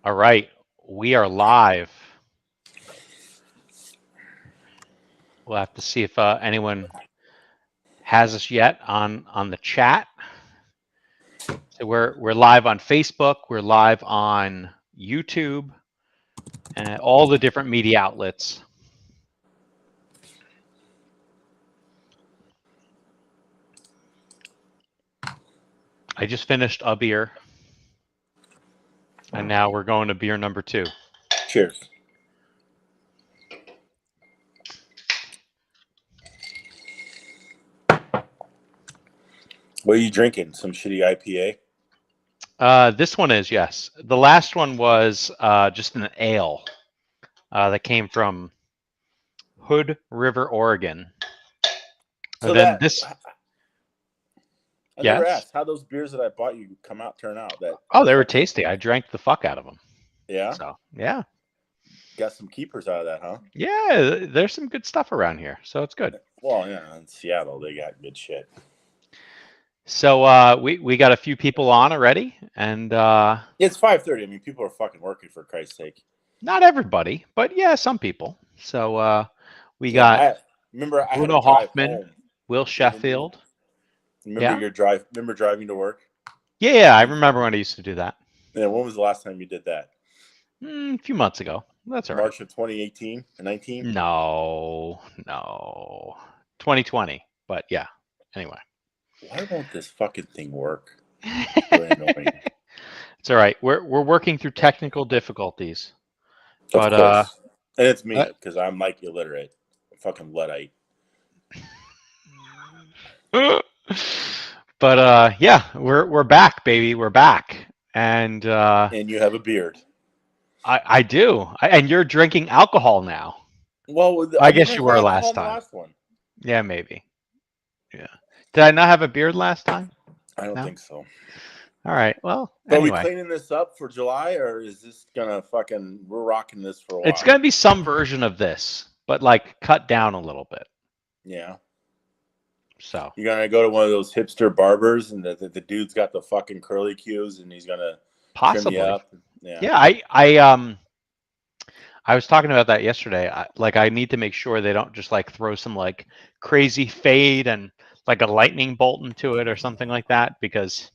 All right, we are live. We'll have to see if anyone has us yet on the chat. So we're live on Facebook. We're live on YouTube, and all the different media outlets. I just finished a beer, and now we're going to beer number 2. Cheers. What are you drinking? Some shitty IPA? This one is, yes. The last one was just an ale that came from Hood River, Oregon. So then this. I never asked how those beers that I bought you turn out. They were tasty. I drank the fuck out of them. Yeah. So yeah. Got some keepers out of that, huh? Yeah, there's some good stuff around here, so it's good. Well, yeah, in Seattle they got good shit. So we got a few people on already, and it's 5:30. I mean, people are fucking working, for Christ's sake. Not everybody, but yeah, some people. So we got Bruno Hoffman, Will Sheffield. Remember your drive? Remember driving to work? Yeah, I remember when I used to do that. Yeah, when was the last time you did that? A few months ago. That's all right. March of 2018 or 19? No. 2020. But yeah. Anyway. Why won't this fucking thing work? Really annoying. It's all right. We're working through technical difficulties. Of course. And it's me, because I'm like illiterate. I'm fucking Luddite. But yeah, we're back, baby. We're back. And you have a beard. I do. And you're drinking alcohol now. Well, I guess you were last time. Last one. Yeah, maybe. Yeah. Did I not have a beard last time? I don't think so. All right. Well, anyway. Are we cleaning this up for July, or is this gonna we're rocking this for a while? It's gonna be some version of this, but like cut down a little bit. Yeah. So you're gonna go to one of those hipster barbers, and the dude's got the fucking curly cues, and he's gonna possibly trim you up. Yeah. I was talking about that yesterday. I need to make sure they don't just like throw some like crazy fade and like a lightning bolt into it or something like that, because.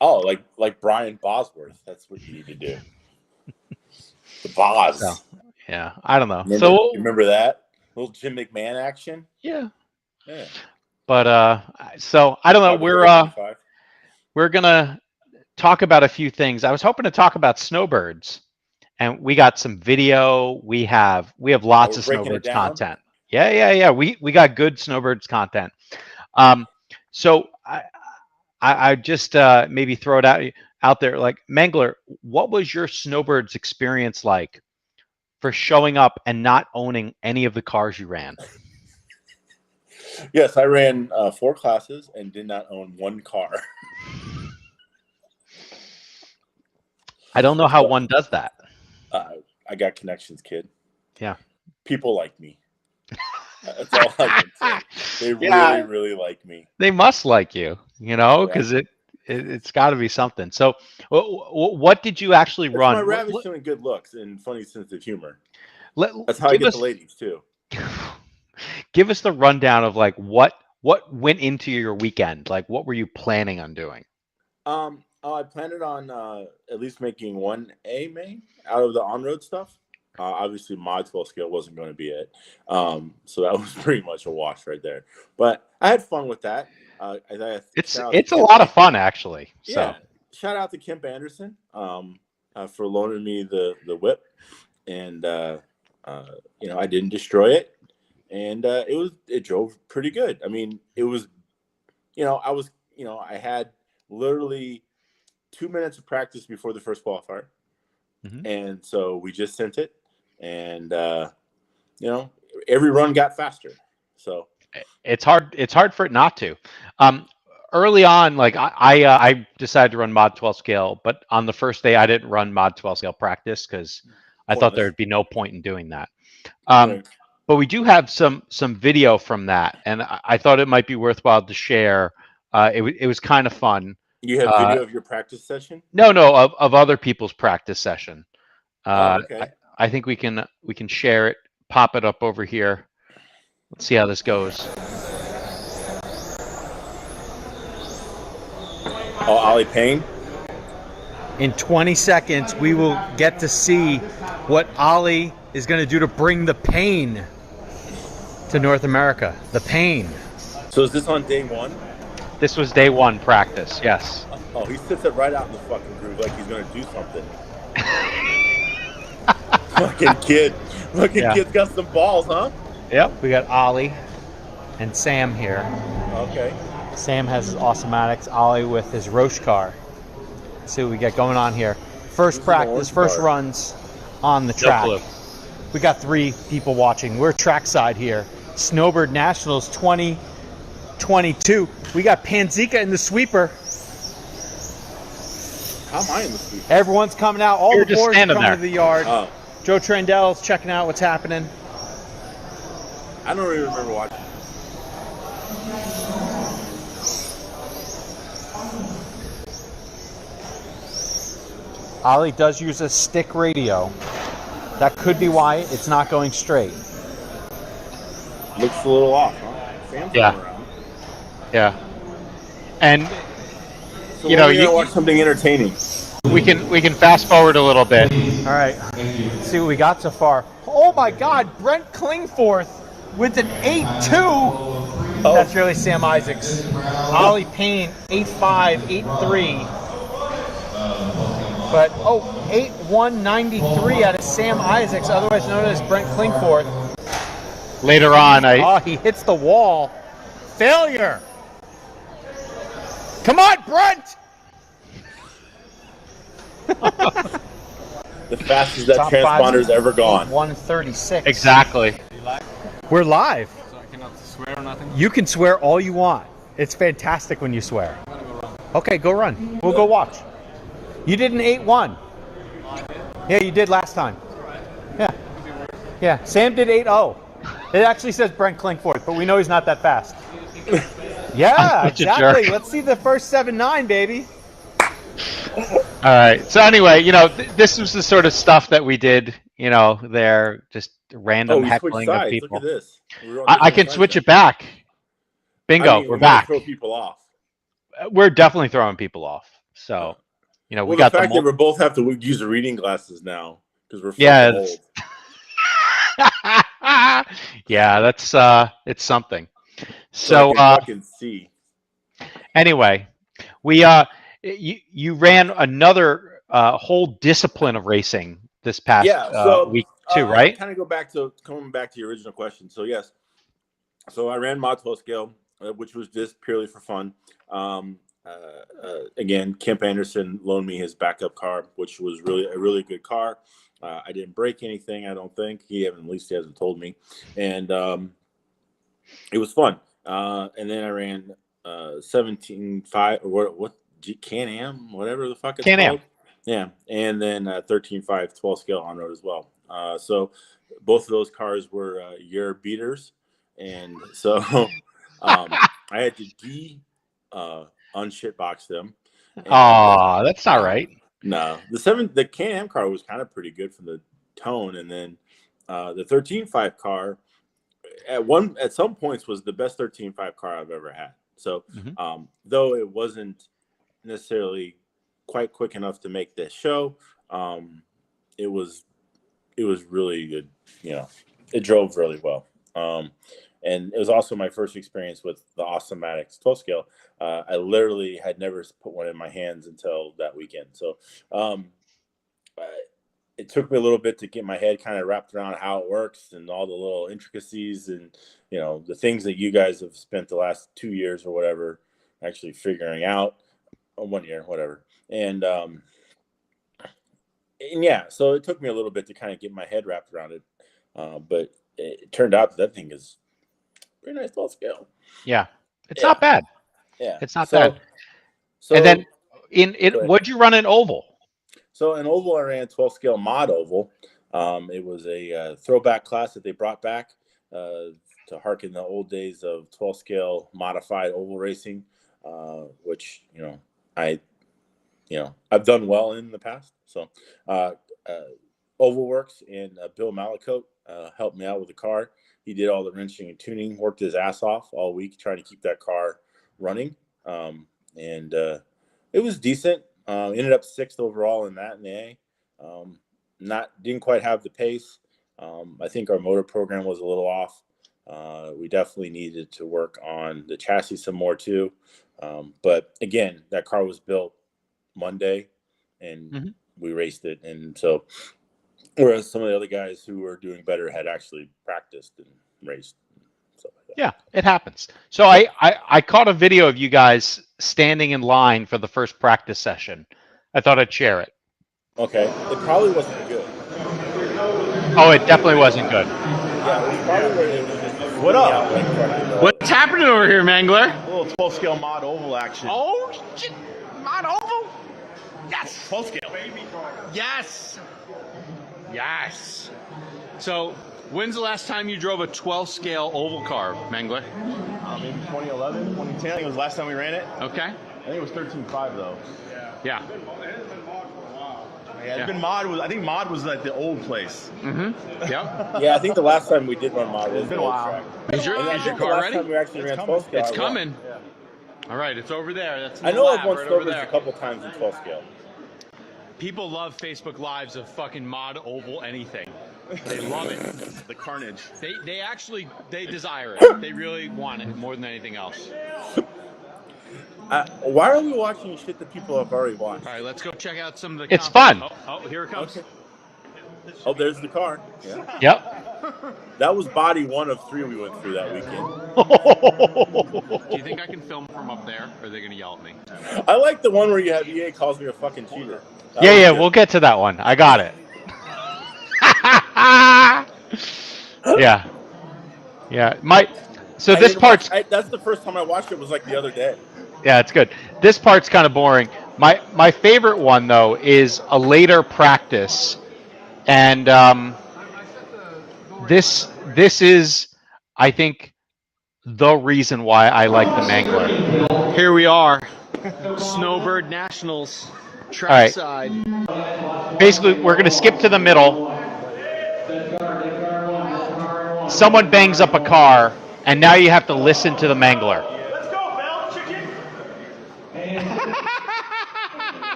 Oh, like Brian Bosworth. That's what you need to do. The Boz. So, yeah, I don't know. Remember that little Jim McMahon action? Yeah. But so I don't know. We're gonna talk about a few things. I was hoping to talk about snowbirds, and we got some video. We have lots of snowbirds content. Yeah. We got good snowbirds content. So I just maybe throw it out there, like, Mangler, what was your snowbirds experience like for showing up and not owning any of the cars you ran? Yes, I ran 4 classes and did not own one car. I don't know how one does that. I got connections, kid. Yeah. People like me. That's all I can say. They really like me. They must like you, because it's got to be something. So, what did you actually run? My ravishing and good looks and funny sense of humor. That's how I get the ladies too. Give us the rundown of like what went into your weekend. Like, what were you planning on doing? I planned on at least making one A main out of the on-road stuff. Obviously, mod 12 scale wasn't going to be it. So that was pretty much a wash right there. But I had fun with that. It's a lot of fun, actually. So. Yeah. Shout out to Kemp Anderson for loaning me the whip. And, I didn't destroy it. And it drove pretty good. I mean, it was, I had literally 2 minutes of practice before the first qualifier. Mm-hmm. And so we just sent it. And, every run got faster. So it's hard for it not to. Early on, like I decided to run mod 12 scale, but on the first day I didn't run mod 12 scale practice because I thought there'd be no point in doing that. But we do have some video from that, and I thought it might be worthwhile to share. It was kind of fun. You have video of your practice session? No, of other people's practice session. Okay. I think we can share it, pop it up over here. Let's see how this goes. Oh, Ollie Payne. In 20 seconds, we will get to see what Ollie is going to do to bring the pain to North America. The pain. So is this on day one? This was day one practice, yes. Oh, he sits it right out in the fucking groove like he's going to do something. Fucking kid. Fucking kid's got some balls, huh? Yep. We got Ollie and Sam here. Okay. Sam has his Awesomatics, Ollie with his Roche car. Let's see what we get going on here. First practice, first runs on the track. No clue. We got 3 people watching. We're trackside here. Snowbird Nationals 2022. We got Panzika in the sweeper. How am I in the sweeper? Everyone's coming out. All You're the boys are coming there. to the yard. Oh. Joe Trandell's checking out what's happening. I don't really remember watching. Ollie does use a stick radio. That could be why it's not going straight. Looks a little off, huh? Sam's around. Yeah. And So you know, you watch something entertaining. We can fast forward a little bit. All right. Let's see what we got so far. Oh my God, Brent Klingforth with an 8.2. Oh. That's really Sam Isaacs. Ollie Payne 8.5, 8.3. But 8.193 out of Sam Isaacs, otherwise known as Brent Klingforth. Later on, he hits the wall. Failure. Come on, Brent. The fastest that transponder's ever gone. 136. Exactly. We're live. So I cannot swear or nothing? You can swear all you want. It's fantastic when you swear. I'm gonna go run. Okay, go run. We'll go watch. You did an 8.1. Yeah, you did last time. Yeah. Yeah, Sam did 8.0. It actually says Brent Klingforth, but we know he's not that fast. Yeah, exactly. Let's see the first 7.9, baby. All right. So anyway, this was the sort of stuff that we did, there, just random heckling of people. Look at this. I can switch it back. Bingo, we're back. Throw people off. We're definitely throwing people off. So, we got the fact that we both have to use the reading glasses now because we're old. Yeah, that's it's something. So I can see. Anyway, we you ran another whole discipline of racing this past week too, right? Kind of coming back to your original question. So yes, so I ran Mod 12 scale, which was just purely for fun. Again, Kemp Anderson loaned me his backup car, which was a really good car. I didn't break anything, I don't think. At least he hasn't told me. And it was fun. And then I ran 17.5 or what Can-Am, whatever the fuck it's called. Yeah. And then 13.5 12 scale on road as well. So both of those cars were year beaters. And so I had to unshitbox them. That's not right. No, the Can-Am car was kind of pretty good from the tone, and then the 13.5 car at some points was the best 13.5 car I've ever had. So though it wasn't necessarily quite quick enough to make this show, it was really good. It drove really well. And it was also my first experience with the Awesomatics 12 scale. I literally had never put one in my hands until that weekend. So it took me a little bit to get my head kind of wrapped around how it works and all the little intricacies and, the things that you guys have spent the last 2 years or whatever actually figuring out, or 1 year, whatever. And yeah, so it took me a little bit to kind of get my head wrapped around it. But it turned out that thing is pretty nice 12 scale. Yeah. It's not bad. Yeah. It's not bad. So and then what'd you run in oval? So in oval, I ran 12 scale mod oval. It was a throwback class that they brought back to harken the old days of 12 scale modified oval racing, which, I've done well in the past. So Oval Works, and Bill Malakote helped me out with the car. He did all the wrenching and tuning, worked his ass off all week trying to keep that car running. And it was decent. Ended up 6th overall in that in the A. Didn't quite have the pace. I think our motor program was a little off. We definitely needed to work on the chassis some more too. But again, that car was built Monday, and we raced it. And so, whereas some of the other guys who were doing better had actually practiced and raced. Yeah, it happens. So I caught a video of you guys standing in line for the first practice session. I thought I'd share it. Okay. It probably wasn't good. Oh, it definitely wasn't good. Yeah, it was probably where it was just what up? What's happening over here, Mangler? A little 12 scale mod oval action. Oh, shit. Mod oval? Yes. 12 scale. Yes. Yes. So, when's the last time you drove a 12 scale oval car, Mangler? Maybe 2011, 2010. I think it was the last time we ran it. Okay. I think it was 13.5 though. Yeah. Yeah, it's been mod. I think mod was like the old place. Mm-hmm. Yep. Yeah, I think the last time we did run mod was been the a old while. track. Is your The car last ready? time we actually ran 12 scale. It's coming. Yeah. All right, it's over there. That's I know lab I've won right over Snowbirds there. a couple times in 12 scale. People love Facebook Lives of fucking mod oval anything. They love it. The carnage. They actually desire it. They really want it more than anything else. Why are we watching shit that people have already watched? All right, let's go check out some of the. It's fun. Oh, here it comes. Okay. Oh, there's the car. Yeah. Yep. That was body 1 of 3 we went through that weekend. Do you think I can film from up there, or are they going to yell at me? I like the one where you have EA calls me a fucking cheater. Yeah, we'll get to that one. I got it. Yeah. So this part's that's the first time I watched it was like the other day. Yeah, it's good. This part's kind of boring. My favorite one though is a later practice, and this is, I think, the reason why I like the Mangler. Here we are, Snowbird Nationals trackside. Right. Basically, we're going to skip to the middle. Someone bangs up a car, and now you have to listen to the Mangler. Let's go, Bell Chicken.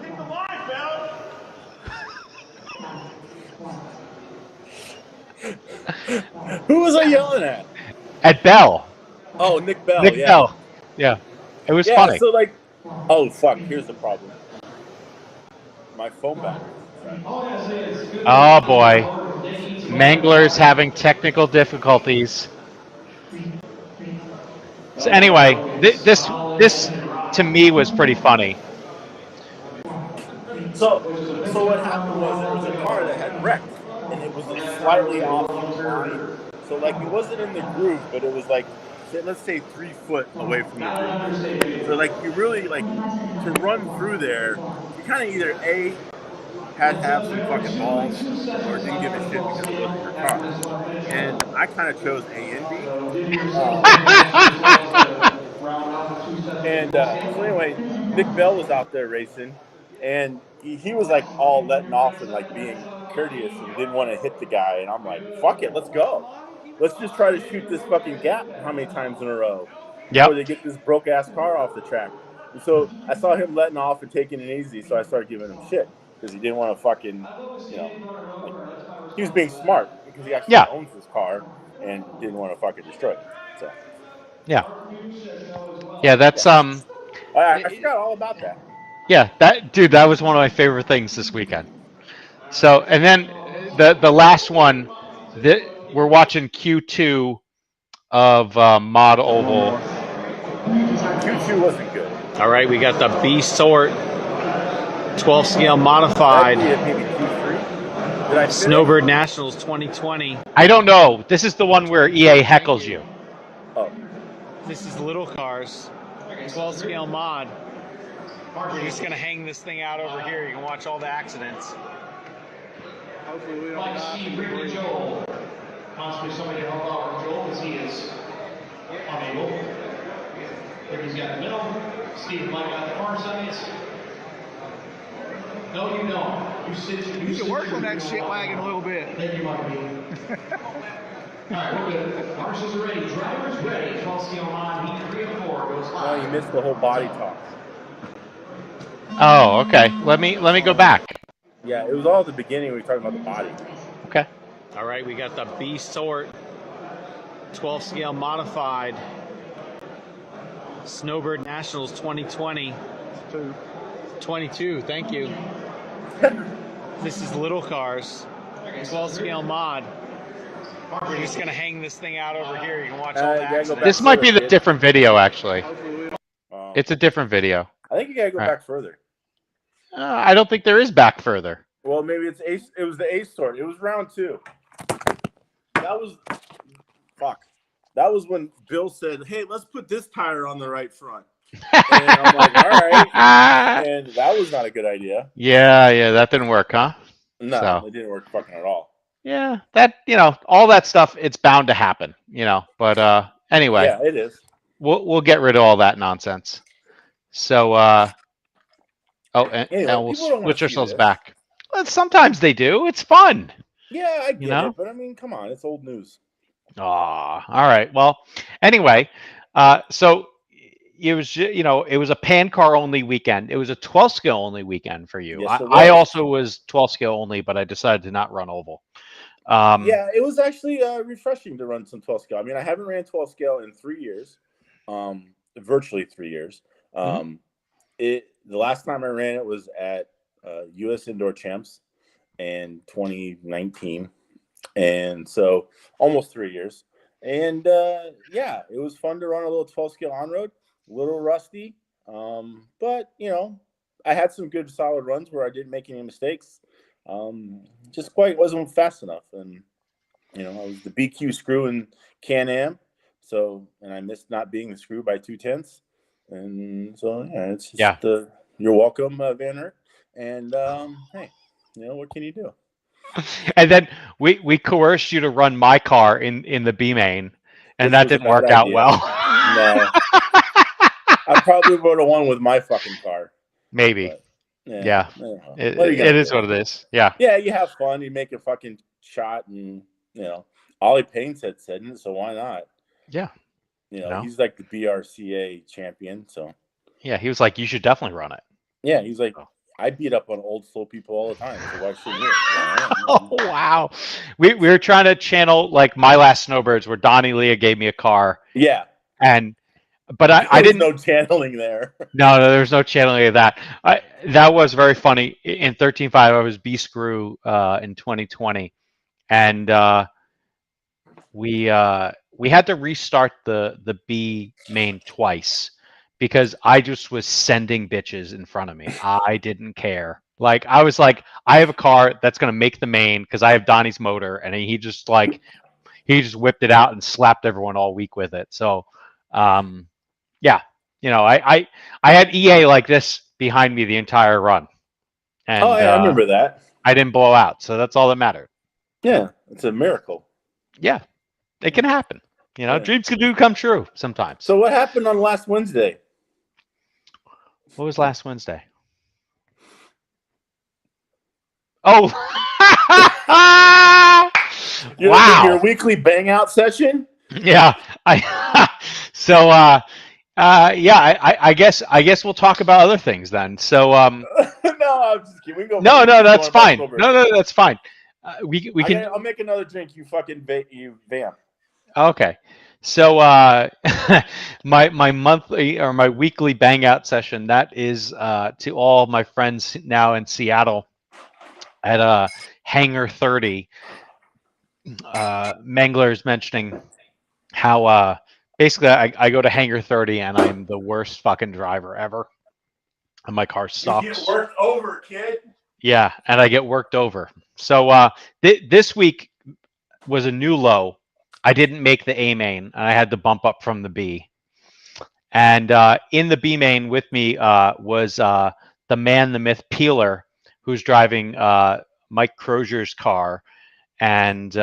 Hit the line, Bell. Who was I yelling at? At Bell. Oh, Nick Bell. Nick yeah. Bell. Yeah. It was funny. So like, oh fuck, here's the problem. My phone battery. Oh boy. Mangler's having technical difficulties. So anyway, this to me was pretty funny. So what happened was there was a car that had wrecked, and it was slightly off the line. So like it wasn't in the groove, but it was like, let's say 3 foot away from the groove. So like you really like to run through there, you kind of either A, had to have some fucking balls, or didn't give a shit because it wasn't your car. And I kind of chose A and B. So anyway, Nick Bell was out there racing, and he was like all letting off and like being courteous and didn't want to hit the guy. And I'm like, fuck it, let's go. Let's just try to shoot this fucking gap how many times in a row before they get this broke ass car off the track. And so I saw him letting off and taking it easy, so I started giving him shit because he didn't want to fucking, like, he was being smart because he actually owns this car and didn't want to fucking destroy it. So that's I forgot all about that. Yeah, that was one of my favorite things this weekend. So, and then the last one, we're watching Q2 of Mod Oval. Q2 wasn't good. All right, we got the B sort 12 scale modified Maybe Q3. Did I Snowbird Nationals 2020. I don't know. This is the one where EA heckles you. Oh. This is little cars, 12 scale mod. We're just gonna hang this thing out over here. You can watch all the accidents. Hopefully we don't have Joel. Possibly somebody to help out with Joel because he is unable. Ricky's got the middle. Steve might got the far side. No, you don't. You sit. You can work on that shit wagon a little bit. Thank you, Mike. All right, we're good. Marshals are ready. Drivers ready. 12 scale on. Heat 3 of 4 goes live. Oh, you missed the whole body talk. Oh, okay. Let me go back. Yeah, it was all at the beginning. We were talking about the body. Okay. All right, we got the B sort 12 scale modified Snowbird Nationals 2020. 22, thank you. This is little cars, 12 scale mod. We're just gonna hang this thing out over here. You can watch all the accidents. This might be the different video, actually. It's a different video. I think you gotta go back further. I don't think there is back further. Well, maybe it's ace. It was the ace sort. It was round 2. That was That was when Bill said, "Hey, let's put this tire on the right front." And I'm like, "All right." And that was not a good idea. Yeah, that didn't work, huh? No, it didn't work fucking at all. Yeah, that all that stuff. It's bound to happen, But anyway, yeah, it is. We'll get rid of all that nonsense. So, and we'll switch ourselves back. Well, sometimes they do. It's fun. Yeah, I get it, but I mean, come on, it's old news. All right. Well, anyway, so it was, it was a pan car only weekend. It was a 12 scale only weekend for you. Yes, I also was 12 scale only, but I decided to not run oval. Yeah, it was actually refreshing to run some 12 scale. I mean, I haven't ran 12 scale in 3 years, virtually 3 years. The last time I ran it was at U.S. Indoor Champs in 2019, and so almost 3 years. And yeah, it was fun to run a little 12 scale on road, a little rusty, but I had some good solid runs where I didn't make any mistakes. Just quite wasn't fast enough, and I was the BQ screw in Can-Am, and I missed not being the screw by 2/10, and so it's just you're welcome, Van Hert, and hey, what can you do? And then we coerced you to run my car in the B main, and that didn't work out well. No, I probably would have won with my fucking car. Maybe. But, it is what it is. Yeah. Yeah, you have fun. You make a fucking shot, and Ollie Payne said it, so why not? Yeah. He's like the BRCA champion, so. Yeah, he was like, you should definitely run it. Yeah, he's like, I beat up on old slow people all the time, so why shouldn't you? Oh, wow. We were trying to channel like My Last Snowbirds, where Donnie Leah gave me a car. Yeah. But I didn't. No channeling there. No, there's no channeling of that. That was very funny. In 13.5, I was B screw in 2020, and we had to restart the B main twice because I just was sending bitches in front of me. I didn't care. Like I was like, I have a car that's gonna make the main because I have Donnie's motor, and he just whipped it out and slapped everyone all week with it. So. Yeah, I had EA like this behind me the entire run. And, I remember that. I didn't blow out, so that's all that mattered. Yeah, it's a miracle. Yeah, it can happen. Dreams can come true sometimes. So what happened on last Wednesday? What was last Wednesday? Oh, wow! Your weekly bang out session. Yeah, So, I guess we'll talk about other things then. So, no, I'm just kidding. We go. No, that's fine. No, that's fine. We can. I'll make another drink. You fucking vamp. Okay. So, my monthly or my weekly bang out session, that is to all my friends now in Seattle at Hangar 30. Mangler's mentioning how basically I go to Hangar 30 and I'm the worst fucking driver ever, and my car sucks. You get worked over, kid. Yeah, and I get worked over. So this week was a new low. I didn't make the A main, and I had to bump up from the B. And in the B main with me was the man, the myth, Peeler, who's driving Mike Crozier's car, and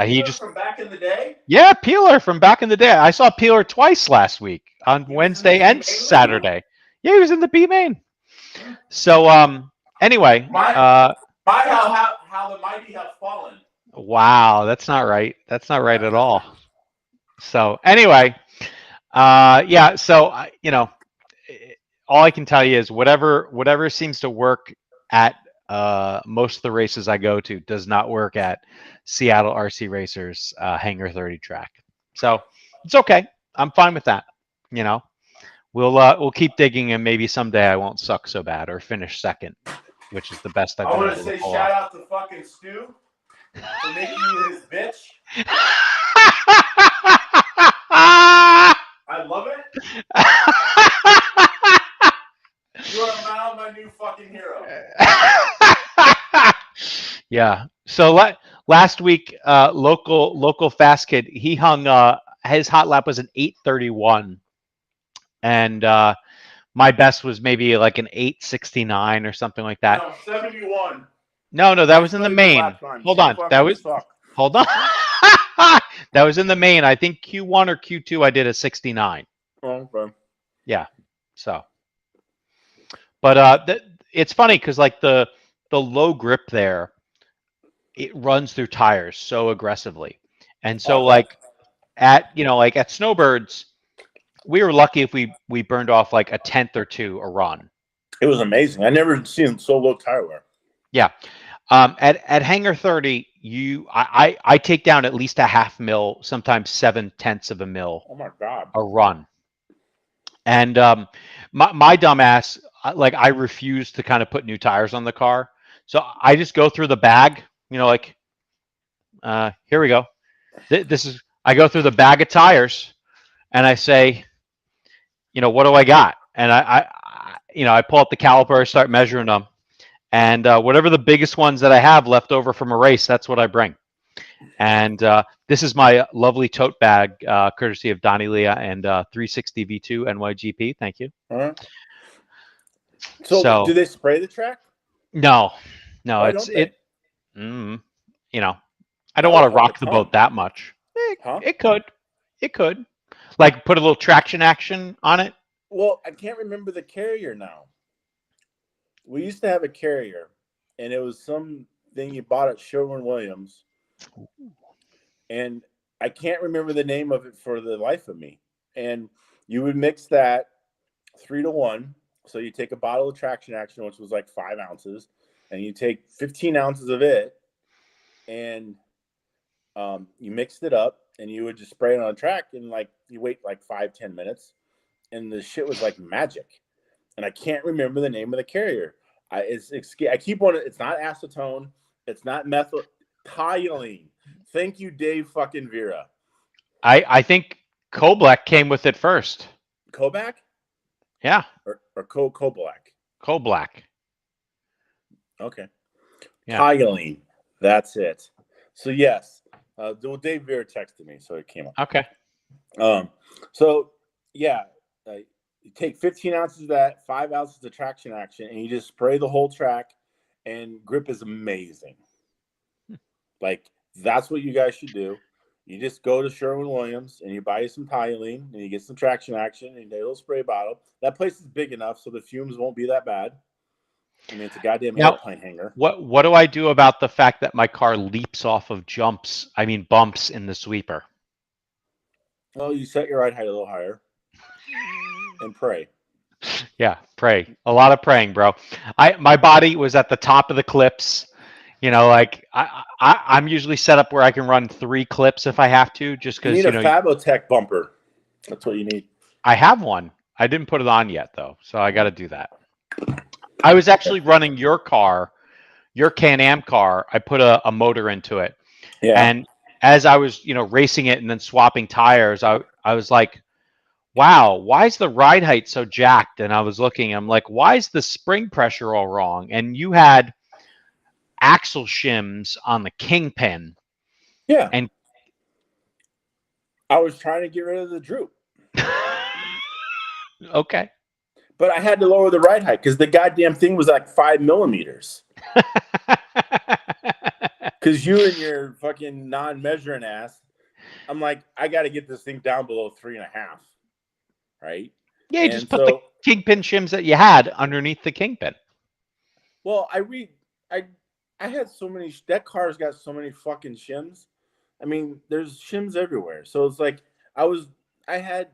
he just from back in the day. Yeah, Peeler from back in the day. I saw Peeler twice last week on Wednesday and Saturday. Yeah, he was in the B main. So anyway, how the mighty have fallen. Wow, that's not right. That's not right at all. So anyway, yeah. So you know, all I can tell you is whatever seems to work at most of the races I go to does not work at Seattle RC Racers Hangar 30 track. So it's okay. I'm fine with that. You know, we'll keep digging, and maybe someday I won't suck so bad or finish second, which is the best I've been able to pull off. I want to say shout out to fucking Stu for making you his bitch. I love it. You are now my new fucking hero. Yeah. So last week, local fast kid, he hung his hot lap was an 8:31, and my best was maybe like an 8:69 or something like that. No, 71. No, that was in the main. Hold on, hold on. That was in the main. I think Q1 or Q2 I did a 69. Oh, okay. Yeah. So, but it's funny because like the low grip there, it runs through tires so aggressively, and so like at Snowbirds, we were lucky if we burned off like a tenth or two a run. It was amazing. I never seen so low tire wear. Yeah. At Hangar 30, I take down at least a half mil, sometimes 0.7 of a mil. Oh my God. A run. And my dumbass, like I refuse to kind of put new tires on the car, so I just go through the bag. You know, like here we go. I go through the bag of tires, and I say, you know, what do I got? And I pull up the caliper, start measuring them. And whatever the biggest ones that I have left over from a race, that's what I bring. And this is my lovely tote bag, courtesy of Donnie Leah and 360 V2 NYGP. Thank you. So, do they spray the track? No, you know, I don't want to rock the boat that much. It could, like put a little traction action on it. Well, I can't remember the carrier now. We used to have a carrier, and it was something you bought at Sherwin-Williams, and I can't remember the name of it for the life of me. And you would mix that 3-to-1. So you take a bottle of traction action, which was like 5 ounces, and you take 15 ounces of it, and you mixed it up, and you would just spray it on a track, and like you wait like 5-10 minutes, and the shit was like magic. And I can't remember the name of the carrier. I keep on it. It's not acetone. It's not methylene. Thank you, Dave fucking Vera. I think Koblack came with it first. Kobach? Yeah. Or Koblack? Koblack. Okay. Yeah. Toluene. That's it. So yes. Dave Vera texted me, so it came up. Okay. So yeah. You take 15 ounces of that, 5 ounces of traction action, and you just spray the whole track, and grip is amazing. Like, that's what you guys should do. You just go to Sherwin-Williams, and you buy you some Toluene, and you get some traction action, and a little spray bottle. That place is big enough, so the fumes won't be that bad. I mean, it's a goddamn airplane hangar. What do I do about the fact that my car leaps off of bumps in the sweeper? Well, you set your ride height a little higher. And pray. Yeah, pray. A lot of praying, bro. My body was at the top of the clips. You know, like I'm usually set up where I can run 3 clips if I have to, just because you need a Fabotech bumper. That's what you need. I have one. I didn't put it on yet though, so I got to do that. I was actually running your car, your Can-Am car. I put a motor into it, and as I was racing it and then swapping tires, I was like, wow, why is the ride height so jacked? And I was looking, I'm like, why is the spring pressure all wrong? And you had axle shims on the Kingpin. Yeah. And I was trying to get rid of the droop. Okay. But I had to lower the ride height because the goddamn thing was like 5 millimeters. Because you and your fucking non-measuring ass, I'm like, I got to get this thing down below 3.5. Right? Yeah, you just put the Kingpin shims that you had underneath the Kingpin. Well, I had so many. That car's got so many fucking shims. I mean, there's shims everywhere. So it's like I had.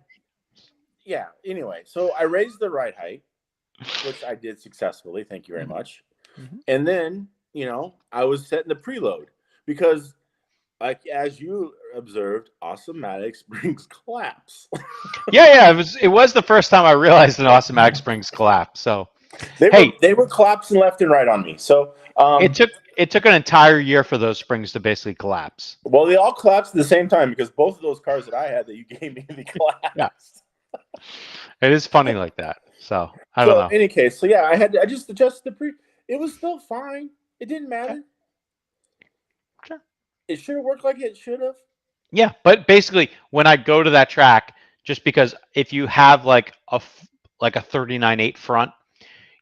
Yeah. Anyway, so I raised the ride height, which I did successfully. Thank you very much. And then I was setting the preload because, like as you observed, Awesome-Matic springs collapse. Yeah. It was the first time I realized an Awesome-Matic springs collapse. So they were collapsing left and right on me. So it took an entire year for those springs to basically collapse. Well, they all collapsed at the same time because both of those cars that I had that you gave me, they collapsed. Yeah. It is funny like that. So I don't know. In any case, I just adjusted the It was still fine. It didn't matter. Sure. It should have worked like it should have. Yeah, but basically, when I go to that track, just because if you have like a 39.8 front,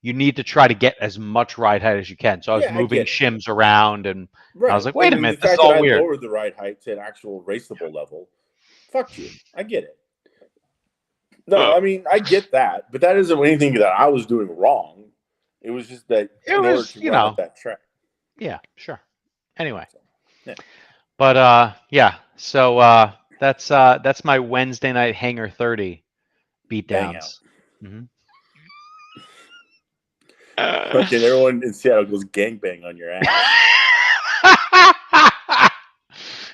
you need to try to get as much ride height as you can. So I was moving shims around, and I was like, "Wait a minute, this is all weird." I lowered the ride height to an actual raceable level. Fuck you. I get it. No, I mean I get that, but that isn't anything that I was doing wrong. It was just that it was, run that track. Yeah, sure. Anyway, yeah. But yeah, so that's my Wednesday night Hangar 30 beatdowns. Fucking everyone in Seattle goes gangbang on your ass.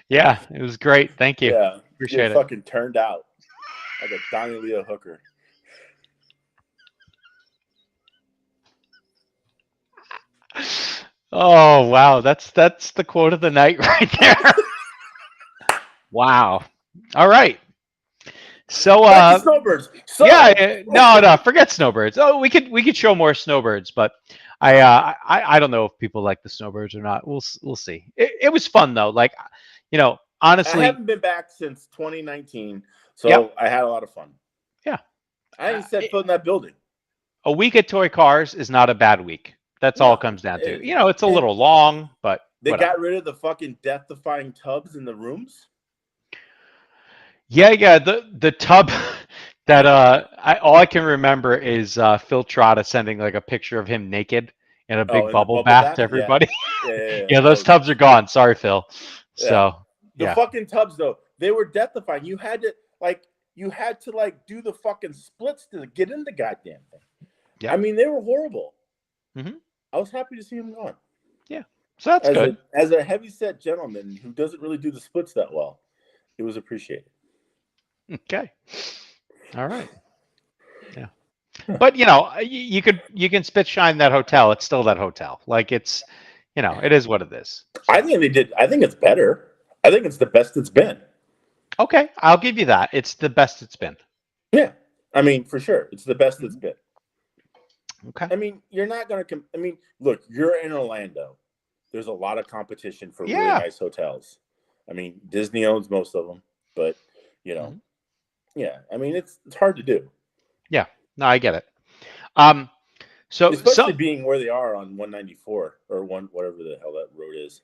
Yeah, it was great. Thank you. Yeah, appreciate it. Fucking turned out like a Donnie Leo hooker. Oh wow, that's the quote of the night right there. Wow. All right. So snowbirds. No, forget snowbirds. Oh, we could show more snowbirds, but I don't know if people like the snowbirds or not. We'll see. It was fun though. Like, honestly, I haven't been back since 2019, so I had a lot of fun. Yeah. I ain't set foot in that building. A week at Toy Cars is not a bad week. That's all it comes down to. It's a little long, but they got rid of the fucking death-defying tubs in the rooms. Yeah. The tub that all I can remember is Phil Trotta sending like a picture of him naked in a big bubble bath to everybody. Yeah, those tubs are gone. Sorry, Phil. Yeah. So the fucking tubs though, they were death-defying. You had to do the fucking splits to get in the goddamn thing. Yeah. I mean, they were horrible. I was happy to see him gone. Yeah. So that's good. As a heavy-set gentleman who doesn't really do the splits that well, it was appreciated. Okay. All right. Yeah. But you can spit shine that hotel. It's still that hotel. Like it's, it is what it is. I think it's better. I think it's the best it's been. Okay, I'll give you that. It's the best it's been. Yeah. I mean, for sure. It's the best it's been. Okay. I mean, you're not going to look, you're in Orlando. There's a lot of competition for really nice hotels. I mean, Disney owns most of them, but yeah. I mean, it's hard to do. Yeah. No, I get it. So especially being where they are on 194 or whatever the hell that road is.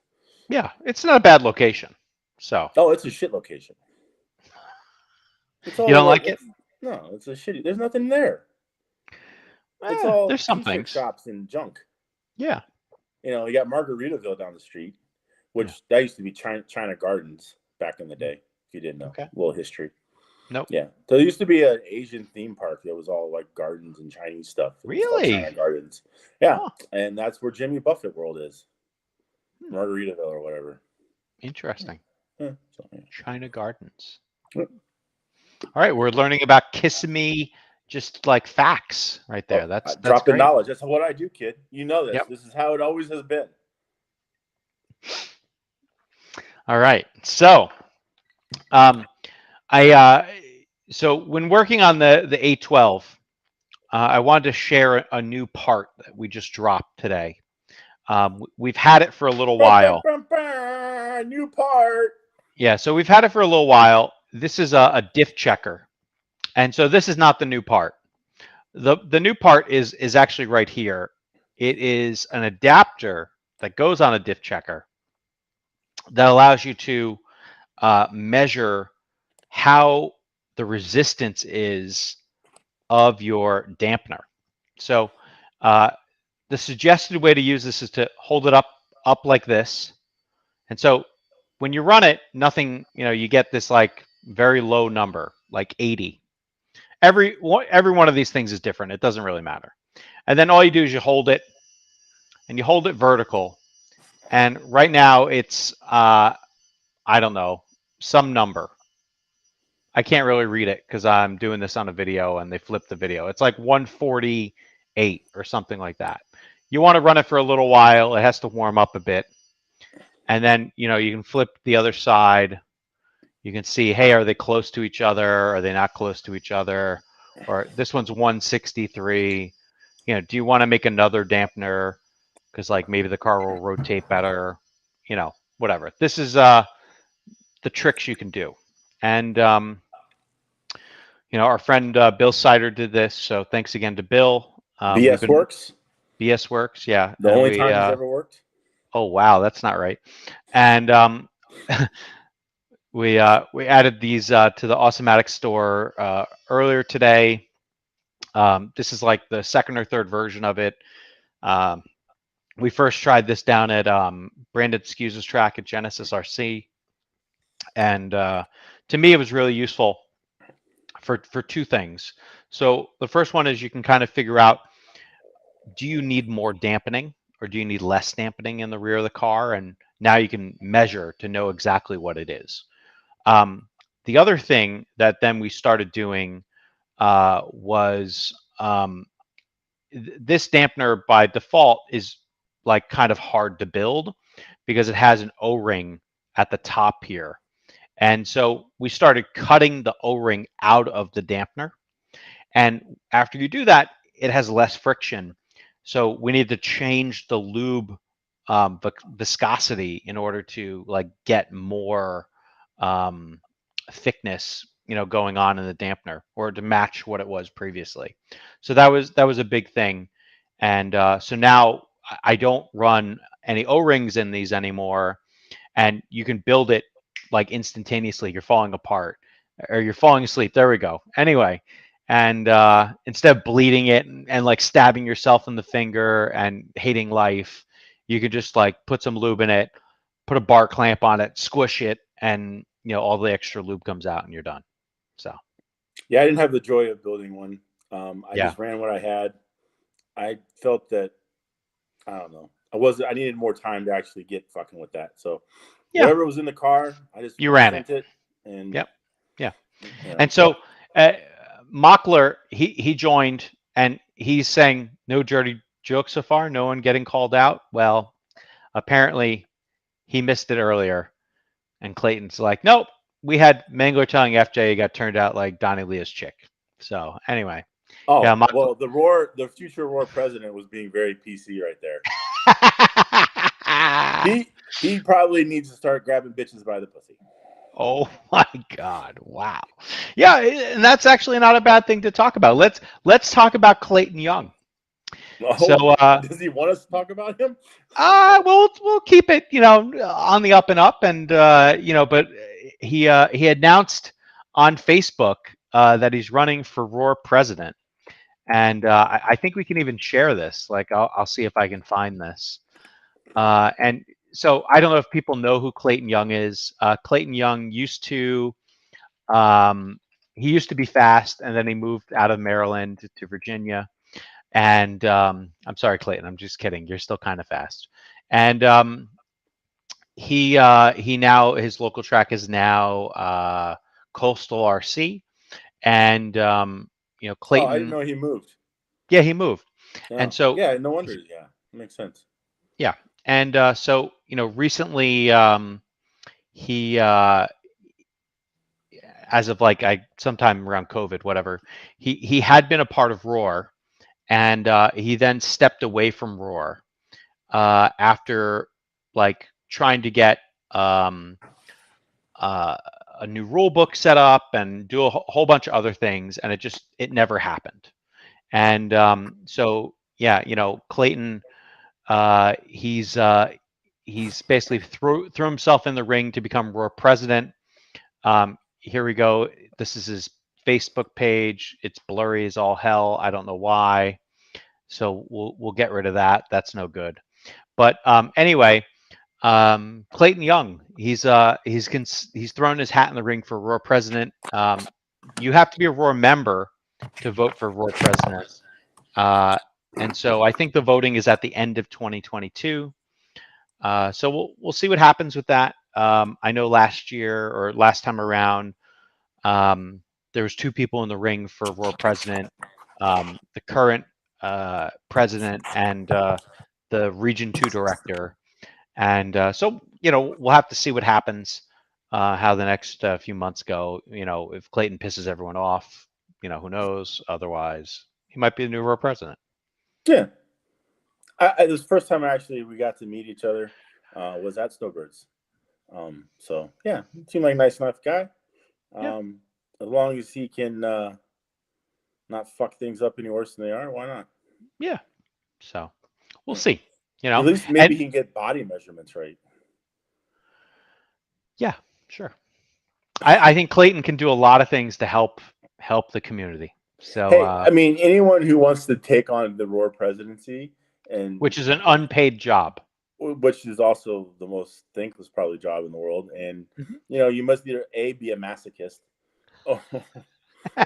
Yeah, it's not a bad location. So. Oh, it's a shit location. You don't like it? No, it's a shitty. There's nothing there. It's all there's some things. Shops and junk. Yeah. You got Margaritaville down the street, which that used to be China Gardens back in the day. If you didn't know, a little history. Nope. Yeah. So there used to be an Asian theme park that was all like gardens and Chinese stuff. Really? China Gardens. Yeah. Huh. And that's where Jimmy Buffett World is. Margaritaville or whatever. Interesting. Yeah. China Gardens. Yeah. All right. We're learning about Kissimmee, just like facts right there. That's dropping knowledge. That's what I do, kid. You know this. Yep. This is how it always has been. All right. So, so when working on the 812, I wanted to share a new part that we just dropped today. We've had it for a little while. New part. Yeah, so we've had it for a little while. This is a diff checker, and so this is not the new part. The new part is actually right here. It is an adapter that goes on a diff checker that allows you to measure how the resistance is of your dampener. So the suggested way to use this is to hold it up like this. And so when you run it, nothing, you get this like very low number, like 80. Every one of these things is different. It doesn't really matter. And then all you do is you hold it, and you hold it vertical. And right now it's, I don't know, some number. I can't really read it because I'm doing this on a video and they flipped the video. It's like 148 or something like that. You want to run it for a little while. It has to warm up a bit. And then, you can flip the other side. You can see, hey, are they close to each other? Are they not close to each other? Or this one's 163. Do you want to make another dampener? Because like maybe the car will rotate better, whatever. This is the tricks you can do. And, our friend Bill Sider did this. So thanks again to Bill. BS Works? BS Works, yeah. The only time he's ever worked? Oh, wow, that's not right. And we added these to the Awesomatic store earlier today. This is like the second or third version of it. We first tried this down at Brandon Scuse's track at Genesis RC. And to me, it was really useful for two things. So the first one is you can kind of figure out, do you need more dampening or do you need less dampening in the rear of the car? And now you can measure to know exactly what it is. The other thing that then we started doing was this dampener by default is like kind of hard to build because it has an O-ring at the top here. And so we started cutting the O-ring out of the dampener. And after you do that, it has less friction. So we need to change the lube viscosity in order to like get more thickness, going on in the dampener or to match what it was previously. So that was a big thing. And so now I don't run any O-rings in these anymore. And you can build it like instantaneously. You're falling apart or you're falling asleep. There we go. Anyway. And instead of bleeding it and like stabbing yourself in the finger and hating life, you could just like put some lube in it, put a bar clamp on it, squish it, and all the extra lube comes out and you're done. So yeah, I didn't have the joy of building one. I just ran what I had. I felt that I don't know. I needed more time to actually get fucking with that. So whatever was in the car, I just ran it. And and so Mockler, he joined and he's saying no dirty jokes so far, no one getting called out. Well, apparently he missed it earlier, and Clayton's like, nope, we had Mangler telling FJ he got turned out like Donnie Leah's chick. So anyway. Oh, well, the future Roar president was being very PC right there. He probably needs to start grabbing bitches by the pussy. Oh my God! Wow. Yeah, and that's actually not a bad thing to talk about. Let's talk about Clayton Young. Oh, so does he want us to talk about him? We'll keep it, on the up and up, and but he announced on Facebook that he's running for Roar president, and I think we can even share this. Like I'll see if I can find this, and. So I don't know if people know who Clayton Young is. Clayton Young used to be fast, and then he moved out of Maryland to Virginia. And I'm sorry, Clayton, I'm just kidding. You're still kind of fast. And he now, his local track is now Coastal RC. And Clayton. Oh, I didn't know he moved. Yeah, he moved. Yeah. And so no wonder. Yeah, makes sense. Yeah. And so, recently he, as of like sometime around COVID, whatever, he had been a part of Roar, and he then stepped away from Roar after like trying to get a new rule book set up and do a whole bunch of other things, and it never happened. And so Clayton. He's basically threw himself in the ring to become Roar president. Here we go. This is his Facebook page. It's blurry as all hell. I don't know why. So we'll get rid of that. That's no good. But anyway, Clayton Young, he's thrown his hat in the ring for Roar President. You have to be a Roar member to vote for Roar President. And so I think the voting is at the end of 2022. So we'll see what happens with that. I know last time around, there was 2 people in the ring for Roar President, the current president and the Region 2 director. And so, we'll have to see what happens, how the next few months go. If Clayton pisses everyone off, who knows? Otherwise, he might be the new Roar president. Yeah. This was the first time we got to meet each other was at Snowbirds. So, yeah, seemed like a nice enough guy. As long as he can not fuck things up any worse than they are, why not? Yeah. So, we'll see. At least maybe he can get body measurements right. Yeah, sure. I think Clayton can do a lot of things to help the community. So, hey, I mean, anyone who wants to take on the Roar presidency, which is an unpaid job, which is also the most thankless probably job in the world, and you must either be a masochist,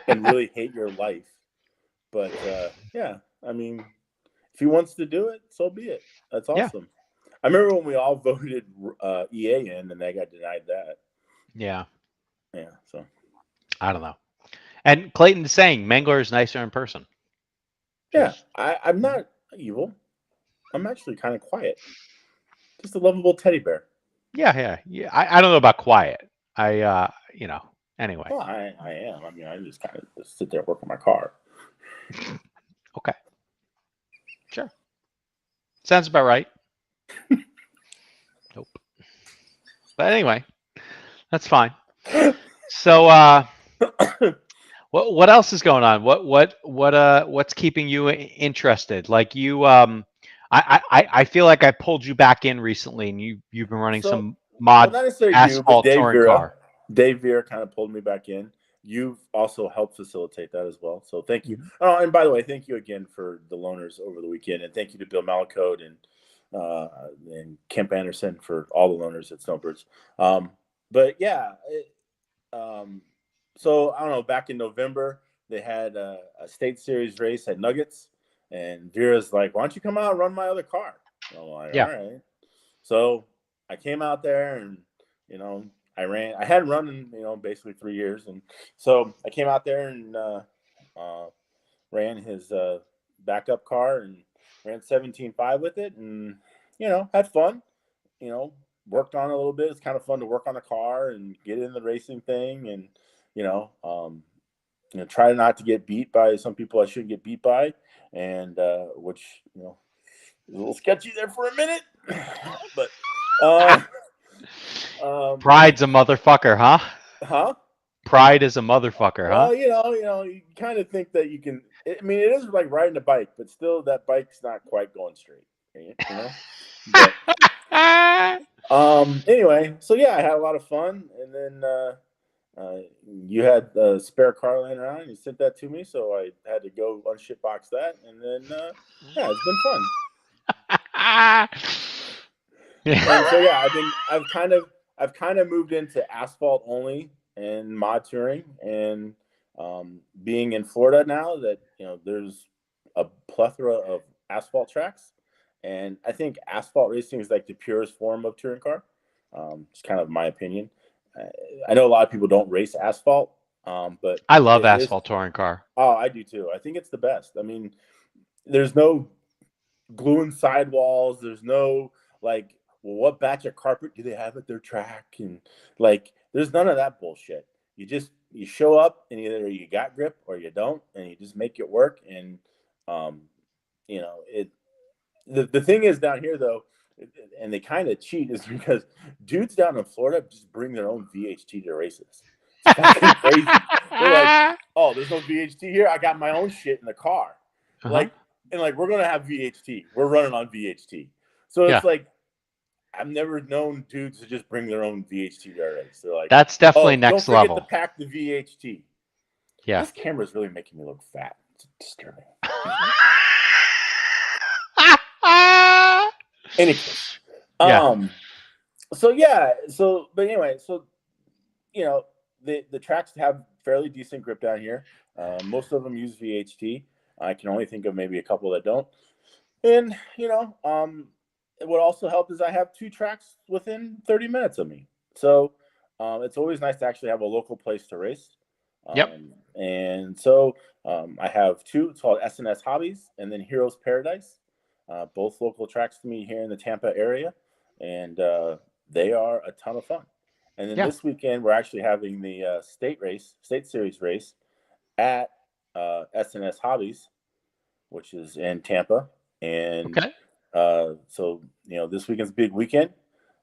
and really hate your life. But yeah, I mean, if he wants to do it, so be it. That's awesome. Yeah. I remember when we all voted EA in, and they got denied that. Yeah. Yeah. So I don't know. And Clayton is saying Mangler is nicer in person. Yeah, I'm not evil. I'm actually kind of quiet. Just a lovable teddy bear. Yeah. I don't know about quiet. Anyway. Well, I am. I mean, I just kind of just sit there and work on my car. Okay. Sure. Sounds about right. Nope. But anyway, that's fine. So, what else is going on? What's keeping you interested? Like you, I feel like I pulled you back in recently, and you've been running some mod not necessarily asphalt touring car. Dave Vera kind of pulled me back in. You've also helped facilitate that as well. So thank you. Oh, and by the way, thank you again for the loaners over the weekend, and thank you to Bill Malacode and Kemp Anderson for all the loaners at Snowbirds. But yeah, so I don't know. Back in November, they had a state series race at Nuggets, and Vera's like, "Why don't you come out and run my other car?" And I'm like, "All right." So I came out there, and I ran. I hadn't run in basically 3 years, and so I came out there and ran his backup car and ran 17.5 with it, and had fun. Worked on it a little bit. It's kind of fun to work on the car and get in the racing thing, and try not to get beat by some people I shouldn't get beat by, and which is a little sketchy there for a minute, but. Pride's a motherfucker, huh? Huh? Pride is a motherfucker, huh? Well, you kind of think that you can. I mean, it is like riding a bike, but still, that bike's not quite going straight. But, anyway, so yeah, I had a lot of fun, and then you had a spare car laying around, and you sent that to me, so I had to go unshitbox that, and then yeah, it's been fun. And so yeah, I've kind of moved into asphalt only and mod touring, and being in Florida now that there's a plethora of asphalt tracks, and I think asphalt racing is like the purest form of touring car. It's kind of my opinion. I know a lot of people don't race asphalt, but I love asphalt touring car. Oh, I do too. I think it's the best. I mean, there's no gluing sidewalls. There's no like, well, what batch of carpet do they have at their track? And like, there's none of that bullshit. You show up, and either you got grip or you don't, and you just make it work. And the thing is down here though, and they kind of cheat, is because dudes down in Florida just bring their own VHT to races. It's fucking crazy. They're like, oh, there's no VHT here. I got my own shit in the car. Like, and like, we're gonna have VHT. We're running on VHT. So it's like, I've never known dudes to just bring their own VHT to our race. They're like, that's definitely next level. Don't forget to pack the VHT. Yeah, this camera's really making me look fat. It's disturbing. Any case. Yeah. But anyway, the tracks have fairly decent grip down here. Most of them use VHT. I can only think of maybe a couple that don't. And what also helped is I have 2 tracks within 30 minutes of me. So it's always nice to actually have a local place to race. Yep. And so I have 2. It's called S&S Hobbies and then Heroes Paradise. Both local tracks to me here in the Tampa area. And they are a ton of fun. And then this weekend, we're actually having the state series race at S&S Hobbies, which is in Tampa. And so, this weekend's a big weekend.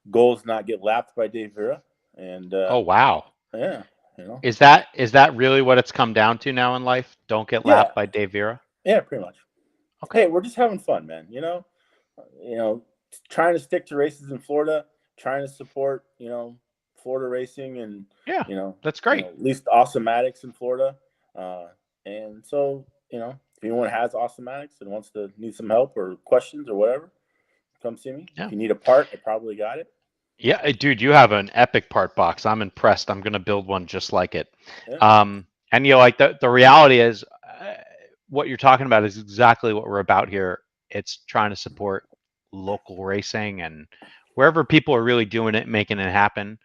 Goal is not get lapped by Dave Vera. And oh, wow. Yeah. Is that really what it's come down to now in life? Don't get lapped by Dave Vera? Yeah, pretty much. Okay. Hey, we're just having fun, man. Trying to stick to races in Florida, trying to support, Florida racing and, that's great. At least Awesomatics in Florida. And so, if anyone has Awesomatics and wants to need some help or questions or whatever, come see me. Yeah. If you need a part, I probably got it. Yeah, dude, you have an epic part box. I'm impressed. I'm going to build one just like it. Yeah. And like the reality is what you're talking about is exactly what we're about here. It's trying to support local racing and wherever people are really doing it, making it happen.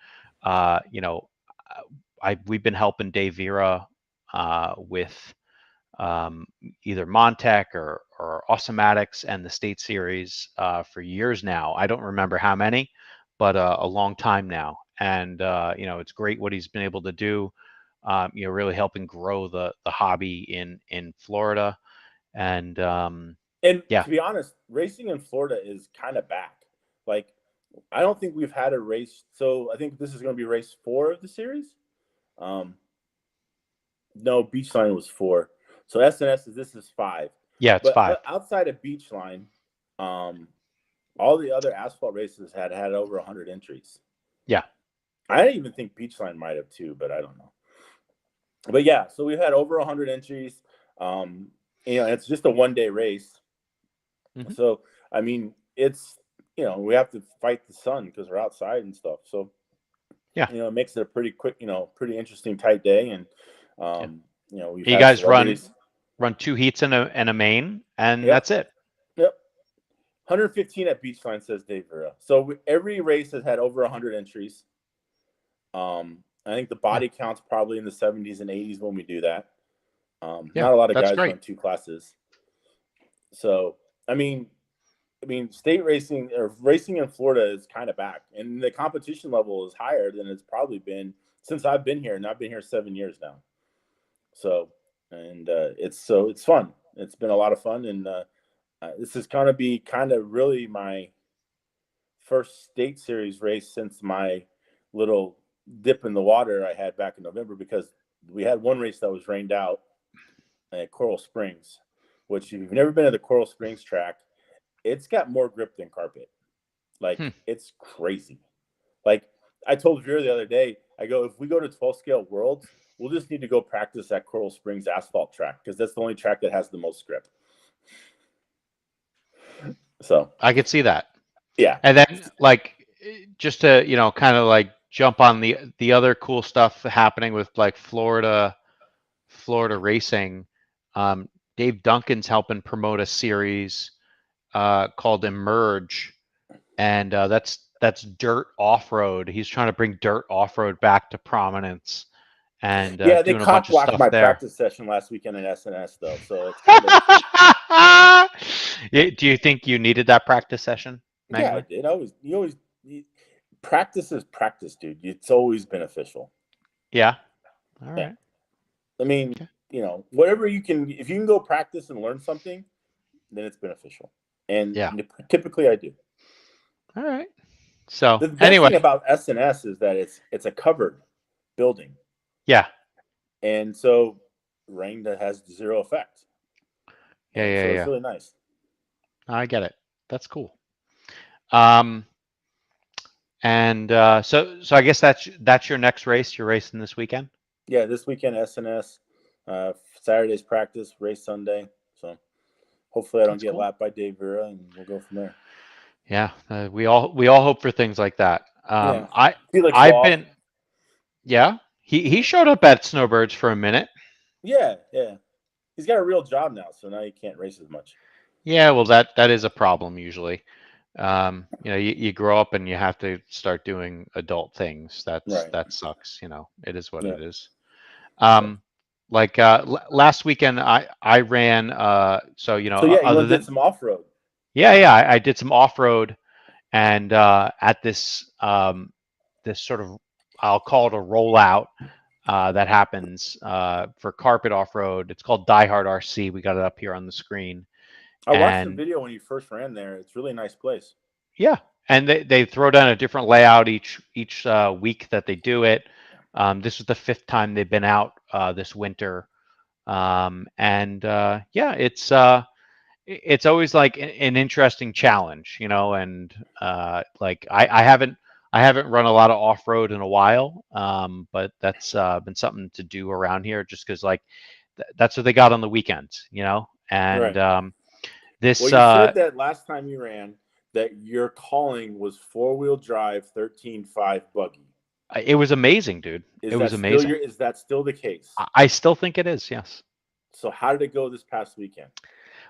We've been helping Dave Vera with either Montec or Awesomatics and the State Series for years now. I don't remember how many, but a long time now. And it's great what he's been able to do. Really helping grow the hobby in Florida. And to be honest, racing in Florida is kind of back. Like, I don't think we've had a race. So I think this is going to be race 4 of the series. No, Beachline was 4. So S&S this is 5. Yeah, it's 5. But outside of Beachline, all the other asphalt races had over 100 entries. Yeah. I didn't even think Beachline might have too, but I don't know. But yeah, so we've had over 100 entries. It's just a 1-day race. Mm-hmm. So, I mean, it's, we have to fight the sun because we're outside and stuff. So, yeah, it makes it a pretty quick, pretty interesting, tight day. And, we've you guys run 2 heats and a main, and that's it. Yep. 115 at Beachline, says Dave Vera. So every race has had over 100 entries. I think the body count's probably in the 70s and 80s when we do that. Not a lot of guys run 2 classes. So, I mean, state racing or racing in Florida is kind of back, and the competition level is higher than it's probably been since I've been here, and I've been here 7 years now. So, and it's fun. It's been a lot of fun, and this is going to be kind of really my first state series race since my little dip in the water I had back in November, because we had one race that was rained out at Coral Springs, which if you've never been to the Coral Springs track, it's got more grip than carpet. Like, it's crazy. Like, I told Vera the other day, I go, if we go to 12 scale worlds, we'll just need to go practice at Coral Springs asphalt track, because that's the only track that has the most grip. So I could see that. Yeah. And then, like, just to, kind of like jump on the other cool stuff happening with like Florida racing. Dave Duncan's helping promote a series called Emerge, and that's dirt off-road. He's trying to bring dirt off-road back to prominence, and they doing a bunch of stuff my there. Practice session last weekend at S&S though, so it's kind of... Do you think you needed that practice session, Magna? Yeah, I did. Practice is practice, dude. It's always beneficial. Yeah. All right. I mean, whatever you can, if you can go practice and learn something, then it's beneficial. And typically I do. All right. So the best thing about S&S is that it's a covered building. Yeah. And so rain that has 0 effect. So it's really nice. I get it. That's cool. And so I guess that's your next race. You're racing this weekend? Yeah, this weekend S&S. Saturday's practice, race Sunday. So hopefully I don't get lapped by Dave Vera, and we'll go from there. Yeah, we all hope for things like that. Yeah. I've been, yeah. He showed up at Snowbirds for a minute. Yeah. He's got a real job now, so now he can't race as much. Yeah, well, that is a problem usually. You grow up and you have to start doing adult things. That sucks. It is what it is. Last weekend I ran. So you other than did some off road. Yeah, I did some off road, and at this this sort of, I'll call it a rollout that happens for carpet off road. It's called Die Hard RC. We got it up here on the screen. I watched the video when you first ran there. It's a really nice place. Yeah, and they throw down a different layout each week that they do it. This is the 5th time they've been out this winter, it's always like an interesting challenge, and like I haven't run a lot of off road in a while, but that's been something to do around here, just because like that's what they got on the weekends, and this. Well, you said that last time you ran that your calling was 4-wheel drive 13.5 buggy. It was amazing, dude. It was amazing. Is that still the case? I still think it is. Yes. So how did it go this past weekend?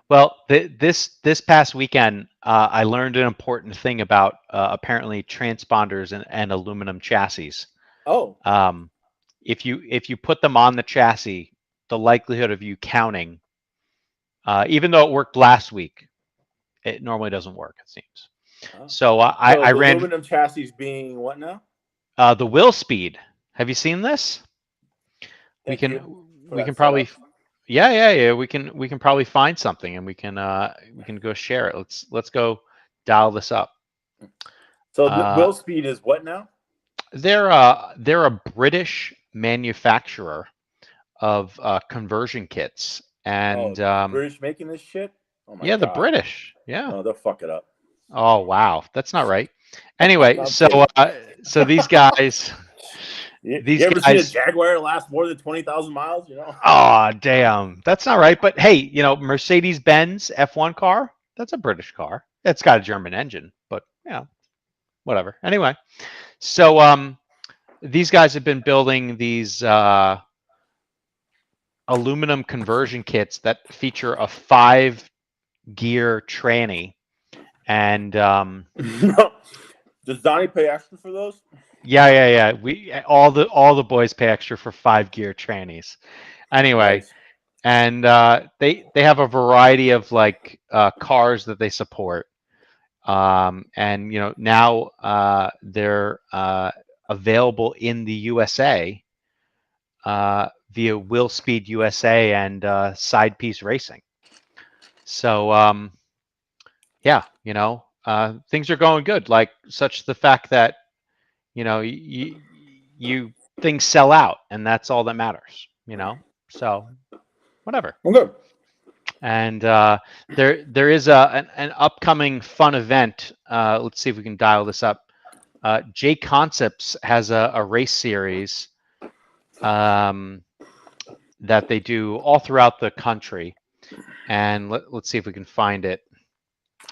Well, this past weekend, I learned an important thing about apparently transponders and aluminum chassis. Oh. If you put them on the chassis, the likelihood of you counting, even though it worked last week, it normally doesn't work, it seems. Oh. So I ran aluminum chassis being what now? The wheel speed. Have you seen this? We can probably. Yeah. We can probably find something, and we can go share it. Let's go dial this up. So the wheel speed is what now? They're a British manufacturer of conversion kits, and British making this shit. Oh my God. The British. Yeah. Oh, they'll fuck it up. Oh wow, that's not right. Anyway, so these guys. You ever seen a Jaguar last more than 20,000 miles? Oh, damn. That's not right. But hey, Mercedes-Benz F1 car, that's a British car. It's got a German engine, but whatever. Anyway, so these guys have been building these aluminum conversion kits that feature a 5-gear tranny. And does Donnie pay extra for those? Yeah. We all the boys pay extra for 5-gear trannies. Anyway, nice. And they have a variety of like cars that they support, and now they're available in the USA via Will Speed USA and Side Piece Racing. So things are going good. Like such the fact that you things sell out, and that's all that matters, so whatever. Okay. And there is an upcoming fun event. Let's see if we can dial this up. J Concepts has a race series that they do all throughout the country, and let's see if we can find it.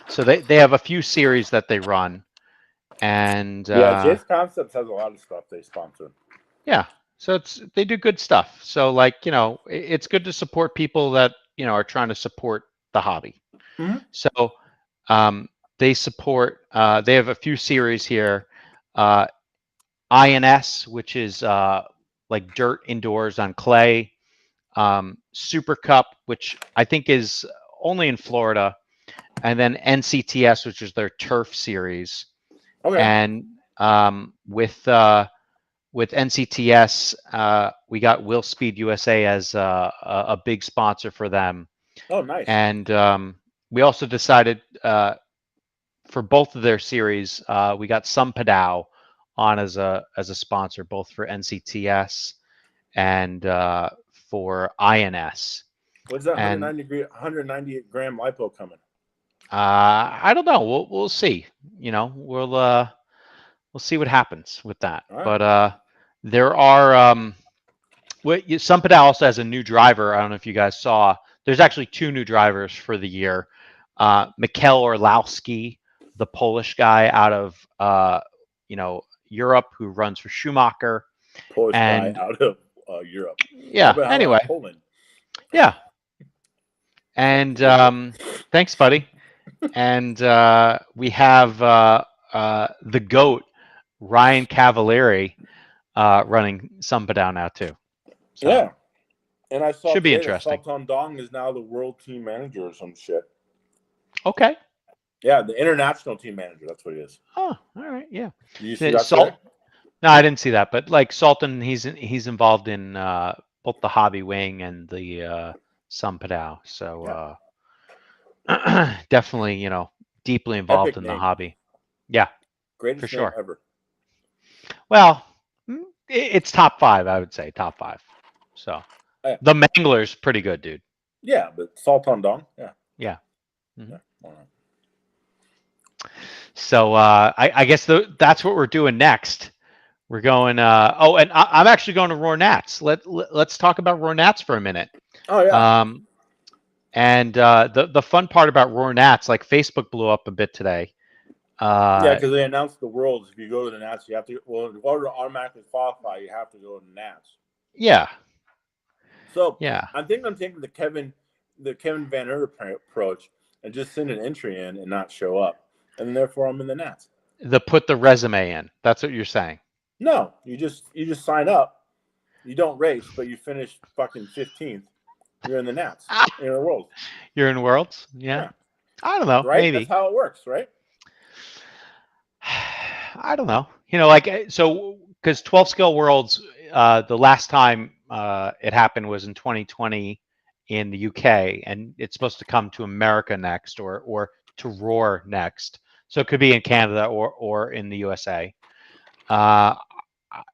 So they have a few series that they run. And Jay's Concepts has a lot of stuff they sponsor. Yeah, so they do good stuff. So like it's good to support people that are trying to support the hobby. Mm-hmm. So they support. They have a few series here. INS, which is like dirt indoors on clay. Super Cup, which I think is only in Florida, and then NCTS, which is their turf series. Okay. And with NCTS, we got Will Speed USA as a big sponsor for them. Oh, nice. And we also decided for both of their series, we got Some Padao on as a sponsor, both for NCTS and for INS. What's that 190 gram lipo coming? I don't know. We'll see. We'll see what happens with that. Right. But there are Some Padao also has a new driver. I don't know if you guys saw. There's actually 2 new drivers for the year. Mikkel Orlowski the Polish guy out of Europe who runs for Schumacher. Polish guy out of Europe. Yeah. How about Anyway. Poland? Yeah. And thanks, buddy. And we have the GOAT, Ryan Cavalieri, running Sumpa now too. So, yeah. And I saw should be today interesting. that Sultan Dong is now the world team manager or some shit. Okay. Yeah, the international team manager. That's what he is. Oh, all right. Yeah. Did you see that? No, I didn't see that. But like Sultan, he's involved in both the hobby wing and the Sumpa. So definitely, deeply involved in the hobby. Yeah. Greatest for sure. name ever. Well, it's top 5, I would say. Top 5. So the Mangler's pretty good, dude. Yeah, but Sultan Dong, yeah. Yeah. Mm-hmm. Yeah. So I guess that's what we're doing next. We're going. And I'm actually going to Roar Nats. Let's talk about Roar Nats for a minute. Oh yeah. And the fun part about Roar Nats, like Facebook blew up a bit today. Yeah, because they announced the Worlds. If you go to the Nats, you have to. Well, in order to automatically qualify, you have to go to the Nats. Yeah. So yeah, I think I'm taking the Kevin Van Erter approach and just send an entry in and not show up, and therefore I'm in the Nats. Put the resume in. That's what you're saying. No, you just sign up. You don't race, but you finish fucking 15th. You're in the Nats. You're in the Worlds. You're in Worlds. Yeah. I don't know. Right? Maybe That's how it works, right? I don't know. So because 12 Scale Worlds, the last time it happened was in 2020 in the UK, and it's supposed to come to America next, or to Roar next. So it could be in Canada or in the USA.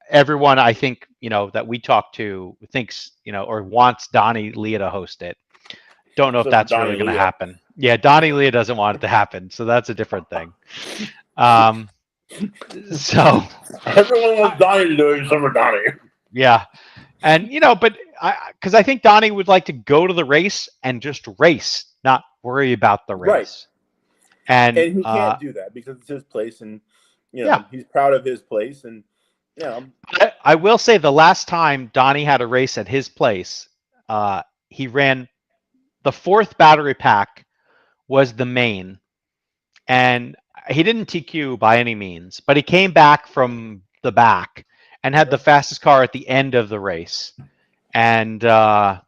Everyone I think that we talk to thinks or wants Donnie Leah to host it. Don't know if that's really going to happen. Yeah, Donnie Leah doesn't want it to happen, so that's a different thing. So everyone wants Donnie to do it except for Donnie. Yeah, and but because I think Donnie would like to go to the race and just race, not worry about the race. Right. And he can't do that because it's his place, and he's proud of his place, and I will say the last time Donnie had a race at his place, he ran the 4th battery pack was the main, and he didn't TQ by any means, but he came back from the back and had the fastest car at the end of the race. And but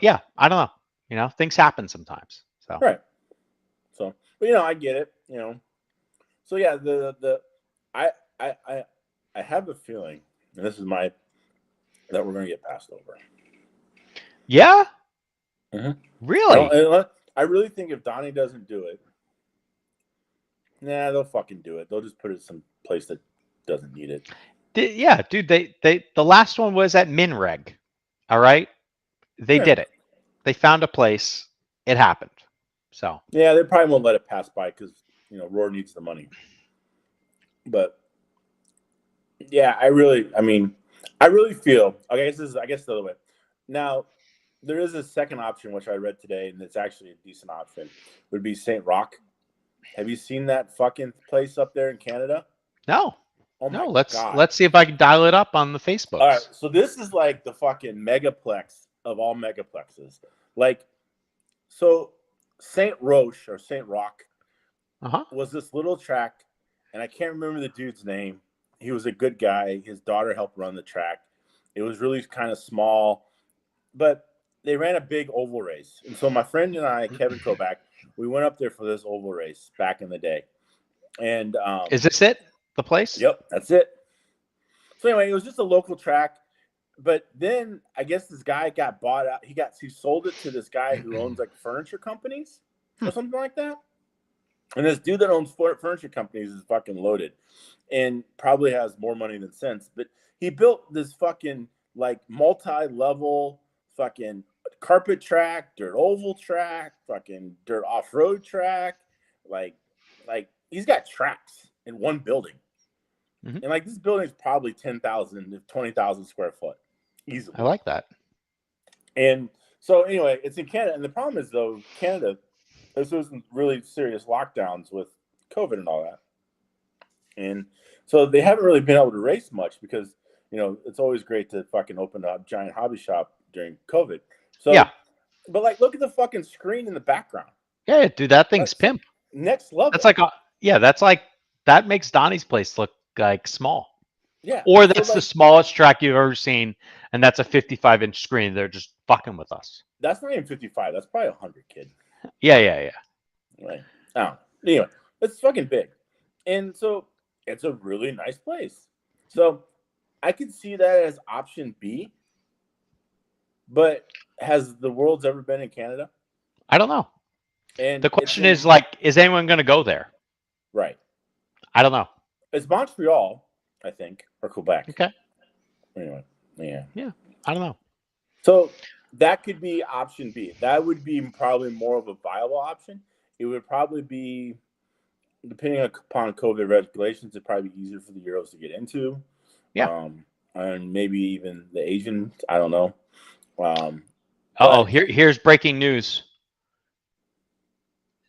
yeah, I don't know. Things happen sometimes. So right. So, but I get it. So yeah, I have a feeling, and this is that we're going to get passed over. Yeah. Mm-hmm. Really? I really think if Donnie doesn't do it, they'll fucking do it. They'll just put it some place that doesn't need it. Yeah, dude. They the last one was at Minreg. All right, they did it. They found a place. It happened. So yeah, they probably won't let it pass by because Roar needs the money. But yeah, I really feel. Okay, I guess the other way. Now there is a second option which I read today, and it's actually a decent option. Would be St. Roch. Have you seen that fucking place up there in Canada? No. Oh no, let's see if I can dial it up on the Facebook. All right, so this is like the fucking megaplex of all megaplexes. Like, so St. Roch or St. Roch was this little track, and I can't remember the dude's name. He was a good guy. His daughter helped run the track. It was really kind of small, but they ran a big oval race. And so my friend and I, Kevin Kovac, we went up there for this oval race back in the day. And is this it? The place? Yep, that's it. So anyway, it was just a local track, but then I guess this guy got bought out. He sold it to this guy who owns like furniture companies or something like that. And this dude that owns furniture companies is fucking loaded and probably has more money than sense. But he built this fucking like multi-level fucking carpet track, dirt oval track, fucking dirt off-road track. Like he's got tracks in one building. Mm-hmm. And like this building is probably 10,000 to 20,000 square foot easily. I like that. And so anyway, it's in Canada. And the problem is though, Canada, this was really serious lockdowns with COVID and all that. And so they haven't really been able to race much because, it's always great to fucking open a giant hobby shop during COVID. So, yeah. But like, look at the fucking screen in the background. Yeah, dude, that thing's pimp. Next level. That's like, that makes Donnie's place look like small. Yeah. Or that's the smallest track you've ever seen, and that's a 55-inch screen. They're just fucking with us. That's not even 55. That's probably 100, kid. Yeah. Right. I don't know. Anyway, it's fucking big. And so it's a really nice place. So I could see that as option B. But has the Worlds ever been in Canada? I don't know. And the question is, like, is anyone going to go there? Right. I don't know. It's Montreal, I think, or Quebec. Okay. Anyway, yeah. Yeah, I don't know. So that could be option B. That would be probably more of a viable option. It would probably be, depending upon COVID regulations, it'd probably be easier for the Euros to get into. Yeah. And maybe even the Asians. I don't know. Here's breaking news.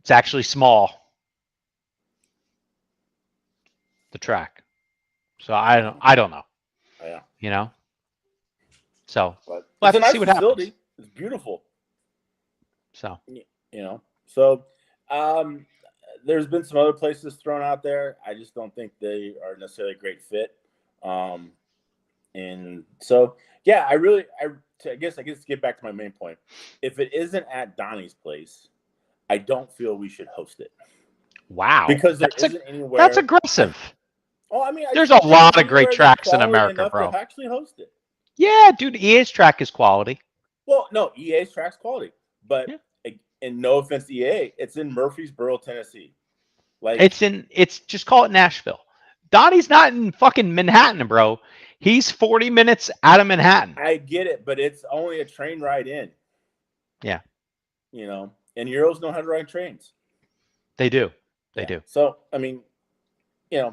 It's actually small. The track. So I don't know. Yeah. So but we'll it's a nice see what facility. happens. It's beautiful. So So there's been some other places thrown out there. I just don't think they are necessarily a great fit. And so I guess to get back to my main point, if it isn't at Donnie's place, I don't feel we should host it. Wow. Because there isn't anywhere. That's aggressive. There's a lot of great tracks in America, bro. To actually host it. Yeah, dude, EA's track is quality. Well, no, EA's track's quality. But and no offense to EA, it's in Murfreesboro, Tennessee. Like it's just call it Nashville. Donnie's not in fucking Manhattan, bro. He's 40 minutes out of Manhattan. I get it, but it's only a train ride in. Yeah. And Euros know how to ride trains. They do. They do. So, I mean, Yeah.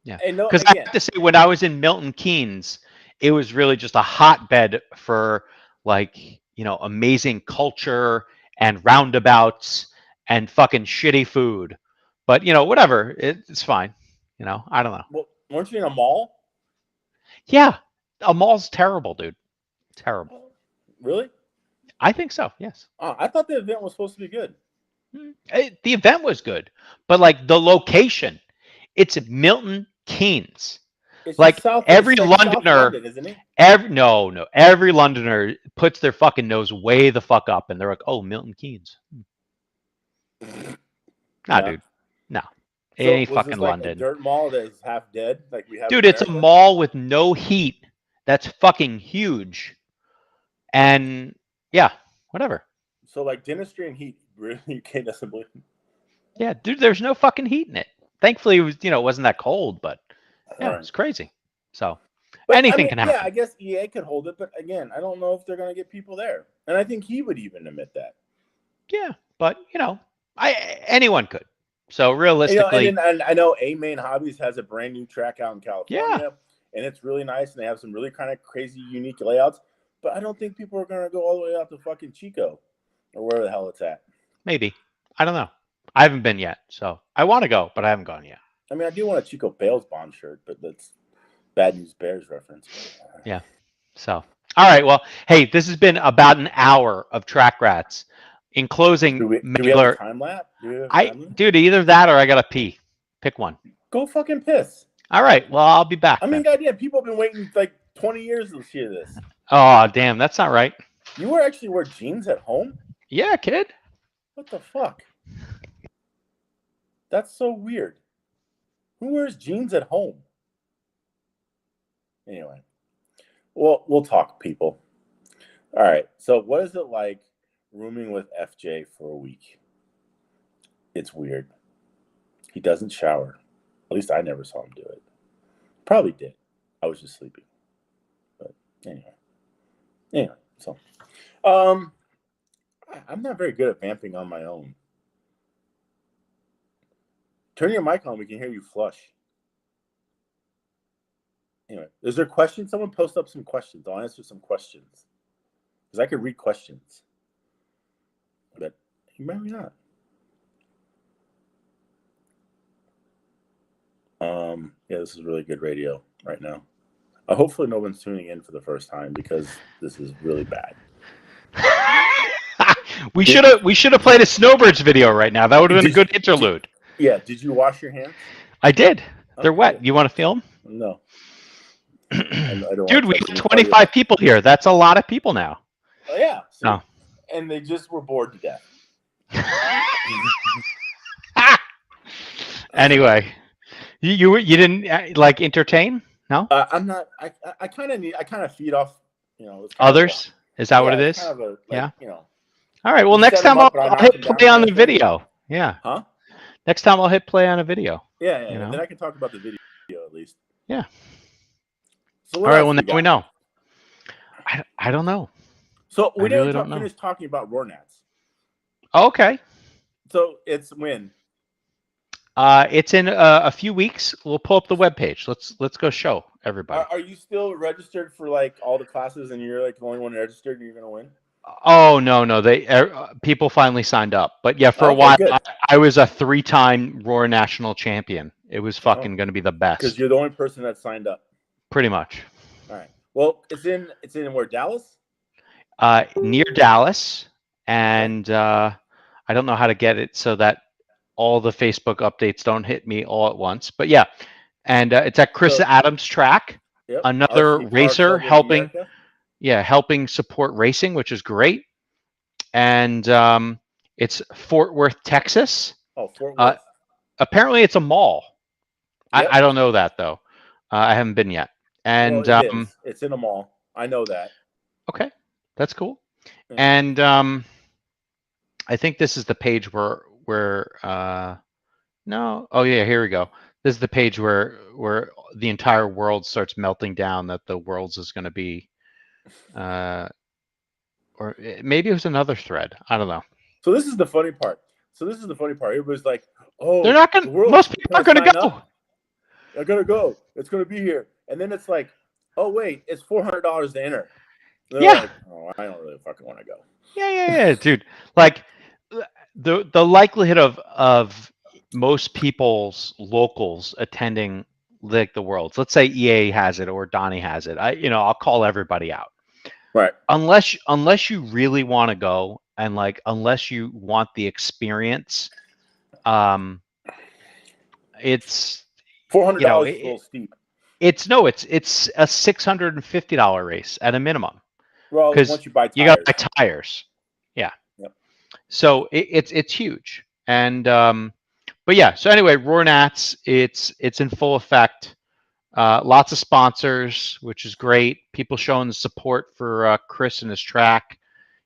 Because I have to say, when I was in Milton Keynes, it was really just a hotbed for, like, amazing culture and roundabouts and fucking shitty food. But, whatever. It's fine. I don't know. Well, weren't you in a mall? Yeah. A mall's terrible, dude. Terrible. Really? I think so, yes. I thought the event was supposed to be good. The event was good. But, like, the location, it's Milton Keynes. It's like south, every like Londoner, London, isn't it? Every Londoner puts their fucking nose way the fuck up, and they're like, "Oh, Milton Keynes." Nah, dude, no, it ain't fucking like London. A dirt mall that's half dead, like we have. Dude, it's a mall with no heat. That's fucking huge, and yeah, whatever. So, like, dentistry and heat, really, you can't believe. Yeah, dude, there's no fucking heat in it. Thankfully, it was, it wasn't that cold, but yeah, it's crazy. So anything can happen. Yeah, I guess EA could hold it, but again, I don't know if they're going to get people there. And I think he would even admit that. Yeah, but anyone could. So realistically, and I know A Main Hobbies has a brand new track out in California, Yeah. and it's really nice, and they have some really kind of crazy, unique layouts. But I don't think people are going to go all the way out to fucking Chico or where the hell it's at. Maybe. I don't know. I haven't been yet, so I want to go, but I haven't gone yet. I mean, I do want a Chico Bales Bond shirt, but that's Bad News Bears reference. Yeah. So, all right. Well, hey, this has been about an hour of Track Rats. In closing, do we have a time lapse? Dude, either that or I gotta pee. Pick one. Go fucking piss. All right. Well, I'll be back. I mean, goddamn, people have been waiting like 20 years to see this. Oh, damn, that's not right. You actually wear jeans at home? Yeah, kid. What the fuck? That's so weird. Who wears jeans at home? Anyway, well, we'll talk, people. All right. So, what is it like rooming with FJ for a week? It's weird. He doesn't shower. At least I never saw him do it. Probably did. I was just sleeping. But anyway, so I'm not very good at vamping on my own. Turn your mic on. We can hear you flush. Anyway, is there questions? Someone post up some questions. I'll answer some questions. Because I could read questions. But maybe not. Yeah, this is really good radio right now. Hopefully no one's tuning in for the first time because this is really bad. we should have played a Snowbirds video right now. That would have been a good interlude. Did you wash your hands? I did. They're Okay. wet. You want to film? No. I don't Dude, we got 25 people here. That's a lot of people now. Oh yeah. See? Oh. And they just were bored to death. Anyway, you didn't like entertain? No. I'm not. I kind of feed off. Others. Is that what it is? Kind of a, yeah. All right. Well, next time I'll hit play on the video. Yeah. Huh? Next time I'll hit play on a video. Yeah. Then I can talk about the video at least. Yeah. So all right. Well, now we know. I don't know. So we didn't finish talking about Roarnats. Okay. So it's when? It's in a few weeks. We'll pull up the webpage. Let's go show everybody. Are you still registered for like all the classes, and you're like the only one registered, and you're gonna win? Oh no, they people finally signed up, but yeah, for a while I was a 3-time Roar national champion. It was fucking going to be the best. Because you're the only person that signed up. Pretty much. All right. Well, it's in where, Dallas? Near Dallas, and I don't know how to get it so that all the Facebook updates don't hit me all at once. But yeah, and it's at Chris Adams track. Yep. Another racer helping. Yeah, helping support racing, which is great. And it's Fort Worth, Texas. Oh, Fort Worth. Apparently, it's a mall. Yep. I don't know that though. I haven't been yet. And it's in a mall. I know that. Okay, that's cool. Yeah. And I think this is the page where no. Oh yeah, here we go. This is the page where the entire world starts melting down. That the world's is going to be. Or maybe it was another thread. I don't know. So this is the funny part. Everybody's like, "Oh, they're not going. Most people aren't going to go. They're going to go. It's going to be here." And then it's like, "Oh wait, it's $400 to enter." They're like, "Oh, I don't really fucking want to go." Yeah, dude. Like the likelihood of most people's locals attending like the Worlds. Let's say EA has it or Donnie has it. I'll call everybody out. Right. Unless you really want to go and unless you want the experience, it's $400 is a little steep. It's a $650 race at a minimum. Well, once you buy tires. You got to buy tires. Yeah. Yep. So it's huge. And but yeah, so anyway, Roarnats, it's in full effect. Lots of sponsors, which is great. People showing the support for Chris and his track.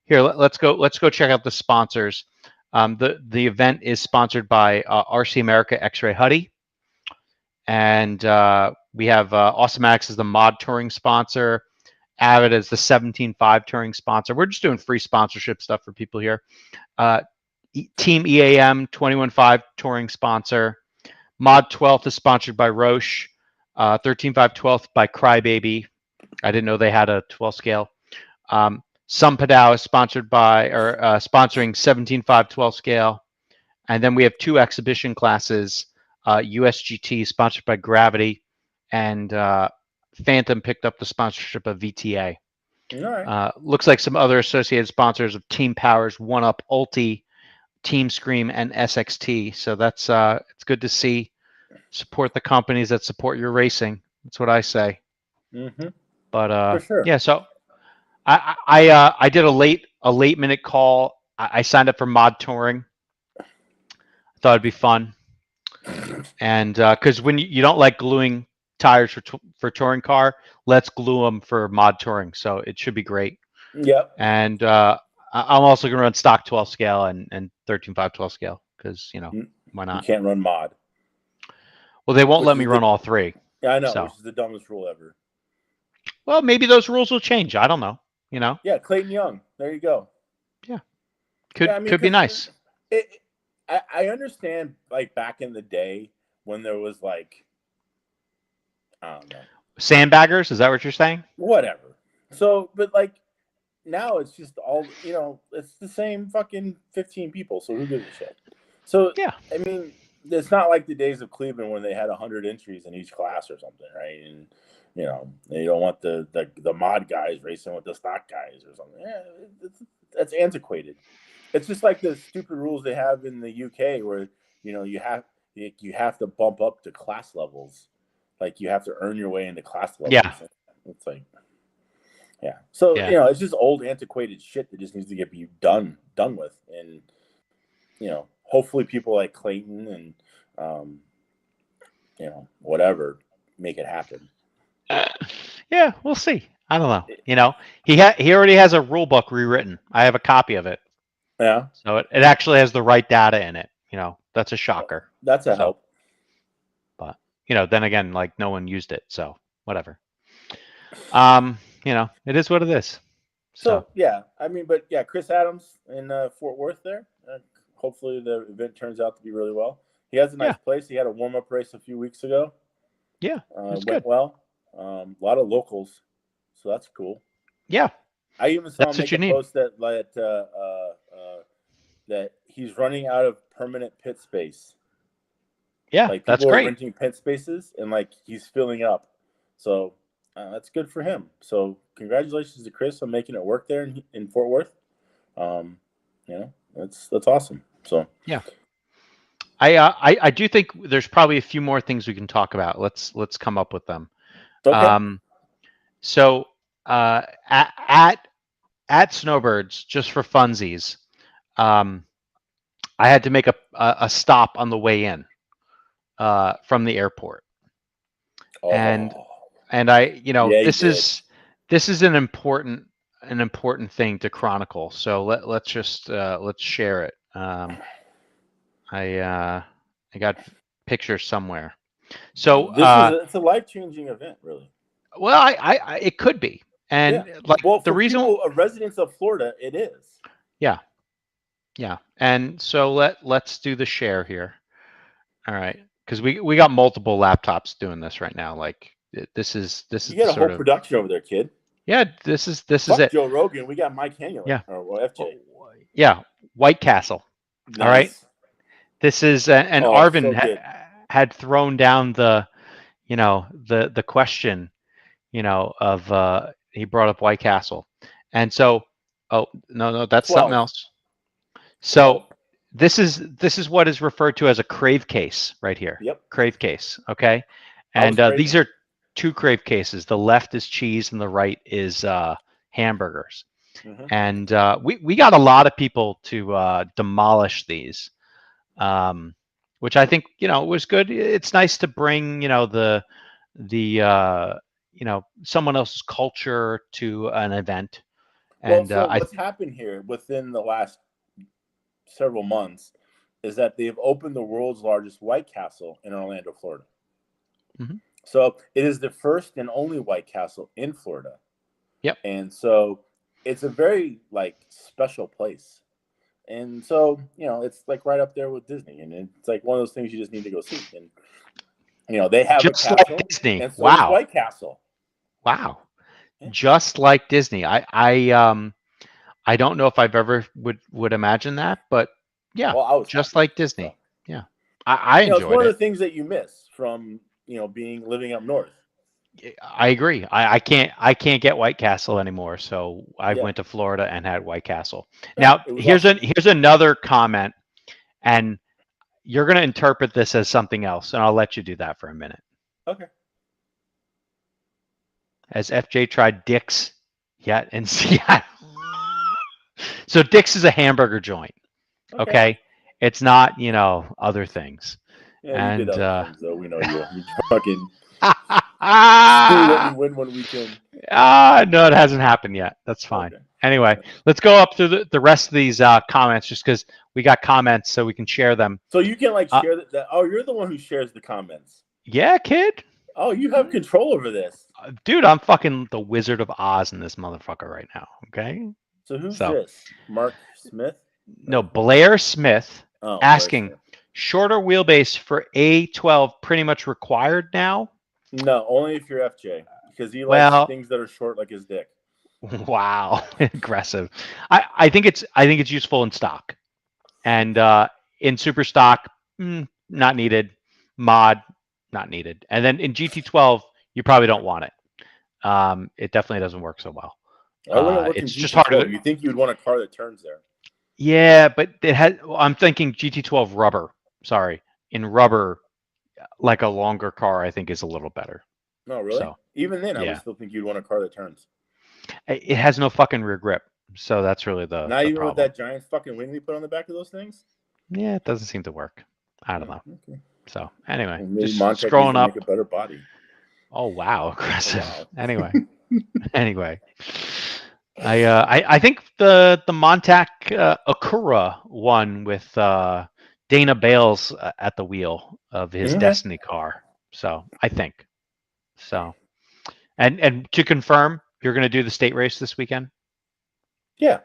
Here, let's go check out the sponsors. The event is sponsored by RC America X-Ray Huddy, and we have Awesomatics as the mod touring sponsor, Avid as the 17.5 touring sponsor. We're just doing free sponsorship stuff for people here. Team EAM 21.5 touring sponsor. Mod 12th is sponsored by Roche. 13.5 12th by Crybaby. I didn't know they had a 12 scale. Some Padao is sponsored by sponsoring 17.5 12 scale. And then we have 2 exhibition classes. USGT sponsored by Gravity, and Phantom picked up the sponsorship of VTA. All right. Looks like some other associated sponsors of Team Powers, One Up, Ulti, Team Scream, and SXT. So that's it's good to see. Support the companies that support your racing. That's what I say. Mm-hmm. But for sure. Yeah, so I did a late minute call. I signed up for mod touring. I thought it'd be fun, and because when you don't like gluing tires for touring car, let's glue them for mod touring. So it should be great. Yep. And I'm also gonna run stock 12 scale and 13.5 12 scale because why not? You can't run mod. Well, they won't let me run all 3. Yeah, I know. Which is the dumbest rule ever. Well, maybe those rules will change. I don't know. Yeah, Clayton Young. There you go. Yeah. Could be nice. I understand, back in the day when there was I don't know. Sandbaggers? Is that what you're saying? Whatever. So, but now it's just all, it's the same fucking 15 people. So who gives a shit? So, yeah. I mean, it's not like the days of Cleveland when they had 100 entries in each class or something, right? And they don't want the mod guys racing with the stock guys or something. Yeah, that's antiquated. It's just like the stupid rules they have in the UK where you have to bump up to class levels, like you have to earn your way into class levels. Yeah, it's like, yeah. So Yeah. it's just old antiquated shit that just needs to get done with, and hopefully people like Clayton and whatever make it happen. Yeah, we'll see. I don't know. He already has a rule book rewritten. I have a copy of it. Yeah. So it actually has the right data in it. That's a shocker. That's a help. But then again, like no one used it, so whatever. It is what it is. So yeah, but yeah, Chris Adams in Fort Worth there. Hopefully the event turns out to be really well. He has a nice place. He had a warm-up race a few weeks ago. Yeah, went good. Well. A lot of locals, so that's cool. Yeah, I even saw him make a post that he's running out of permanent pit space. Yeah, like that's people great. Are renting pit spaces and like he's filling up, so that's good for him. So congratulations to Chris on making it work there in Fort Worth. That's awesome. So yeah. I do think there's probably a few more things we can talk about. Let's come up with them. Okay. So at Snowbirds, just for funsies, I had to make a stop on the way in from the airport, and I this is an important thing to chronicle. So let's share it. I got pictures somewhere. So it's a life-changing event, really. Well, I it could be, and the reason people, residents of Florida, it is. Yeah, and so let's do the share here. All right, because we got multiple laptops doing this right now. Like this is you got a whole production over there, kid. Yeah, this is it. Joe Rogan, we got Mike Hanley. Yeah, or FJ. Yeah, White Castle. Nice. All right, this is and Arvin had thrown down the question. Of he brought up White Castle, and so no, that's 12. Something else. So this is what is referred to as a crave case right here. Yep. Crave case. Okay, and these are two crave cases. The left is cheese and the right is hamburgers. Mm-hmm. And we got a lot of people to demolish these, which I think was good. It's nice to bring the someone else's culture to an event. And what's happened here within the last several months is that they've opened the world's largest White Castle in Orlando, Florida. Mm-hmm. So it is the first and only White Castle in Florida. Yep. And so it's a very special place. And so, it's like right up there with Disney, and it's like one of those things you just need to go see. And they have just a castle, like Disney. and so wow, White Castle. Wow, yeah. Just like Disney. I don't know if I've ever would imagine that, but yeah, just like Disney. So. Yeah, I enjoyed it. It's one of the things that you miss from living up north. I agree. I can't get White Castle anymore, so I went to Florida and had White Castle. Now here's another comment, and you're going to interpret this as something else, and I'll let you do that for a minute. Okay. Has FJ tried Dick's yet in Seattle? So Dick's is a hamburger joint. Okay. It's not, other things. Yeah, and you did other things, though. We know you. You fucking win one weekend. No, it hasn't happened yet. That's fine. Okay. Anyway, let's go up to the rest of these comments, just because we got comments, so we can share them. So you can share that. Oh, you're the one who shares the comments. Yeah, kid. Oh, you have control over this, dude. I'm fucking the Wizard of Oz in this motherfucker right now. Okay. So who's this? Mark Smith? No, Blair Smith. Asking, shorter wheelbase for A12 pretty much required now? No, only if you're FJ, because he likes things that are short like his dick. Wow, aggressive. I think it's useful in stock, and in super stock, not needed. Mod, not needed. And then in GT12, you probably don't want it. It definitely doesn't work so well. I wouldn't work It's in just GT12. harder. You think you'd want a car that turns there? Yeah, but it had. I'm thinking GT12 rubber. Sorry, in rubber, like a longer car, I think is a little better. No, really. So, even then, I yeah. would still think you'd want a car that turns. It has no fucking rear grip, so that's really the Not even problem. with that giant fucking wing they put on the back of those things. Yeah, it doesn't seem to work. I don't know. Okay. So anyway, Maybe just Montec scrolling needs to up. make a better body. Oh wow, aggressive. Oh, wow. Anyway, I think the Montec Acura won with Dana Bales at the wheel of his Destiny car. So I think so. And to confirm, you're going to do the state race this weekend? Yeah. Okay.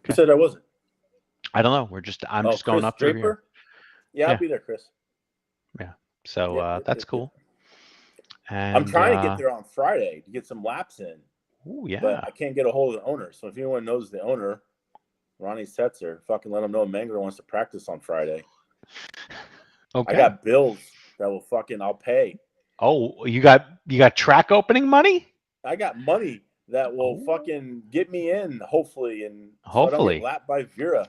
Who said I wasn't? I don't know. I'm just going Chris up through Draper? here. Yeah, I'll be there, Chris. Yeah. So that's cool. And I'm trying to get there on Friday to get some laps in. Ooh, yeah. But I can't get a hold of the owner. So if anyone knows the owner, Ronnie Setzer, fucking let him know Mangler wants to practice on Friday. Okay. I got bills that will I'll pay. Oh, you got track opening money? I got money that will fucking get me in, hopefully, and so I don't get lapped by Vera.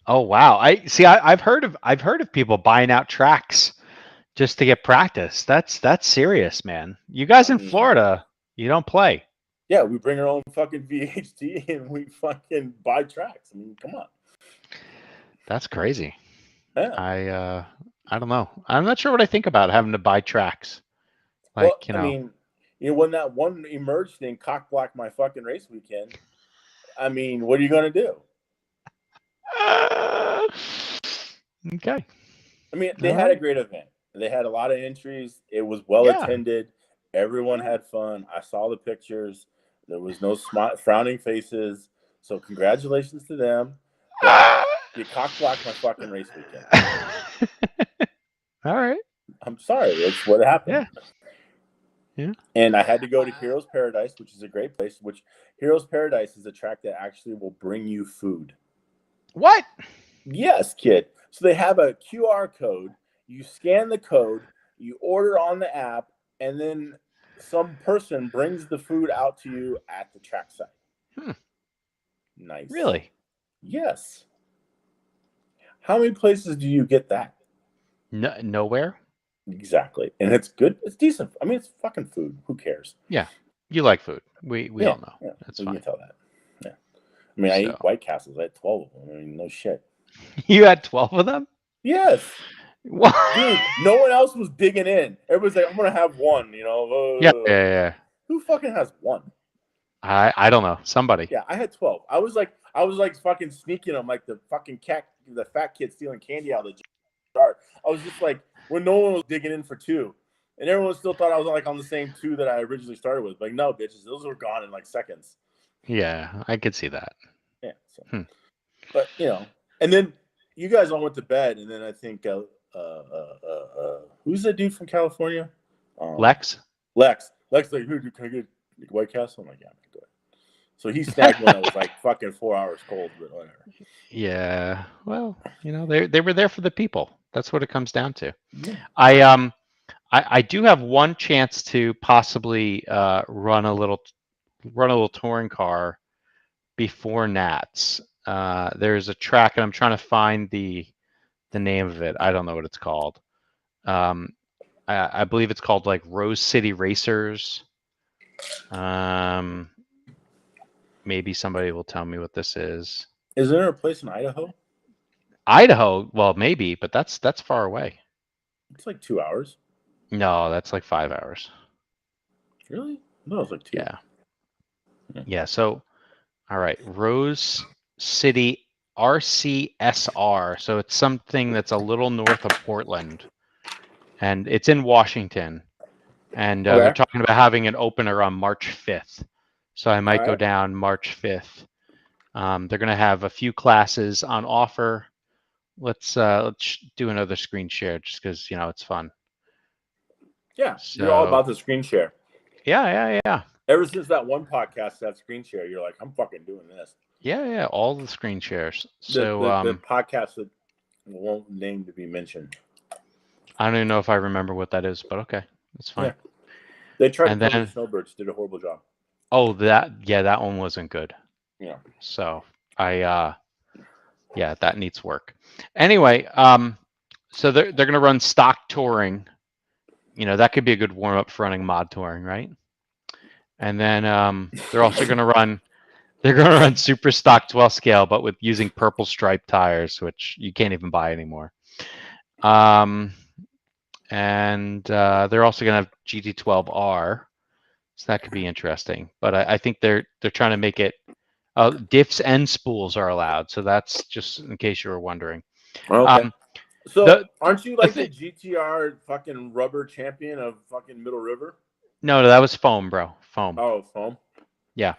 Oh wow! I've heard of people buying out tracks just to get practice. That's serious, man. You guys in Florida, you don't play. Yeah, we bring our own fucking VHD and we fucking buy tracks. I mean, come on. That's crazy. Yeah. I don't know. I'm not sure what I think about having to buy tracks. Like, I mean, when that one emerged thing cock blocked my fucking race weekend, I mean, what are you going to do? Okay. I mean, they had a great event. They had a lot of entries. It was well attended. Everyone had fun. I saw the pictures. There was no frowning faces. So congratulations to them. But you cock blocked my fucking race weekend. All right. I'm sorry. It's what happened. Yeah. And I had to go to Heroes Paradise, which is a great place. Which Heroes Paradise is a track that actually will bring you food. What? Yes, kid. So they have a QR code. You scan the code, you order on the app, and then some person brings the food out to you at the track site. Nice. Really? Yes. How many places do you get that? No, nowhere. Exactly. And it's good. It's decent. I mean, it's fucking food. Who cares? Yeah. You like food. We all know. Yeah. That's fine. fine. You can tell that. Yeah. I mean, I ate White Castles. I had 12 of them. I mean, no shit. You had 12 of them? Yes. What? Dude, no one else was digging in. Everybody's like, I'm going to have one, you know. Yeah. Who fucking has one? I don't know. Somebody. Yeah, I had 12. I was like fucking sneaking them like the fucking cat, the fat kid stealing candy out of the jar. I was just like, when no one was digging in for two. And everyone still thought I was like on the same two that I originally started with. Like, no, bitches, those were gone in like seconds. Yeah, I could see that. Yeah. So. But, you know, and then you guys all went to bed, and then I think who's that dude from California? Lex. Like, who can I get White Castle? I'm like, yeah, go ahead. So he snagged one that was like fucking 4 hours cold, but whatever. Yeah. Well, you know, they were there for the people. That's what it comes down to. Yeah. I do have one chance to possibly run a little touring car before Nats. There's a track, and I'm trying to find the name of it. I don't know what it's called. I believe it's called like Rose City Racers. Maybe somebody will tell me what this is. Is there a place in Idaho? Idaho, well, maybe, but that's far away. It's like 2 hours. No, that's like 5 hours. Really? No, it's like 2. Yeah. So, all right, Rose City RCSR. So it's something that's a little north of Portland, and it's in Washington. And they're talking about having an opener on March 5th. So I might go down March 5th. They're going to have a few classes on offer. Let's do another screen share just because, you know, it's fun. Yeah, so, you're all about the screen share. Yeah. Ever since that one podcast, that screen share, you're like, I'm fucking doing this. Yeah, all the screen shares. So the podcast that won't name to be mentioned. I don't even know if I remember what that is, but okay, that's fine. Yeah. They tried And to cover then- the Snowbirds, did a horrible job. Oh, that one wasn't good. Yeah. So yeah, that needs work. Anyway, so they're gonna run stock touring. You know, that could be a good warm up for running mod touring, right? And then they're also gonna run super stock 12 scale, but with using purple stripe tires, which you can't even buy anymore. And they're also gonna have GT12R, so that could be interesting. But I think they're trying to make it. Diffs and spools are allowed, so that's just in case you were wondering. Okay. So aren't you like the GTR fucking rubber champion of fucking Middle River? No, that was foam, bro. Foam. Oh, foam. Yeah.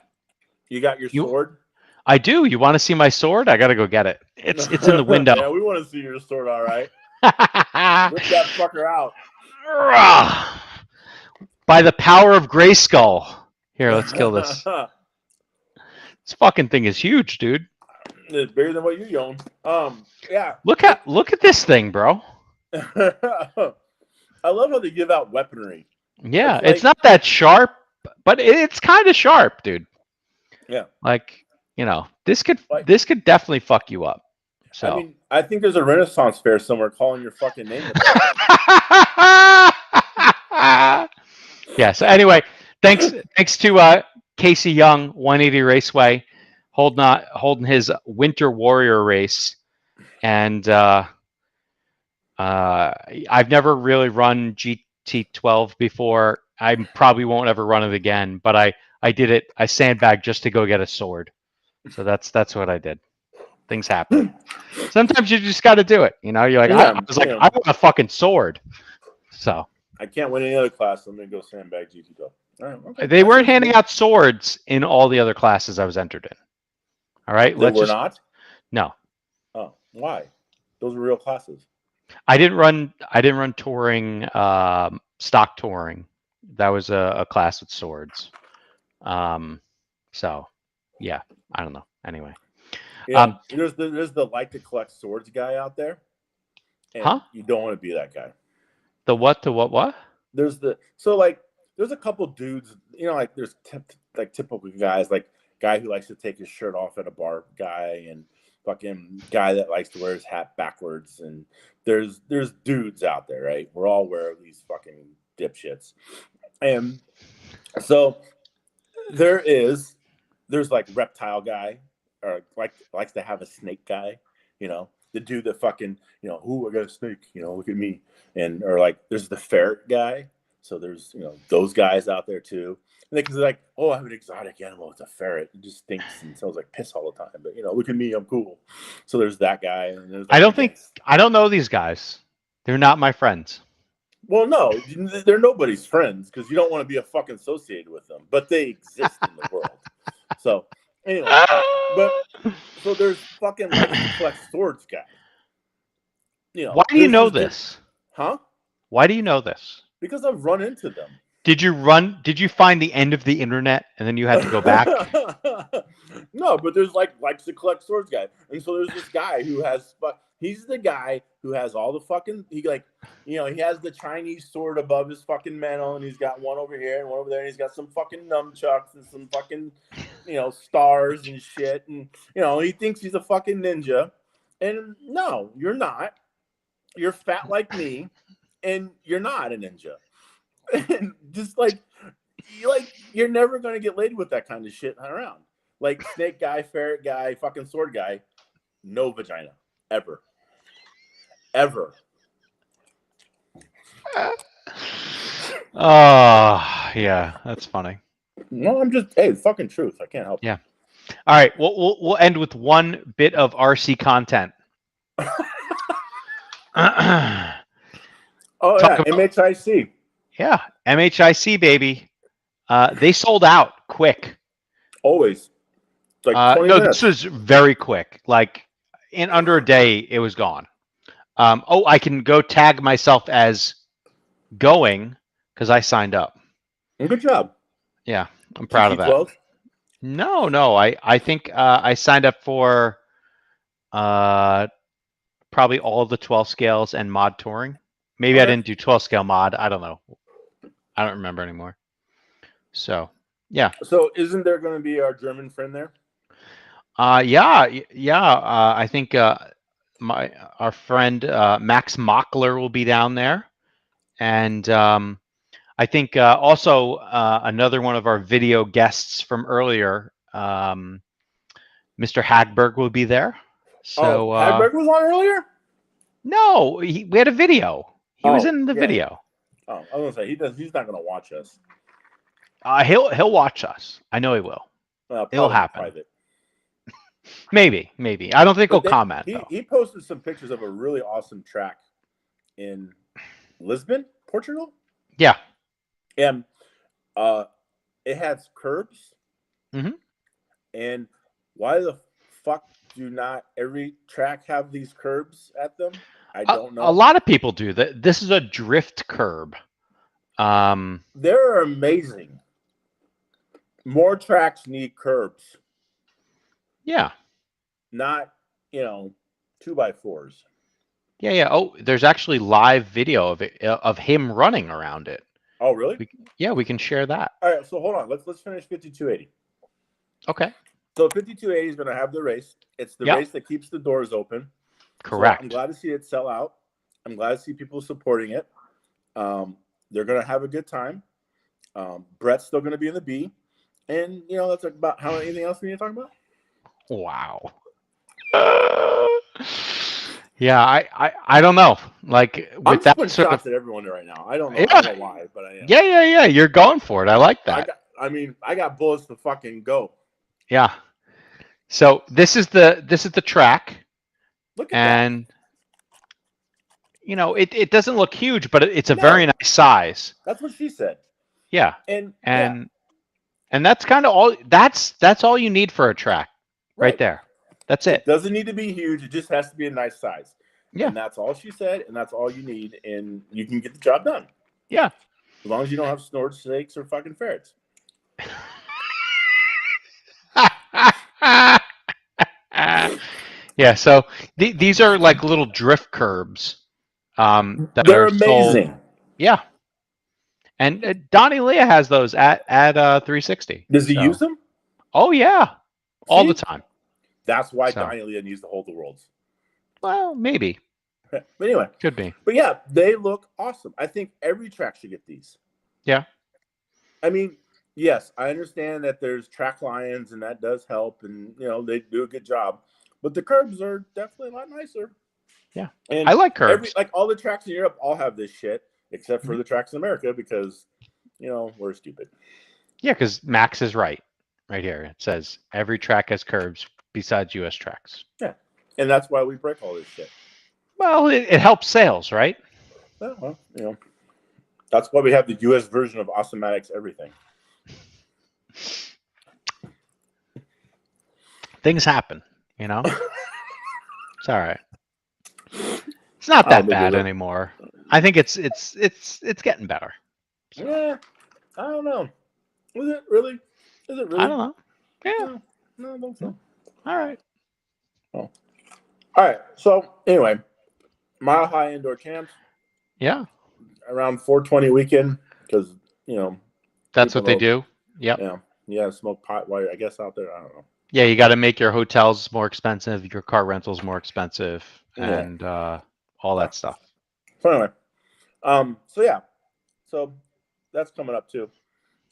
You got your sword? I do. You want to see my sword? I gotta go get it. It's in the window. Yeah, we want to see your sword. All right. Rip that fucker out. By the power of Grayskull. Here, let's kill this. This fucking thing is huge, dude. It's bigger than what you own. Yeah. Look at this thing, bro. I love how they give out weaponry. Yeah, it's not that sharp, but it's kind of sharp, dude. Yeah. Like, you know, this could definitely fuck you up. So I mean, I think there's a Renaissance fair somewhere calling your fucking name. Yeah. So anyway, thanks to Casey Young, 180 Raceway, holding his Winter Warrior race, and I've never really run GT12 before. I probably won't ever run it again, but I did it. I sandbagged just to go get a sword. So that's what I did. Things happen. Sometimes you just got to do it. You know, you're like, I want a fucking sword. So I can't win any other class. So I'm gonna go sandbag GT12. All right, okay. They weren't handing out swords in all the other classes I was entered in. All right, they were not. No. Oh, why? Those were real classes. I didn't run touring, stock touring. That was a class with swords. So yeah, I don't know. Anyway. Yeah, there's the like to collect swords guy out there. And you don't want to be that guy. The what? The what? There's a couple dudes, you know, like there's typical guys, like guy who likes to take his shirt off at a bar guy, and fucking guy that likes to wear his hat backwards, and there's dudes out there, right? We're all aware of these fucking dipshits. And so there's like reptile guy, or likes to have a snake guy, you know, the dude that fucking, you know, I got a snake, you know, look at me. And or like there's the ferret guy. So there's, you know, those guys out there too. And because they're like, oh, I have an exotic animal, it's a ferret. It just stinks and smells like piss all the time. But you know, look at me, I'm cool. So there's that guy. And there's I don't know these guys. They're not my friends. Well, no, they're nobody's friends because you don't want to be a fucking associated with them, but they exist in the world. So anyway, so there's fucking like collect swords guy. You know, why do you know this? Huh? Why do you know this? Because I've run into them. Did you find the end of the internet and then you had to go back? No, but there's likes to collect swords guy, and so there's this guy who has, he's the guy who has all the fucking, he has the Chinese sword above his fucking mantle, and he's got one over here and one over there, and he's got some fucking nunchucks and some fucking, you know, stars and shit, and you know, he thinks he's a fucking ninja, and no, you're not. You're fat like me, and you're not a ninja. And just you're never gonna get laid with that kind of shit around. Like snake guy, ferret guy, fucking sword guy, no vagina ever. Oh yeah, that's funny. No, I'm just fucking truth. I can't help. Yeah. All right, we'll end with one bit of RC content. Oh yeah, MHIC. Yeah, MHIC baby. They sold out quick. Always. Like 20 minutes. This was very quick. Like in under a day, it was gone. I can go tag myself as going because I signed up. Good job. Yeah, I'm proud of that. No. I think I signed up for probably all the 12 scales and mod touring. Maybe I didn't do 12 scale mod. I don't know. I don't remember anymore. So, yeah. So isn't there going to be our German friend there? Yeah. I think our friend Max Mockler will be down there, and I think also another one of our video guests from earlier, Mr. Hagberg, will be there. So Hagberg was on earlier. No, we had a video. He was in the video. Oh, I was gonna say he's not gonna watch us. He'll watch us. I know he will. It'll happen. Private. Maybe. I don't think he'll comment. He posted some pictures of a really awesome track in Lisbon, Portugal. Yeah. And it has curbs. Mm-hmm. And why the fuck do not every track have these curbs at them? I don't know. A lot of people do that. This is a drift curb. They're amazing. More tracks need curbs. Yeah. Not, 2x4s. Yeah. Oh, there's actually live video of it, of him running around it. Oh, really? We can share that. All right, so hold on. Let's finish 5280. Okay. So 5280 is going to have the race. It's the race that keeps the doors open. Correct. So I'm glad to see it sell out. I'm glad to see people supporting it. They're going to have a good time. Brett's still going to be in the B. And, that's about how anything else we need to talk about? Wow. Yeah, I don't know. Like with I'm that putting sort shots of at everyone right now. I don't know why, but I am. Yeah. You're going for it. I like that. I got bullets to fucking go. Yeah. So this is the track. Look at that. It doesn't look huge, but it's a very nice size. That's what she said. Yeah. And that's kind of all. That's all you need for a track, right there. That's it. It doesn't need to be huge. It just has to be a nice size. Yeah. And that's all she said, and that's all you need, and you can get the job done. Yeah. As long as you don't have snored snakes or fucking ferrets. Yeah. So these are like little drift curbs. They're amazing. Sold. Yeah. And Donnie Leah has those at 360. Does he use them? Oh yeah, all the time. That's why Donnie Leah needs to hold the worlds. Well, maybe. But anyway, could be. But yeah, they look awesome. I think every track should get these. Yeah. I mean, yes, I understand that there's track lions and that does help, and they do a good job. But the curbs are definitely a lot nicer. Yeah, and I like curbs. Like all the tracks in Europe all have this shit, except for the tracks in America because we're stupid. Yeah, because Max is right here. It says every track has curbs besides U.S. tracks. Yeah, and that's why we break all this shit. Well, it helps sales, right? Well, that's why we have the U.S. version of Awesomatics everything. Things happen, It's all right. It's not that bad anymore. I think it's getting better. So. Yeah, I don't know. Is it really? I don't know. Yeah. No, I don't think so. All right. Oh. All right. So anyway, Mile High Indoor Champs. Yeah. Around 420 weekend because that's what they do. Yep. Yeah. Yeah. Smoke pot while I guess out there. I don't know. Yeah, you got to make your hotels more expensive, your car rentals more expensive, and all that stuff. So anyway, so yeah, so that's coming up too.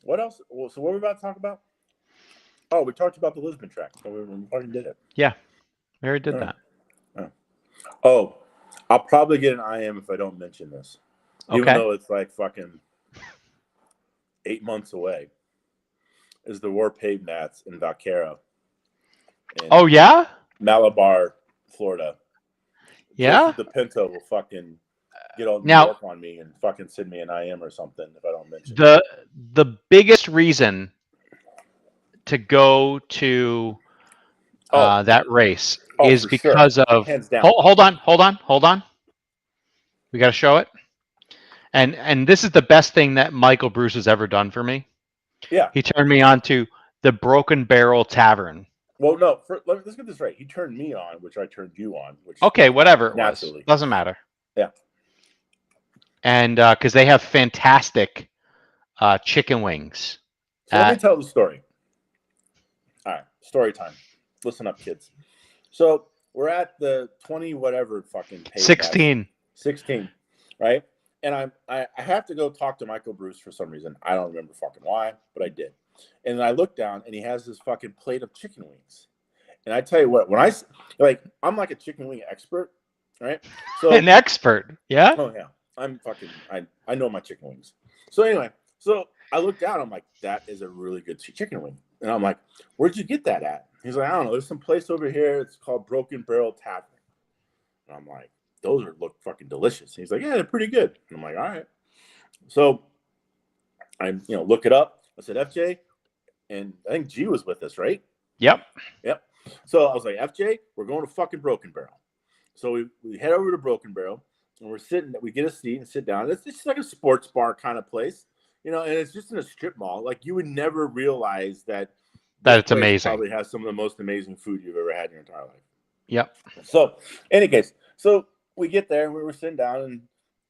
What else? Well, so what were we about to talk about? Oh, we talked about the Lisbon track. So we already did it. Yeah, we already did that. Oh, I'll probably get an IM if I don't mention this, even though it's like fucking 8 months away. Is the War Paved Nats in Vaquero? Oh yeah, Malabar, Florida. Yeah, the Pinto will fucking get all New York on me and fucking send me an IM or something if I don't mention the biggest reason to go to that race is because of hold on. We got to show it, and this is the best thing that Michael Bruce has ever done for me. Yeah, he turned me on to the Broken Barrel Tavern. Well, no, let's get this right. He turned me on, which I turned you on. Which whatever it was. Doesn't matter. Yeah. and because they have fantastic chicken wings. So let me tell the story. All right, story time. Listen up, kids. So we're at the 20 whatever fucking page. 16. 16, right? And I have to go talk to Michael Bruce for some reason. I don't remember fucking why, but I did. And then I look down, and he has this fucking plate of chicken wings. And I tell you what, when I'm like a chicken wing expert, right? So an expert, yeah. Oh yeah, I know my chicken wings. So anyway, so I look down, I'm like, that is a really good chicken wing. And I'm like, where'd you get that at? He's like, I don't know. There's some place over here. It's called Broken Barrel Tavern. And I'm like, those look fucking delicious. And he's like, yeah, they're pretty good. And I'm like, all right. So I look it up. I said, FJ, and I think G was with us, right? Yep. So I was like, FJ, we're going to fucking Broken Barrel. So we head over to Broken Barrel, and we get a seat and sit down. It's just like a sports bar kind of place, and it's just in a strip mall. Like, you would never realize that it's amazing. Probably has some of the most amazing food you've ever had in your entire life. Yep. So, in any case, so we get there, and we were sitting down, and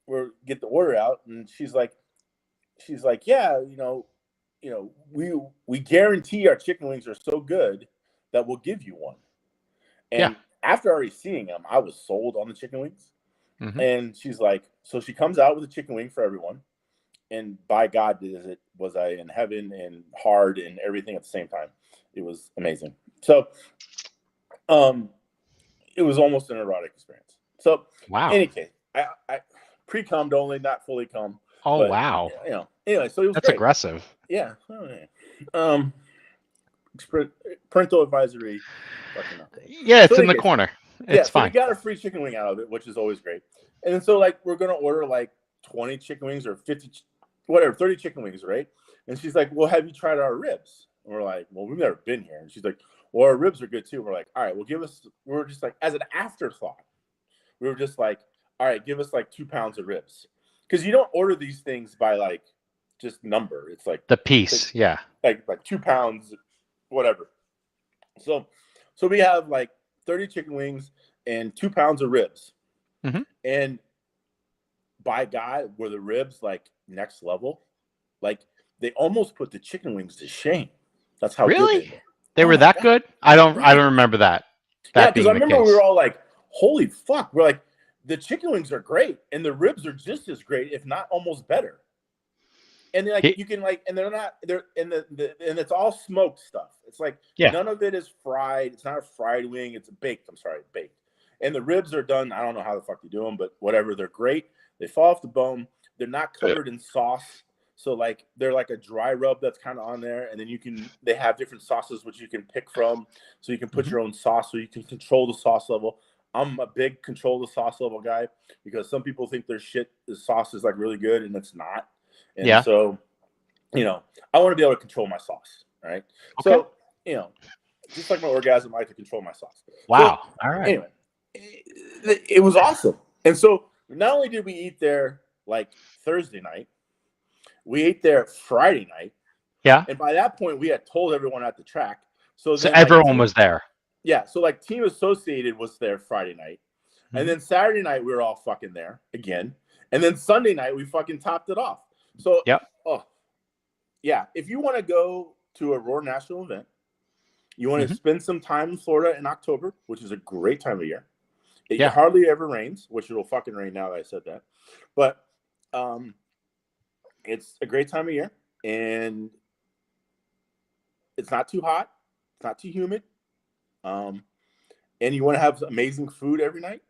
we get the order out, and she's like, yeah, we guarantee our chicken wings are so good that we'll give you one. And after already seeing them, I was sold on the chicken wings. Mm-hmm. And she's like, so she comes out with a chicken wing for everyone. And by God, was I in heaven and hard and everything at the same time. It was amazing. So it was almost an erotic experience. So wow. In any case, I pre-cummed only, not fully cum. Oh, but, wow. Anyway, so it was That's great. Aggressive. Yeah. Parental advisory. Yeah, it's in the corner. It's fine. So we got a free chicken wing out of it, which is always great. And then so we're gonna order 20 chicken wings or 50, whatever, 30 chicken wings, right? And she's like, "Well, have you tried our ribs?" And we're like, "Well, we've never been here." And she's like, "Well, our ribs are good too." We're like, "All right, well, we're just like, as an afterthought, we were just like, all right, give us 2 pounds of ribs, because you don't order these things by just number. It's like the piece, yeah, like 2 pounds, whatever. So we have 30 chicken wings and 2 pounds of ribs. Mm-hmm. And by God, were the ribs next level? They almost put the chicken wings to shame. That's how really good they were. That good? I don't remember that. Yeah, because I remember we were all like, holy fuck. We're like, the chicken wings are great, and the ribs are just as great, if not almost better. And then you can and it's all smoked stuff. It's none of it is fried. It's not a fried wing. It's baked. I'm sorry, baked. And the ribs are done. I don't know how the fuck they do them, but whatever. They're great. They fall off the bone. They're not covered in sauce. So they're like a dry rub that's kind of on there. And then they have different sauces which you can pick from. So you can put your own sauce, so you can control the sauce level. I'm a big control the sauce level guy, because some people think the sauce is really good, and it's not. And so, I want to be able to control my sauce, right? Okay. So, just like my orgasm, I like to control my sauce. Wow. So, all right. Anyway, it was awesome. And so not only did we eat there Thursday night, we ate there Friday night. Yeah. And by that point, we had told everyone at the track. So everyone was there. Yeah. So Team Associated was there Friday night. Mm-hmm. And then Saturday night, we were all fucking there again. And then Sunday night, we fucking topped it off. So, if you want to go to a Roar National event, you want to spend some time in Florida in October, which is a great time of year. It hardly ever rains, which it'll fucking rain now that I said that. But it's a great time of year, and it's not too hot. It's not too humid. And you want to have amazing food every night,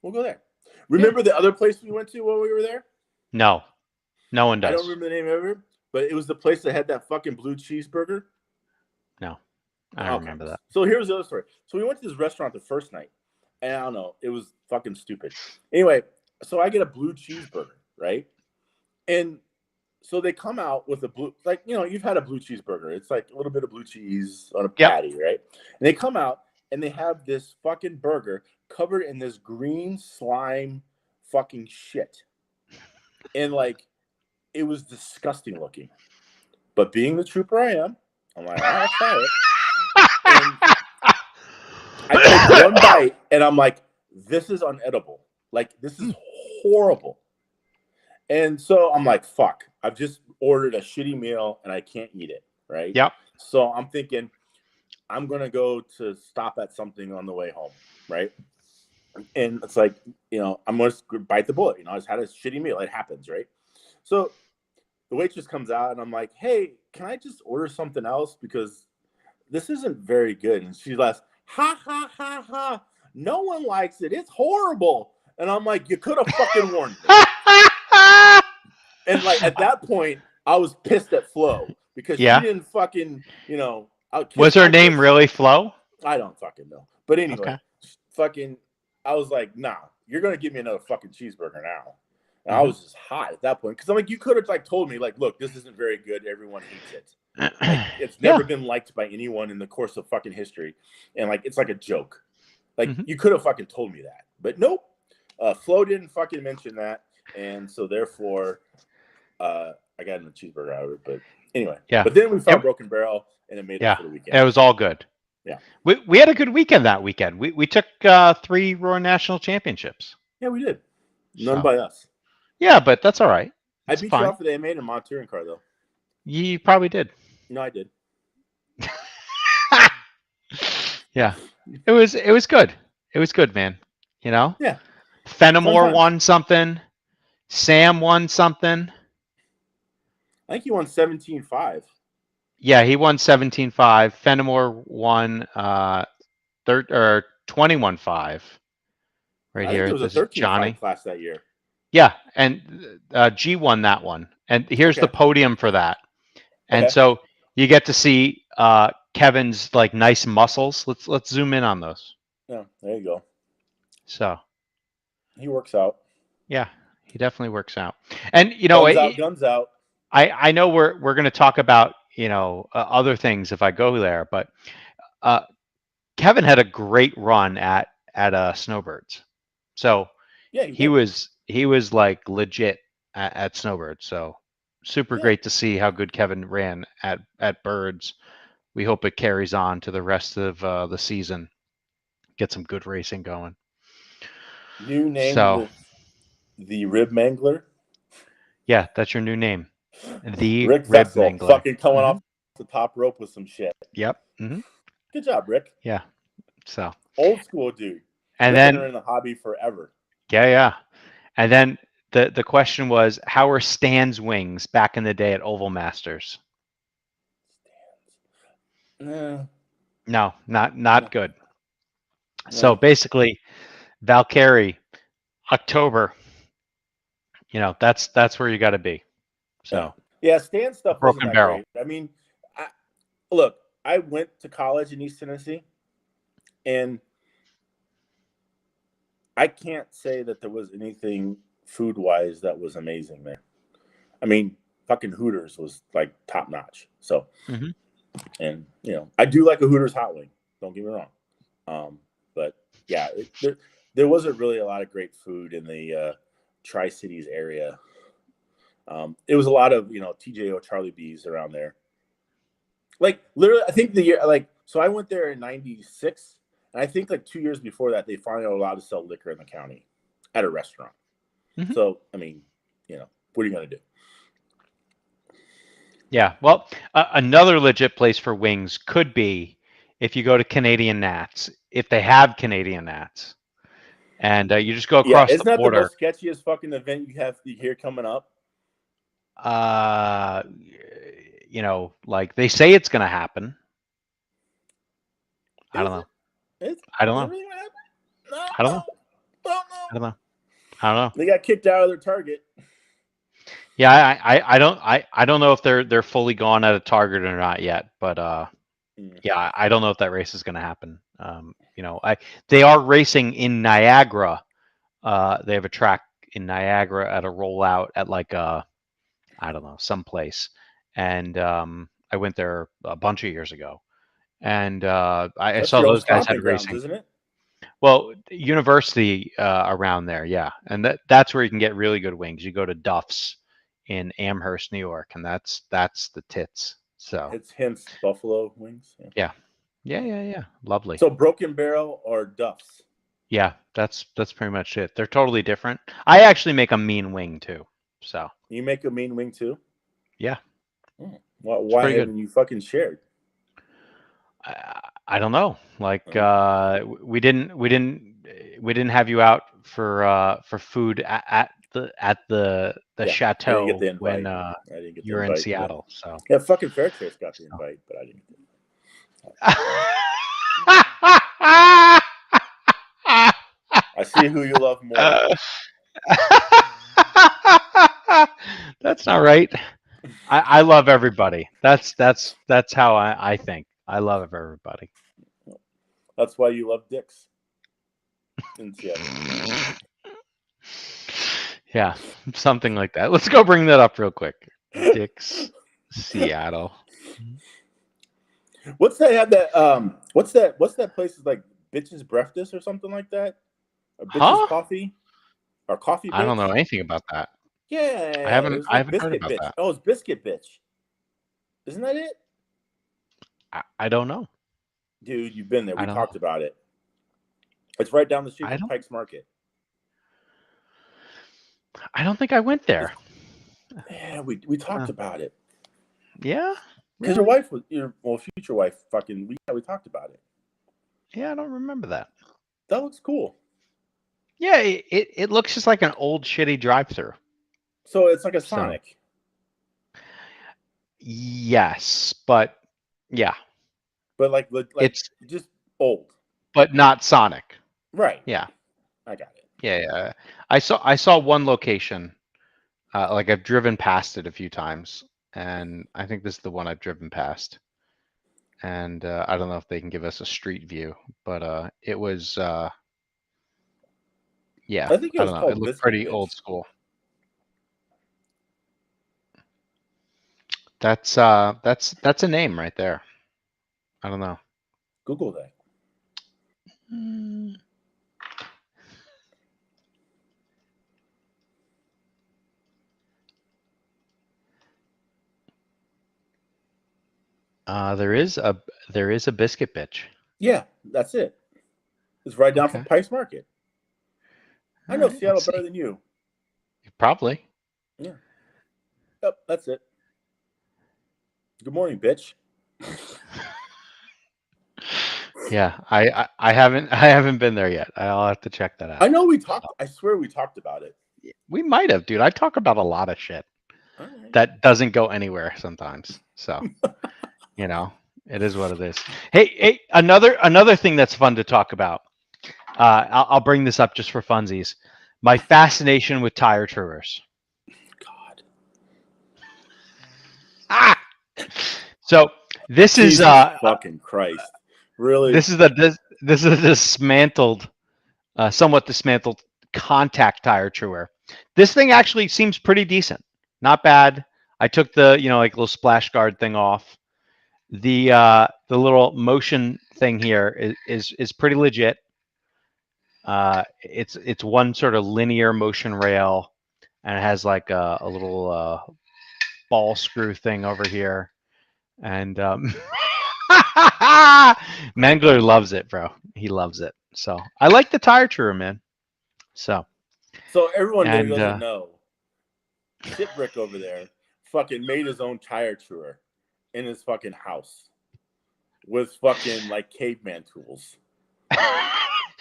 we'll go there. Remember the other place we went to while we were there? No. No one does. I don't remember the name of it, but it was the place that had that fucking blue cheeseburger. No, I don't remember that. So here's the other story. So we went to this restaurant the first night, and I don't know, it was fucking stupid. Anyway, so I get a blue cheeseburger, right? And so they come out with a blue, you've had a blue cheeseburger. It's a little bit of blue cheese on a patty, right? And they come out, and they have this fucking burger covered in this green slime fucking shit. And it was disgusting looking. But being the trooper I am, I'm like, I'll try it. And I took one bite, and I'm like, this is unedible. This is horrible. And so I'm like, fuck, I've just ordered a shitty meal and I can't eat it, right? Yep. So I'm thinking I'm going to go to stop at something on the way home, right? And it's like, I'm going to bite the bullet. I just had a shitty meal. It happens, right? So the waitress comes out and I'm like, hey, can I just order something else? Because this isn't very good. And she laughs, ha, ha, ha, ha. No one likes it. It's horrible. And I'm like, you could have fucking warned me. And like at that point, I was pissed at Flo because she didn't fucking, Was her name really Flo? I don't fucking know. But anyway, fucking, I was like, nah, you're going to give me another fucking cheeseburger now. And I was just hot at that point. Because I'm like, you could have like told me, like, look, this isn't very good. Everyone hates it. Like, it's never been liked by anyone in the course of fucking history. And like, it's like a joke. Like, you could have fucking told me that. But nope. Flo didn't fucking mention that. And so therefore, I got a cheeseburger out of it. But anyway. Yeah. But then we found Broken Barrel and it made it for the weekend. It was all good. Yeah. We had a good weekend that weekend. We took 3 Roar National Championships. Yeah, we did. None by us. Yeah, but that's all right. I beat you off for the A-Main and Mod touring car, though. You probably did. No, I did. Yeah. It was good. It was good, man. Yeah. Fenimore won something. Sam won something. I think he won 17.5. Yeah, he won 17.5. Fenimore won 21.5. Right here. It was a 13.5 class that year. Yeah, and G won that one. And here's the podium for that. And so you get to see Kevin's like nice muscles. Let's zoom in on those. Yeah, there you go. So he works out. Yeah, he definitely works out. And guns out. I know we're going to talk about other things if I go there, but Kevin had a great run at Snowbirds. So yeah, he was like legit at Snowbirds. So super great to see how good Kevin ran at Birds. We hope it carries on to the rest of the season. Get some good racing going. New name, the Rib Mangler. Yeah, that's your new name. The Rick Rib Vessel, Mangler. fucking coming off the top rope with some shit. Yep. Mm-hmm. Good job, Rick. Yeah. So old school dude. And Rick then in the hobby forever. Yeah. And then the question was, how were Stan's wings back in the day at Oval Masters? No, not good. No. So basically, Valkyrie, October. That's where you got to be. So yeah, Stan's stuff Broken wasn't that Barrel. great. I mean, look, I went to college in East Tennessee, and I can't say that there was anything food-wise that was amazing there. I mean, fucking Hooters was like top notch. So, and I do like a Hooters hot wing. Don't get me wrong. But yeah, there wasn't really a lot of great food in the Tri-Cities area. It was a lot of TJO Charlie B's around there. Like literally, I think the year so I went there in '96. And I think like 2 years before that, they finally were allowed to sell liquor in the county at a restaurant. So, I mean, what are you going to do? Yeah. Well, another legit place for wings could be if you go to Canadian Nats, if they have Canadian Nats. And you just go across isn't the border. Isn't that the most sketchiest fucking event you have here coming up? Like they say it's going to happen. I don't know. I don't know. I don't know. They got kicked out of their Target. Yeah, I don't know if they're fully gone at a Target or not yet, but yeah, I don't know if that race is going to happen. They are racing in Niagara. They have a track in Niagara at a rollout at like I don't know, someplace, and I went there a bunch of years ago. And I saw those guys had racing. Isn't it? Well, university around there, yeah, and that's where you can get really good wings. You go to Duff's in Amherst, New York, and that's the tits. So it's hence buffalo wings. Yeah. Lovely. So Broken Barrel or Duff's? Yeah, that's pretty much it. They're totally different. I actually make a mean wing too. So you make a mean wing too? Yeah. Why haven't you fucking shared? I don't know. Like we didn't have you out for food at the chateau I didn't get the invite. when I didn't get you the were in invite, Seattle. So yeah, fucking Fairtrace got the invite, but I didn't get it. I see who you love more. That's not right. I love everybody. That's how I think. I love everybody. That's why you love dicks in Seattle. Yeah, something like that. Let's go bring that up real quick. Dicks, Seattle. What's that? What's that place? Is like Bitches Breakfast or something like that? Or Bitches Coffee? Or Coffee Bitch? I don't know anything about that. Yeah, I haven't heard Biscuit about Bitch. that. Oh, it's Biscuit Bitch. Isn't that it? I don't know. Dude, you've been there. We talked about it. It's right down the street from Pike's Market. I don't think I went there. Yeah, we talked about it. Yeah? Because your wife was future wife fucking we talked about it. Yeah, I don't remember that. That looks cool. Yeah, it looks just like an old shitty drive-through. So it's like a Sonic. Yes, but yeah. But like it's just old. But not Sonic. Right. Yeah. I got it. Yeah. I saw one location. Like I've driven past it a few times, and I think this is the one I've driven past. And I don't know if they can give us a street view, but it was yeah. I think it was don't know. called It looked Biscuit pretty Bitch. old school. That's a name right there. I don't know. Google that. There is a Biscuit Bitch. Yeah, that's it. It's right down from Pike's Market. I know Seattle better than you. Probably. Yeah. Yep, that's it. Good morning, bitch. Yeah, I haven't been there yet. I'll have to check that out. I know we talked. I swear we talked about it. We might have, dude. I talk about a lot of shit that doesn't go anywhere sometimes. So, it is what it is. Hey, another thing that's fun to talk about. I'll bring this up just for funsies. My fascination with tire truers. God. So this Jesus is fucking Christ. Really? This is a dismantled, somewhat dismantled contact tire truer. This thing actually seems pretty decent. Not bad. I took the like little splash guard thing off. The little motion thing here is pretty legit. It's one sort of linear motion rail, and it has like a little ball screw thing over here, and Mangler loves it, bro. He loves it. So I like the tire truer, man. So everyone that doesn't know, Shitbrick over there fucking made his own tire truer in his fucking house with fucking like caveman tools.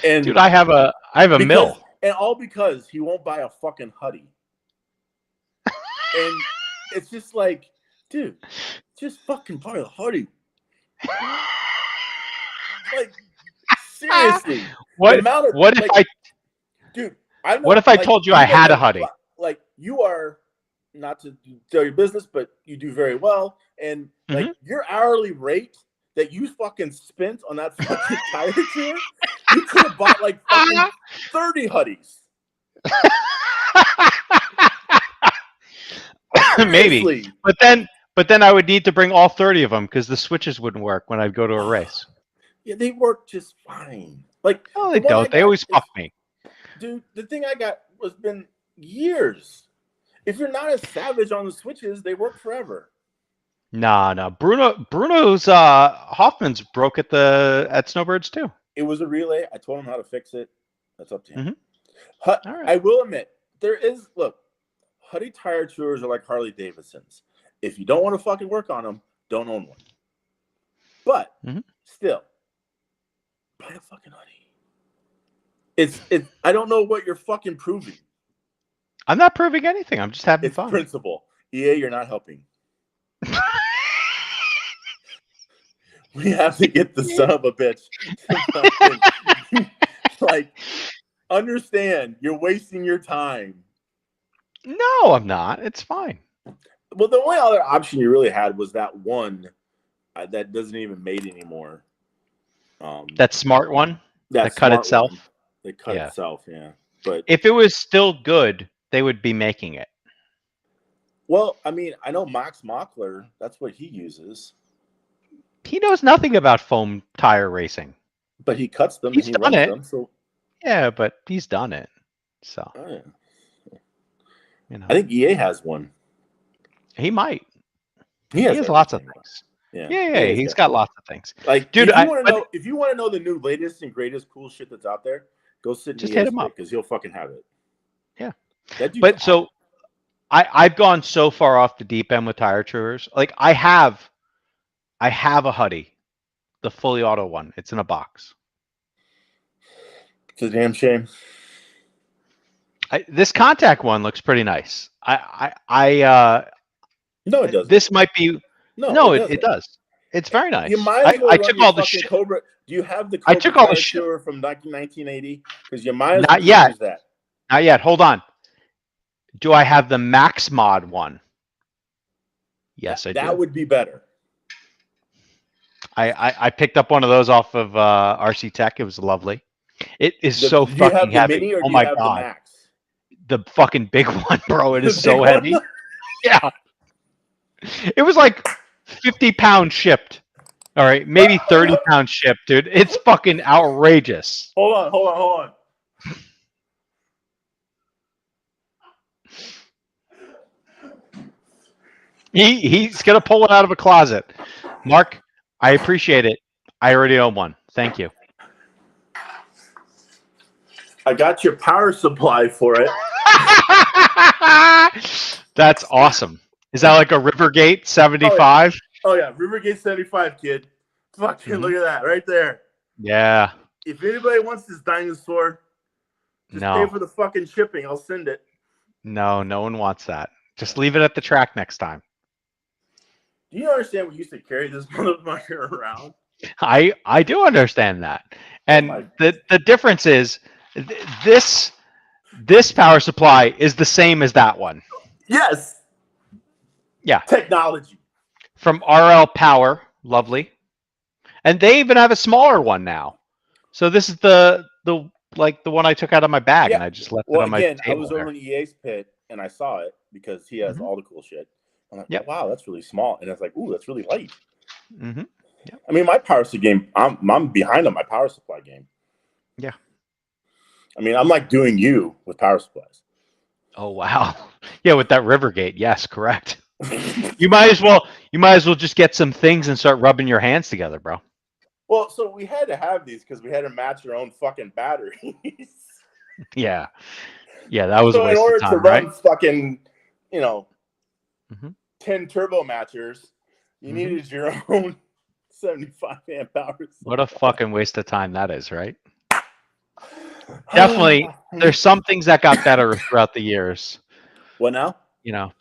And dude, I have a mill, and all because he won't buy a fucking Huddy. And it's just like, dude, just fucking buy a Huddy. Like seriously, what if I told you I had a Huddy? Like you are, not to tell your business, but you do very well, and like your hourly rate that you fucking spent on that fucking tire tour, you could have bought like fucking 30 Huddies. Maybe, but then I would need to bring all 30 of them because the switches wouldn't work when I'd go to a race. Yeah, they work just fine. Like, oh, they don't. They always fuck me. Dude, the thing I got was been years. If you're not as savage on the switches, they work forever. No. Bruno's Hoffman's broke at Snowbirds too. It was a relay. I told him how to fix it. That's up to him. All right. I will admit, Huddy tire chewers are like Harley Davidsons. If you don't want to fucking work on them, don't own one. But still, buy a fucking Huddy. It's. I don't know what you're fucking proving. I'm not proving anything. I'm just having fun. It's principle. EA, you're not helping. We have to get the son of a bitch to fucking, like, understand you're wasting your time. No, I'm not. It's fine. Well, the only other option you really had was that one that doesn't even mate anymore. That smart one that cut itself. They cut itself, yeah. But if it was still good, they would be making it. Well, I mean, I know Max Mockler. That's what he uses. He knows nothing about foam tire racing. But he cuts them He's and he done runs it. them. So yeah, but he's done it. So I think EA has one. He might. He has lots of things. Yeah, he's got lots of things. Like, dude, if you want to know the new latest and greatest cool shit that's out there, go sit in just EA's hit him up because he'll fucking have it. Yeah, but awesome. So I've gone so far off the deep end with tire chewers. Like I have a Huddy, the fully auto one. It's in a box. It's a damn shame. This contact one looks pretty nice. No, it doesn't. This might be it does. It's very nice. You might as well I took all the shit. Cobra. Do you have the Cobra I took all the shit from 1980? Because you might as well not yet. use that. Not yet. Hold on. Do I have the Max Mod one? Yes, I do. That would be better. I picked up one of those off of RC Tech. It was lovely. It is so fucking heavy. Mini, or oh my god. god. The Max? The fucking big one, bro. It is so heavy. Yeah. It was like 50 pounds shipped. All right, maybe 30 pounds shipped, dude. It's fucking outrageous. Hold on. He's gonna pull it out of a closet. Mark, I appreciate it. I already own one. Thank you. I got your power supply for it. That's awesome. Is that like a Rivergate 75? Oh yeah, Rivergate 75, kid. Fucking look at that right there. Yeah. If anybody wants this dinosaur, just pay for the fucking shipping. I'll send it. No one wants that. Just leave it at the track next time. Do you understand we used to carry this motherfucker around? I do understand that. And the difference is this power supply is the same as that one. Yes. Yeah. Technology. From RL Power. Lovely. And they even have a smaller one now. So this is the one I took out of my bag and I just left it on my table. I was over in EA's pit and I saw it because he has all the cool shit. I'm like, wow, that's really small. And I was like, ooh, that's really light. Mm-hmm. Yep. I mean, my power supply game, I'm behind on my power supply game. Yeah. I mean, I'm like doing you with power supplies. Oh wow. Yeah, with that Rivergate. Yes, correct. You might as well just get some things and start rubbing your hands together, bro. Well, so we had to have these because we had to match our own fucking batteries. Yeah. Yeah, that was a waste in order of time, to run fucking, 10 turbo matchers, you needed your own 75 amp power supply. What a fucking waste of time that is, right? Definitely, there's some things that got better throughout the years. What now?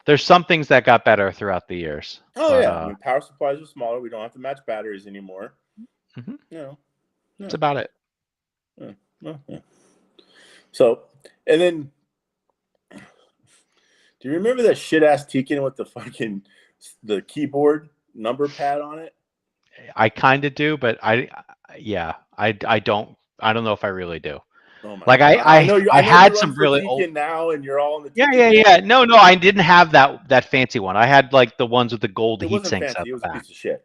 There's some things that got better throughout the years. Oh, yeah. I mean, power supplies are smaller. We don't have to match batteries anymore. That's about it. Yeah. So, and then, do you remember that shit ass Tekken with the keyboard number pad on it? I kind of do, but I don't know if I really do. Oh my like God. I had some really old now, and you're all in the yeah. No, I didn't have that fancy one. I had like the ones with the gold heat sinks. It was a piece of shit.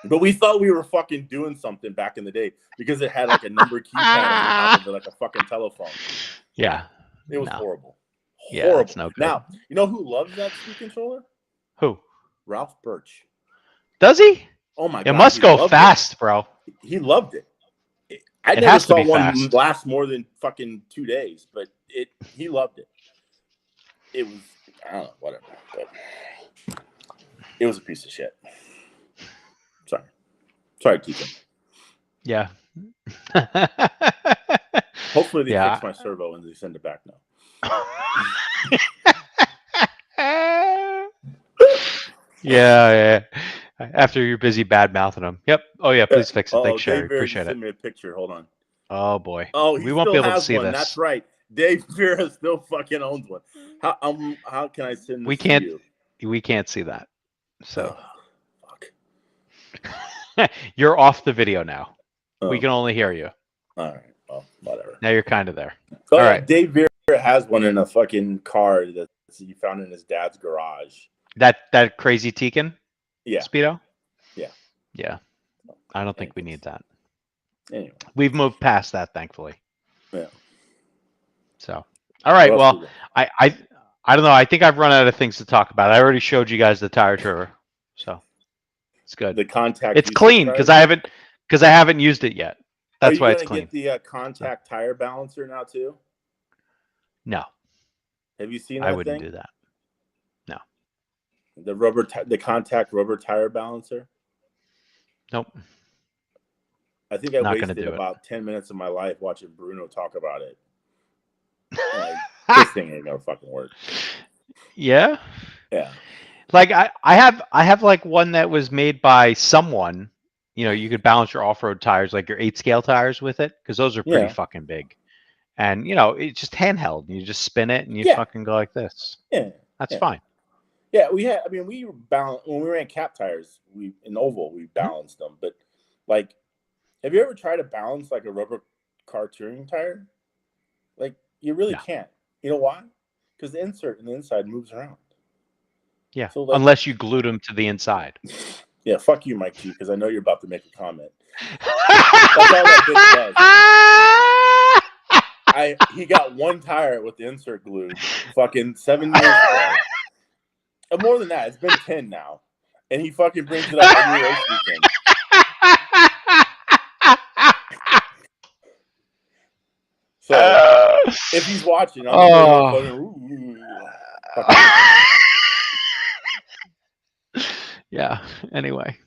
But we thought we were fucking doing something back in the day because it had like a number keypad on top of it, like a fucking telephone. Yeah, it was horrible. Yeah, horrible. That's no good. Now you know who loves that Steam controller? Who? Ralph Birch. Does he? Oh my God! It must go fast, bro. He loved it. I never saw one last more than fucking 2 days, but he loved it. it was, I don't know, whatever. But it was a piece of shit. Sorry, Tegan. Yeah. Hopefully they fix my servo and they send it back now. Yeah. After you're busy bad mouthing them. Yep. Oh yeah, please fix it. Thanks, Sherry. Dave Vera Appreciate it. sent me a picture. Hold on. Oh boy. Oh, we won't be able to see one. this. That's right. Dave Vera still fucking owns one. How can I send this to you? We can't see that. So fuck. You're off the video now. We can only hear you. All right. Well, whatever. Now you're kind of there. Oh, all yeah, right. Dave Vera has one in a fucking car that he found in his dad's garage. That crazy Tekin? Yeah. Speedo? Yeah. Yeah. I don't think we need that. Anyway. We've moved past that, thankfully. Yeah. So, all right. Well, I don't know. I think I've run out of things to talk about. I already showed you guys the tire trigger, so it's good. The contact. It's clean because I haven't used it yet. That's why it's clean. Are you gonna get the contact tire balancer now too? No. Have you seen that? I wouldn't do that. No. The contact rubber tire balancer. Nope. I think I wasted about 10 minutes of my life watching Bruno talk about it. Like, this thing ain't gonna fucking work. Yeah. Yeah. Like I have like one that was made by someone. You know, you could balance your off-road tires, like your 8-scale tires, with it, because those are pretty fucking big. And you know, it's just handheld. You just spin it and you fucking go like this. Yeah. That's fine. Yeah, we balanced when we ran cap tires. In oval we balanced them, but like, have you ever tried to balance like a rubber car touring tire? Like, you really can't. You know why? Because the insert in the inside moves around. Yeah. So, like, unless you glued them to the inside. Yeah, fuck you, Mike G, because I know you're about to make a comment. That's all that bitch does. He got one tire with the insert glued fucking 7 years ago. More than that, it's been 10 now. And he fucking brings it up every race weekend. So if he's watching, I'm yeah. Anyway,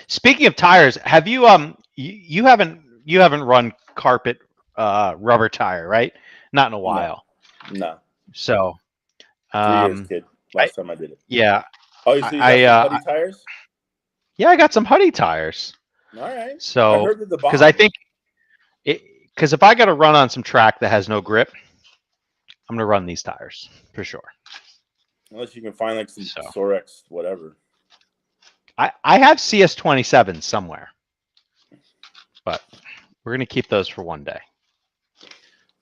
speaking of tires, have you you haven't run carpet rubber tire, right? Not in a while. No. So 3 years, kid. Last time I did it. Yeah. Oh, you see some Huddy tires? Yeah, I got some Huddy tires. All right. So because I think because if I got to run on some track that has no grip, I'm gonna run these tires for sure. Unless you can find like some Sorex, whatever. I have CS27 somewhere, but we're gonna keep those for one day.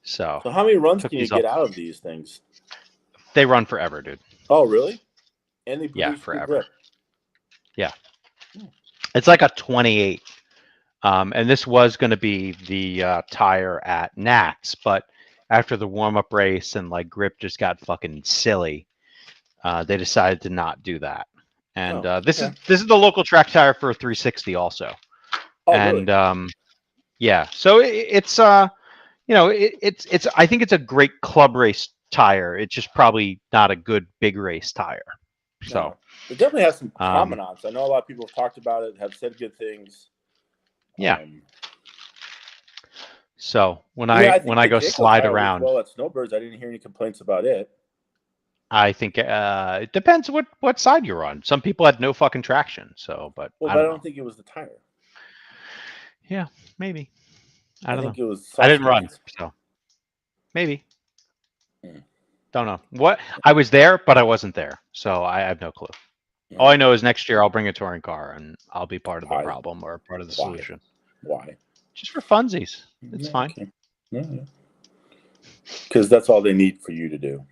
So how many runs can you get out of these things? They run forever, dude. Oh, really? And they produce forever. Grip. Yeah, it's like a 28. And this was going to be the tire at Nats, but after the warm-up race and like grip just got fucking silly, they decided to not do that. And this is the local track tire for a 360 also. Oh, and really? yeah, so it's you know, it's I think it's a great club race tire. It's just probably not a good big race tire. So it definitely has some prominence. I know a lot of people have talked about it, have said good things. Yeah. So when I go slide around, well, at Snowbirds, I didn't hear any complaints about it. I think it depends what side you're on. Some people had no fucking traction. So, but I don't think it was the tire. Yeah, maybe. I don't know. It was. I didn't run, so maybe. Don't know. What I was there, but I wasn't there, so I have no clue. All I know is next year I'll bring a touring car and I'll be part of the problem or part of the solution. Why? Just for funsies. It's fine. Okay. Because that's all they need for you to do.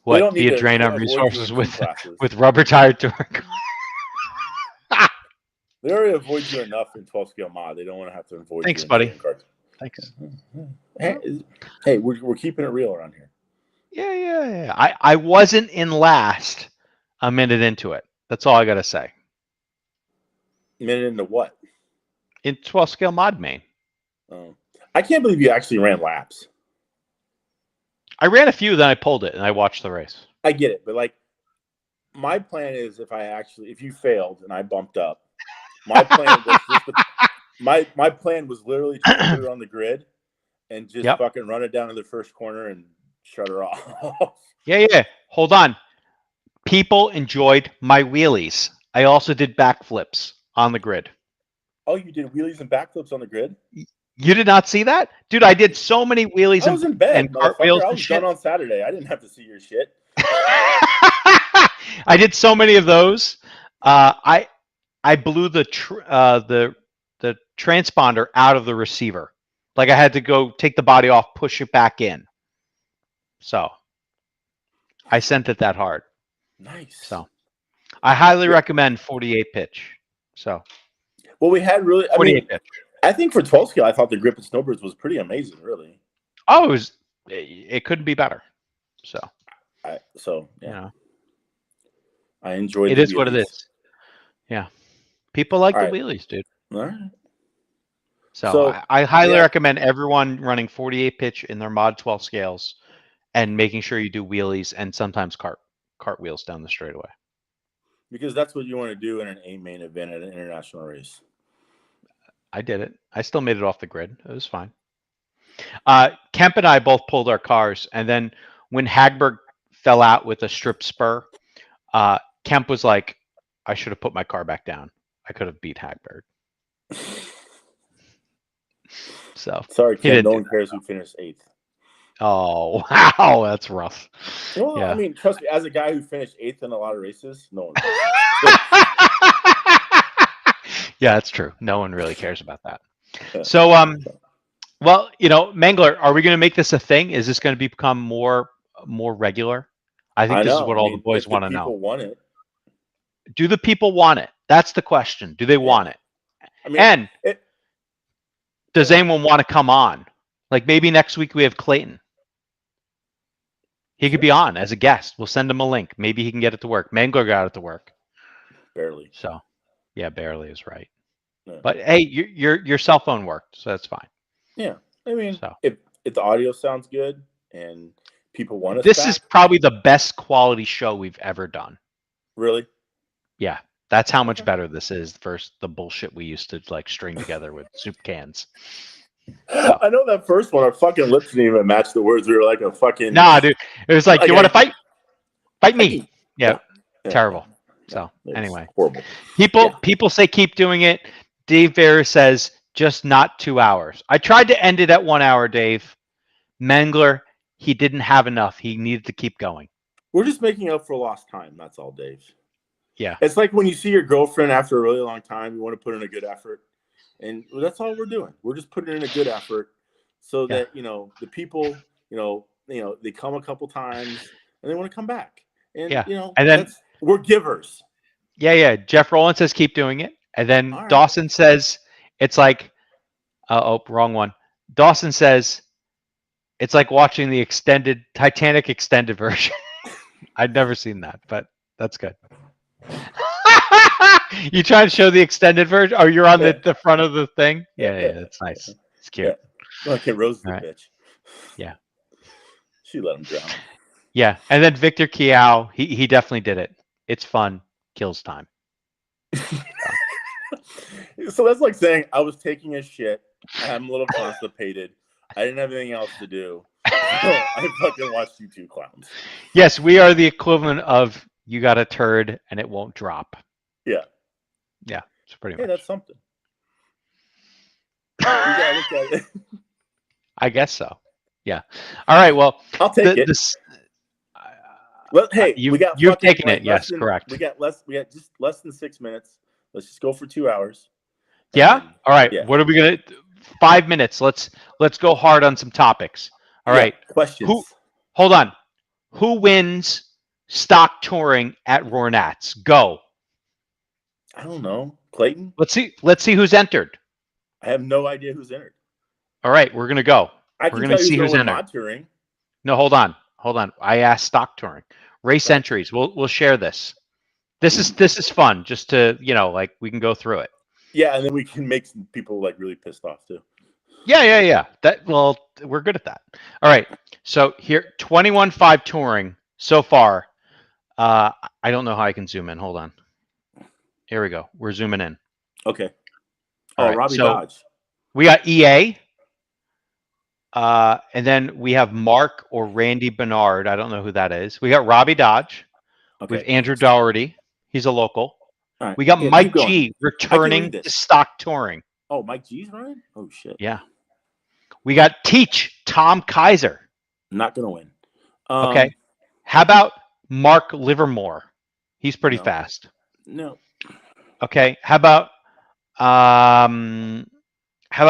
What? Be a drain on resources with rubber tire touring car. They already avoid you enough in 12 scale mod. They don't want to have to avoid Thanks, you. Buddy. Thanks. Hey, we're keeping it real around here. Yeah. I wasn't in last a minute into it. That's all I got to say. A minute into what? In 12 scale mod main. Oh. I can't believe you actually ran laps. I ran a few, then I pulled it, and I watched the race. I get it, but like, my plan is if you failed and I bumped up, my plan was just my plan was literally to put her on the grid and just fucking run it down to the first corner and shut her off. Yeah. Hold on. People enjoyed my wheelies. I also did backflips on the grid. Oh, you did wheelies and backflips on the grid? You did not see that? Dude, I did so many wheelies I was in bed, and cartwheels. I was done on Saturday. I didn't have to see your shit. I did so many of those. I blew the transponder out of the receiver. Like I had to go take the body off, push it back in. So I sent it that hard. Nice. So I highly recommend 48 pitch. So well, we had really. I mean, pitch. I think for 12 scale, I thought the grip at Snowbirds was pretty amazing. Really. Oh, it couldn't be better. So. Yeah. I enjoyed. It is what it is. Yeah. People like the wheelies, dude. All right. So I highly recommend everyone running 48 pitch in their mod 12 scales and making sure you do wheelies and sometimes cartwheels down the straightaway. Because that's what you want to do in an A main event at an international race. I did it. I still made it off the grid. It was fine. Kemp and I both pulled our cars, and then when Hagberg fell out with a strip spur, Kemp was like, I should have put my car back down. I could have beat Hagberg. So sorry, Kemp, no one cares who finished 8th. Oh, wow, that's rough. Well, yeah. I mean, trust me, as a guy who finished 8th in a lot of races, no one cares. Yeah, that's true. No one really cares about that. So, well, Mangler, are we going to make this a thing? Is this going to become more regular? I think this is what all the boys want to know. People want it. Do the people want it? That's the question. Do they want it? I mean, does anyone want to come on? Like maybe next week we have Clayton. He could be on as a guest. We'll send him a link. Maybe he can get it to work. Mangler got it to work. Barely. So, yeah, barely is right. Yeah. But hey, your cell phone worked, so that's fine. Yeah, I mean, if the audio sounds good and people want us, this is probably the best quality show we've ever done. Really? Yeah, that's how much better this is versus the bullshit we used to like string together with soup cans. So. I know that first one, our fucking lips didn't even match the words. We were like a fucking. Nah, dude, it was like you want to fight? Fight me. Yeah. Terrible. So anyway, horrible. People say keep doing it. Dave Vera says just not 2 hours. I tried to end it at 1 hour, Dave. Mangler, he didn't have enough. He needed to keep going. We're just making up for lost time. That's all, Dave. Yeah. It's like when you see your girlfriend after a really long time, you want to put in a good effort. And that's all we're doing. We're just putting in a good effort so that, the people, they come a couple times and they want to come back. And, and then we're givers. Yeah. Jeff Rowland says keep doing it. And then Dawson says it's like, wrong one. Dawson says it's like watching the Titanic extended version. I'd never seen that, but that's good. You trying to show the extended version? Oh, you're on the front of the thing? Yeah, that's nice. It's cute. Yeah. Okay, Rose is a bitch. Yeah. She let him drown. Yeah, and then Victor Kiao, he definitely did it. It's fun, kills time. So that's like saying I was taking a shit. I'm a little constipated. I didn't have anything else to do. So I fucking watched you two clowns. Yes, we are the equivalent of you got a turd and it won't drop. Yeah. Yeah, it's pretty much. Hey, that's something. You gotta look at it. I guess so. Yeah. All right. Well, I'll take it. Well, hey, you've taken it. Yes, correct. We got just less than 6 minutes. Let's just go for 2 hours. Yeah. All right. Yeah. What are we gonna? 5 minutes. Let's go hard on some topics. All right. Questions. Hold on. Who wins stock touring at Roarnats? Go. I don't know. Clayton. Let's see who's entered. I have no idea who's entered. All right, we're gonna go. We're gonna see who's entered. Mod touring. No, hold on. I asked stock touring. Race entries. We'll share this. This is fun. Just to like we can go through it. Yeah, and then we can make some people like really pissed off too. Yeah. Well, we're good at that. All right. So here, 21.5 touring so far. I don't know how I can zoom in. Hold on. Here we go. We're zooming in. Okay. All right. Robbie So Dodge. we got EA. And then we have Mark or Randy Bernard. I don't know who that is. We got Robbie Dodge. Okay. We have Andrew Doherty. He's a local. All right. We got Yeah, Mike keep going. G returning to stock touring. Oh, Mike G's running? Oh, shit. Yeah. We got Tom Kaiser. Not going to win. Okay. How about Mark Livermore? He's pretty fast. No. Okay. How about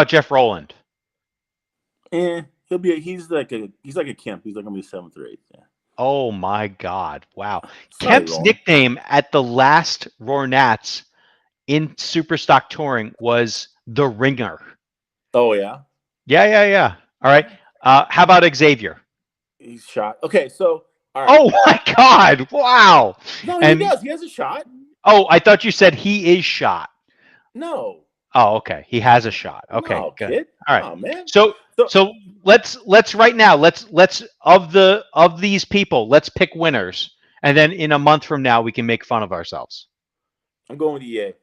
Jeff Rowland? He's like a Kemp. He's like gonna be 7th or 8th. Yeah. Oh my God! Wow. Sorry, Kemp's Roland. nickname at the last Roar Nats in Superstock Touring was the Ringer. Oh yeah. Yeah. All right. How about Xavier? He's shot. Okay, so all right. Oh my God! Wow. No, he does. He has a shot. Oh, I thought you said he is shot. No. Oh, okay. He has a shot. Okay. No, good. kid. All right. Oh, man. So let's right now let's of these people, let's pick winners, and then in a month from now we can make fun of ourselves. I'm going with EA.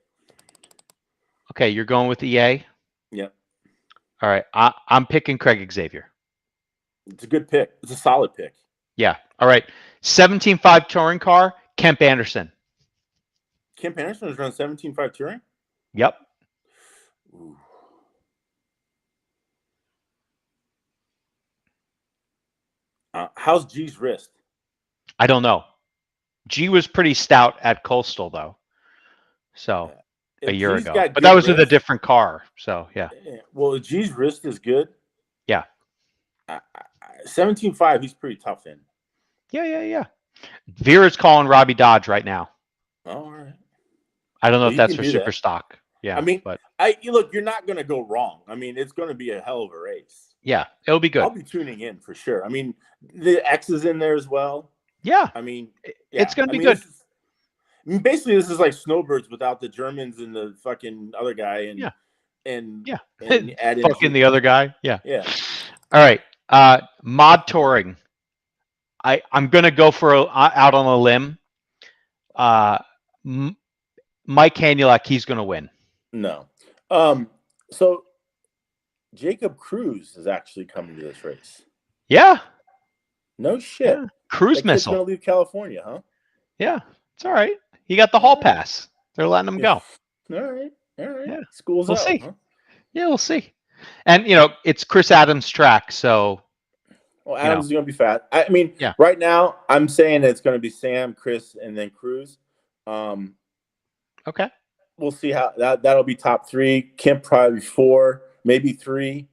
Okay, you're going with EA? Yep. All right. I'm picking Craig Xavier. It's a good pick. It's a solid pick. Yeah. All right. 17.5 touring car, Kemp Anderson. Kemp Anderson is running 17.5 touring? Yep. Ooh. How's G's wrist? I don't know. G was pretty stout at Coastal though. So a year ago. But that was with a different car. So yeah. Well, G's wrist is good. Yeah. 17.5, he's pretty tough in. Yeah. Vera's calling Robbie Dodge right now. All right. I don't know if that's for super stock. Yeah. I mean, but look, you're not going to go wrong. I mean, it's going to be a hell of a race. Yeah, it'll be good. I'll be tuning in for sure. I mean, the X is in there as well. Yeah. I mean, it's going to be good. Basically, this is like Snowbirds without the Germans and the fucking other guy. And add in fucking the other guy. Yeah. All right. Mod touring. I'm going to go for out on a limb. Mike Hanulak, he's going to win. No. So Jacob Cruz is actually coming to this race. Yeah. No shit. Yeah. Cruise missile. Going to leave California, huh? Yeah. It's all right. He got the hall pass. They're letting him go. All right. Yeah. School's we'll out. See. Huh? Yeah, we'll see. And it's Chris Adams' track, so. Well, Adams is going to be fat. I mean, right now I'm saying it's going to be Sam, Chris, and then Cruz. Okay. We'll see how that'll be top 3. Kemp probably 4, maybe 3.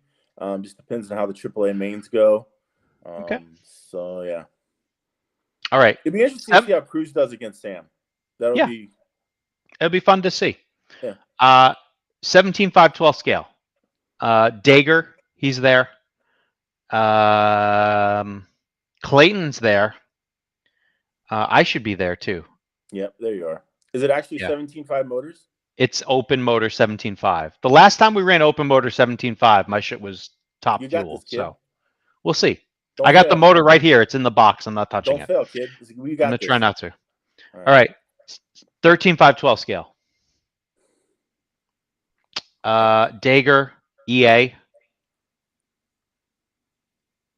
Just depends on how the AAA mains go. Okay. So yeah. All right. It'd be interesting to see how Cruz does against Sam. It'll be fun to see. Yeah. 17.5/12 scale. Dager, he's there. Clayton's there. I should be there too. Yep, there you are. Is it actually 17.5 motors? It's open motor 17.5. The last time we ran open motor 17.5, my shit was top fuel. So we'll see. I got the motor right here. It's in the box. I'm not touching it. Don't fail, kid. I'm gonna try not to. All right. 13.5/12 scale. Dager, EA.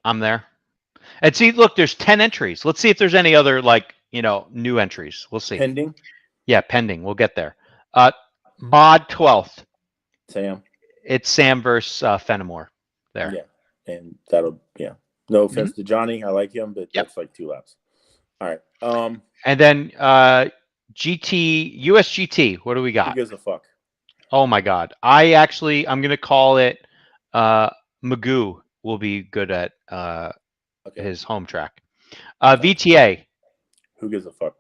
I'm there. And see, look, there's 10 entries. Let's see if there's any other new entries. We'll see. Pending? Yeah, pending. We'll get there. Mod 12th. Sam. It's Sam versus Fenimore there. Yeah. And that'll no offense to Johnny. I like him, but that's like 2 laps. All right. And then US GT, what do we got? Who gives a fuck? Oh my God. I'm gonna call it Magoo will be good at his home track. VTA. Who gives a fuck?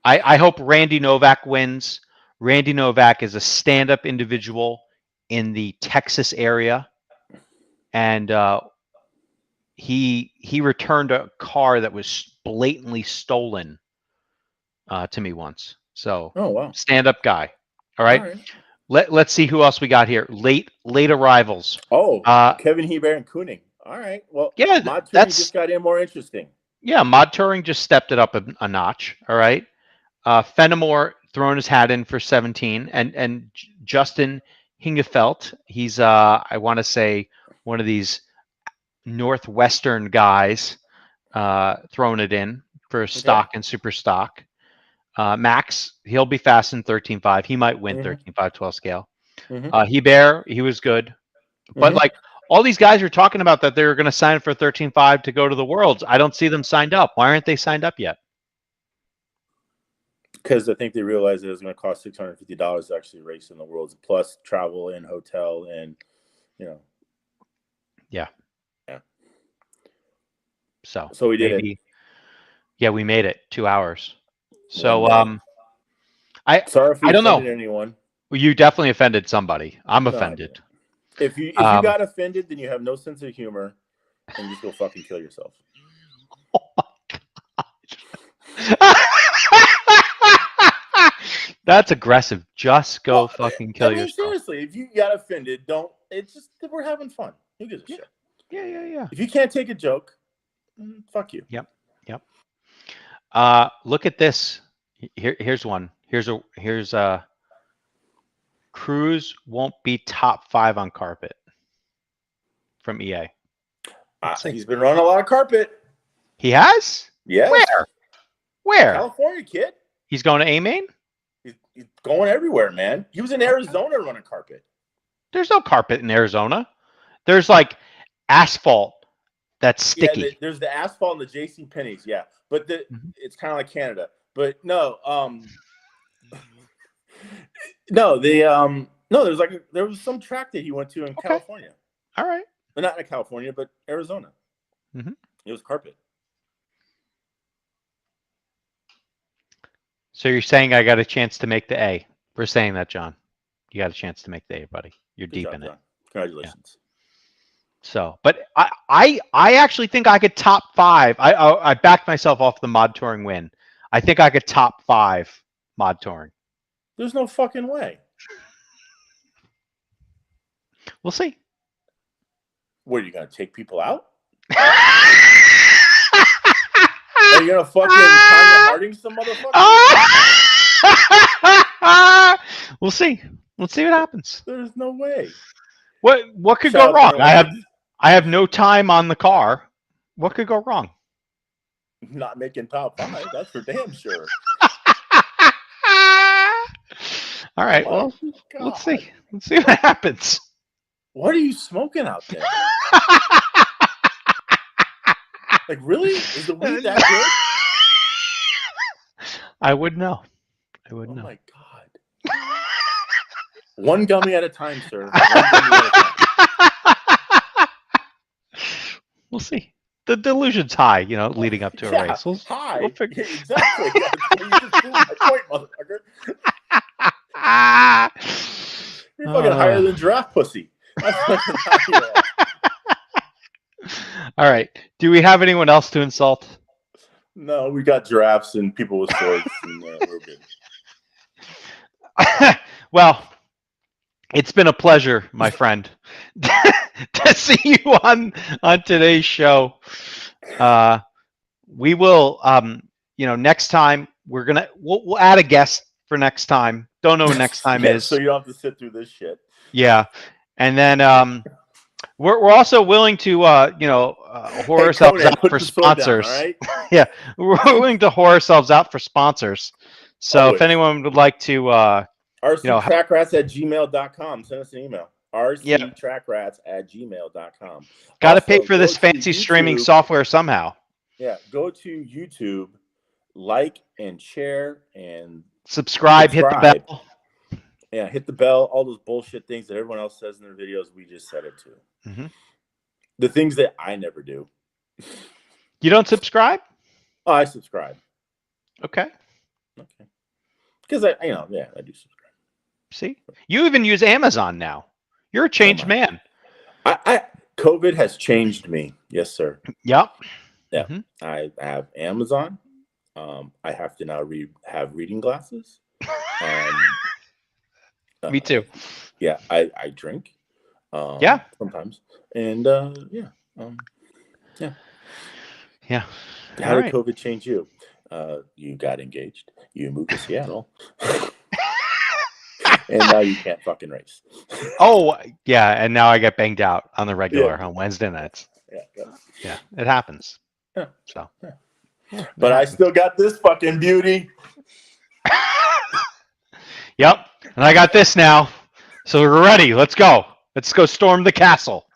I hope Randy Novak wins. Randy Novak is a stand-up individual in the Texas area, and he returned a car that was blatantly stolen to me once. So, oh wow, stand-up guy. All right. Let's see who else we got here. Late arrivals. Oh, Kevin Hebert and Kooning. All right. Well, yeah, Mod Touring just got in more interesting. Yeah, Mod Touring just stepped it up a notch. All right. Fenimore throwing his hat in for 17, and Justin Hingefelt. He's I want to say one of these Northwestern guys throwing it in for stock and super stock. Max, he'll be fast in 13.5. He might win 13.5 12 scale. Hebert, he was good. But like all these guys are talking about that they're going to sign for 13.5 to go to the Worlds. I don't see them signed up. Why aren't they signed up yet? Because I think they realized it was going to cost $650 to actually race in the Worlds, plus travel and hotel and, you know. Yeah. Yeah. So we did it. Yeah, we made it 2 hours. So sorry if we I don't know anyone. You definitely offended somebody. I'm offended. If you got offended, then you have no sense of humor, and just go fucking kill yourself. Oh my God. That's aggressive. Just go fucking kill yourself. Seriously, if you got offended, don't. It's just we're having fun. Who gives a shit? Yeah. If you can't take a joke, fuck you. Yep. Look at this. Here's one. Here's Cruz won't be top 5 on carpet from EA. He's been running a lot of carpet. He has? Yeah. Where? California, kid. He's going to A-Main? He's going everywhere, man. He was in Arizona running carpet. There's no carpet in Arizona. There's like asphalt that's sticky. Yeah, there's the asphalt and the JC Penney's, yeah. But it's kind of like Canada. But no, there was some track that he went to in California. All right. Well, not in California, but Arizona. It was carpet. So you're saying I got a chance to make the A? We're saying that, John. You got a chance to make the A, buddy. You're deep in it. Congratulations. Yeah. So, but I actually think I could top 5. I backed myself off the Mod Touring win. I think I could top 5 Mod Touring. There's no fucking way. We'll see. What, are you going to take people out? Are you going to fucking Tanya Harding some motherfucker? We'll see. Let's see what happens. There's no way. What could go wrong? I have no time on the car. What could go wrong? Not making top 5. That's for damn sure. All right. Well, let's see. Let's see what happens. What are you smoking out there? Like, really? Is the weed that good? I would know. know. Oh my God. One gummy at a time, sir. One gummy at a time. We'll see. The delusion's high, leading up to a race. High. We'll figure... Exactly. You just proved my point, motherfucker. You're fucking higher than giraffe pussy. That's fucking high. All right. Do we have anyone else to insult? No, we got giraffes and people with swords, and we're good. Well, it's been a pleasure, my friend, to see you on today's show. We will, next time we'll add a guest for next time. Don't know what next time is. So you don't have to sit through this shit. Yeah, and then we're also willing to whore ourselves out for sponsors. Down, right? Yeah, we're willing to whore ourselves out for sponsors. So always. If anyone would like to, rctrackrats@gmail.com, send us an email. rctrackrats@gmail.com. Got to pay for this fancy streaming software somehow. Yeah, go to YouTube, like and share and subscribe. Hit the bell. Yeah, hit the bell. All those bullshit things that everyone else says in their videos, we just said it too. Mm-hmm. The things that I never do. You don't subscribe? Oh, I subscribe. Okay. Because I do subscribe. See, you even use Amazon now. You're a changed man. COVID has changed me. Yes, sir. Yep. Yeah. Mm-hmm. I have Amazon. I have to now have reading glasses. Me too. Yeah, I drink. Yeah. Sometimes, and yeah. Yeah. How All did right. COVID change you? You got engaged. You moved to Seattle. And now you can't fucking race. Oh, yeah. And now I get banged out on the regular Yeah. on Wednesday nights. Yeah. Yeah. It happens. Yeah. So, Yeah. yeah, But I still got this fucking beauty. Yep. And I got this now. So we're ready. Let's go. Let's go storm the castle.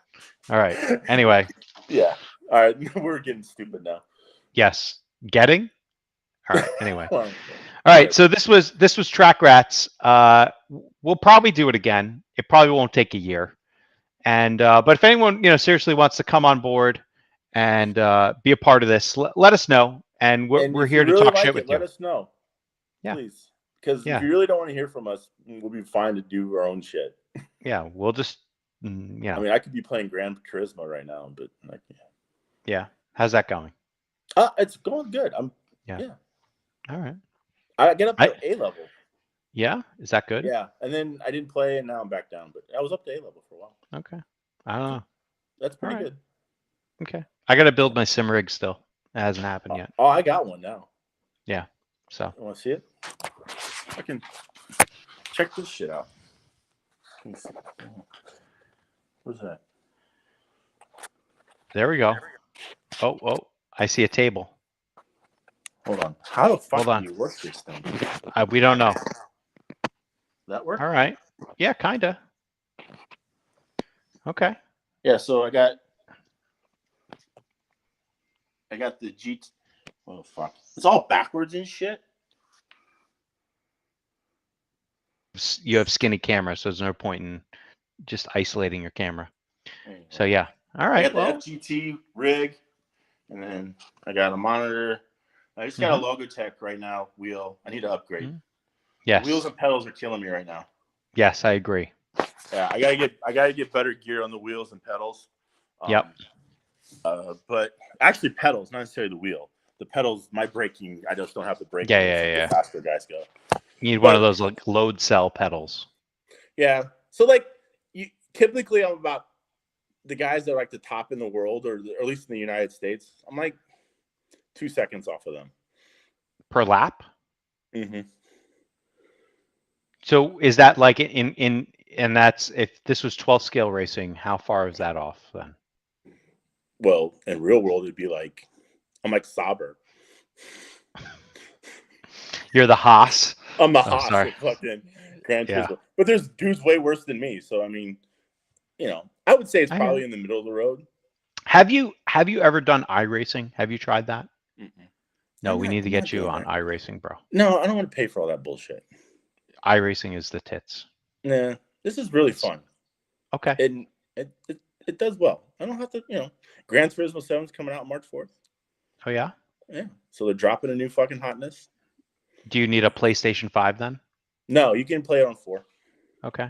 All right. Anyway. Yeah. All right. We're getting stupid now. Yes. Getting? All right. Anyway. Well, All right. So this was Track Rats. We'll probably do it again. It probably won't take a year. And but if anyone seriously wants to come on board and be a part of this, let us know. And we're if here you to really talk like shit it, with you. let us know. Yeah. Please. Because Yeah. if you really don't want to hear from us, we'll be fine to do our own shit. Yeah. We'll just I mean, I could be playing Gran Turismo right now, but like, yeah. How's that going? It's going good. Yeah. All right. I get up to A level. Yeah. Is that good? Yeah. And then I didn't play, and now I'm back down. But I was up to A level for a while. Okay. I don't know. That's pretty good. Okay. I got to build my sim rig still. It hasn't happened yet. Oh, I got one now. Yeah. So. You want to see it? I can check this shit out. What's that? There we go. Oh, I see a table. Hold on. How the fuck do you work this thing? We don't know. That work? All right. Yeah, kinda. Okay. Yeah, so I got the G. Oh fuck! It's all backwards and shit. You have skinny camera, so there's no point in just isolating your camera. So yeah. All right. I got the FGT rig, and then I got a monitor. I just got a Logitech right now wheel. I need to upgrade. Yes. Wheels and pedals are killing me right now. Yes, I agree. Yeah, I gotta get better gear on the wheels and pedals. Yep. But actually, pedals, not necessarily the wheel. The pedals, my braking, I just don't have the braking. Yeah. The faster guys go. You need one of those like load cell pedals. Yeah. So like, typically I'm about the guys that are like the top in the world, or at least in the United States. I'm like 2 seconds off of them Per lap? Mm-hmm. So is that like and that's if this was 12 scale racing, how far is that off then? Well, in real world, it'd be like I'm like Sauber. You're the Haas. I'm the Haas of fucking Gran Turismo. Yeah. But there's dudes way worse than me. So I mean, I would say it's probably in the middle of the road. Have you ever done iRacing? Have you tried that? Mm-mm. No, we need to get you on iRacing, bro. No, I don't want to pay for all that bullshit. iRacing is the tits. Nah, this is really fun. Okay. And it does well. I don't have to, Gran Turismo 7 is coming out March 4th. Oh yeah? Yeah. So they're dropping a new fucking hotness. Do you need a PlayStation 5 then? No, you can play it on 4. Okay.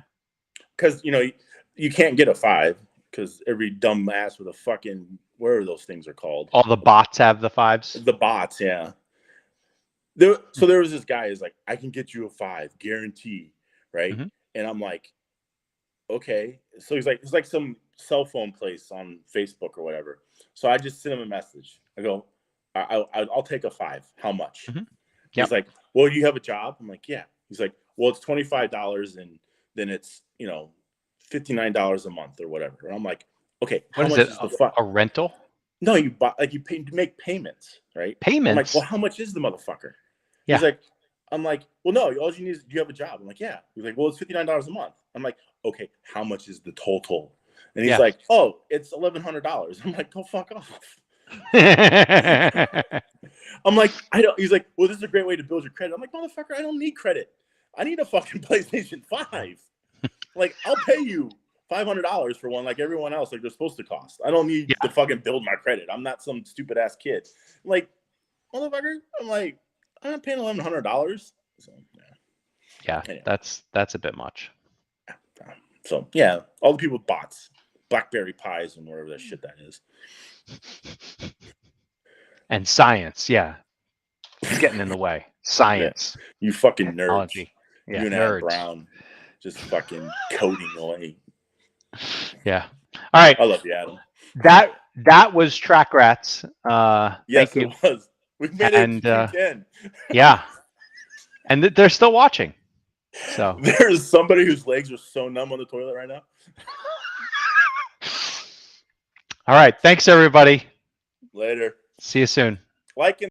Because, you can't get a 5 because every dumb ass with a fucking, whatever those things are called. All the bots have the 5s? The bots, yeah. So there was this guy who's like, I can get you a 5, guarantee, right? Mm-hmm. And I'm like, okay. So he's like, it's like some cell phone place on Facebook or whatever. So I just sent him a message. I go, I'll take a 5. How much? Mm-hmm. He's like, well, do you have a job? I'm like, yeah. He's like, well, it's $25 and then it's, $59 a month or whatever. And I'm like, okay, how much is a rental? No, you buy you make payments, right? Payments. I'm like, well, how much is the motherfucker? Yeah. He's like, I'm like, well, no, all you need is, do you have a job? I'm like, yeah. He's like, well, it's $59 a month. I'm like, okay, how much is the total? And he's like, oh, it's $1,100. I'm like, go fuck off. I'm like, I don't. He's like, well, this is a great way to build your credit. I'm like, motherfucker, I don't need credit. I need a fucking PlayStation 5. Like, I'll pay you $500 for one, like everyone else, like they're supposed to cost. I don't need to fucking build my credit. I'm not some stupid ass kid. I'm like, motherfucker, I'm not paying $1,100. So yeah, anyway. That's a bit much. So yeah, all the people with bots, BlackBerry Pies, and whatever that shit that is. And science, yeah, it's getting in the way. Science, you fucking technology. nerds. Yeah, you and nerds. Adam Brown. just fucking coding away. Yeah. All right. I love you, Adam. That was Track Rats. Yes, thank you. it was. We made it to 210. Yeah. And they're still watching. So there's somebody whose legs are so numb on the toilet right now. All right. Thanks, everybody. Later. See you soon. Like and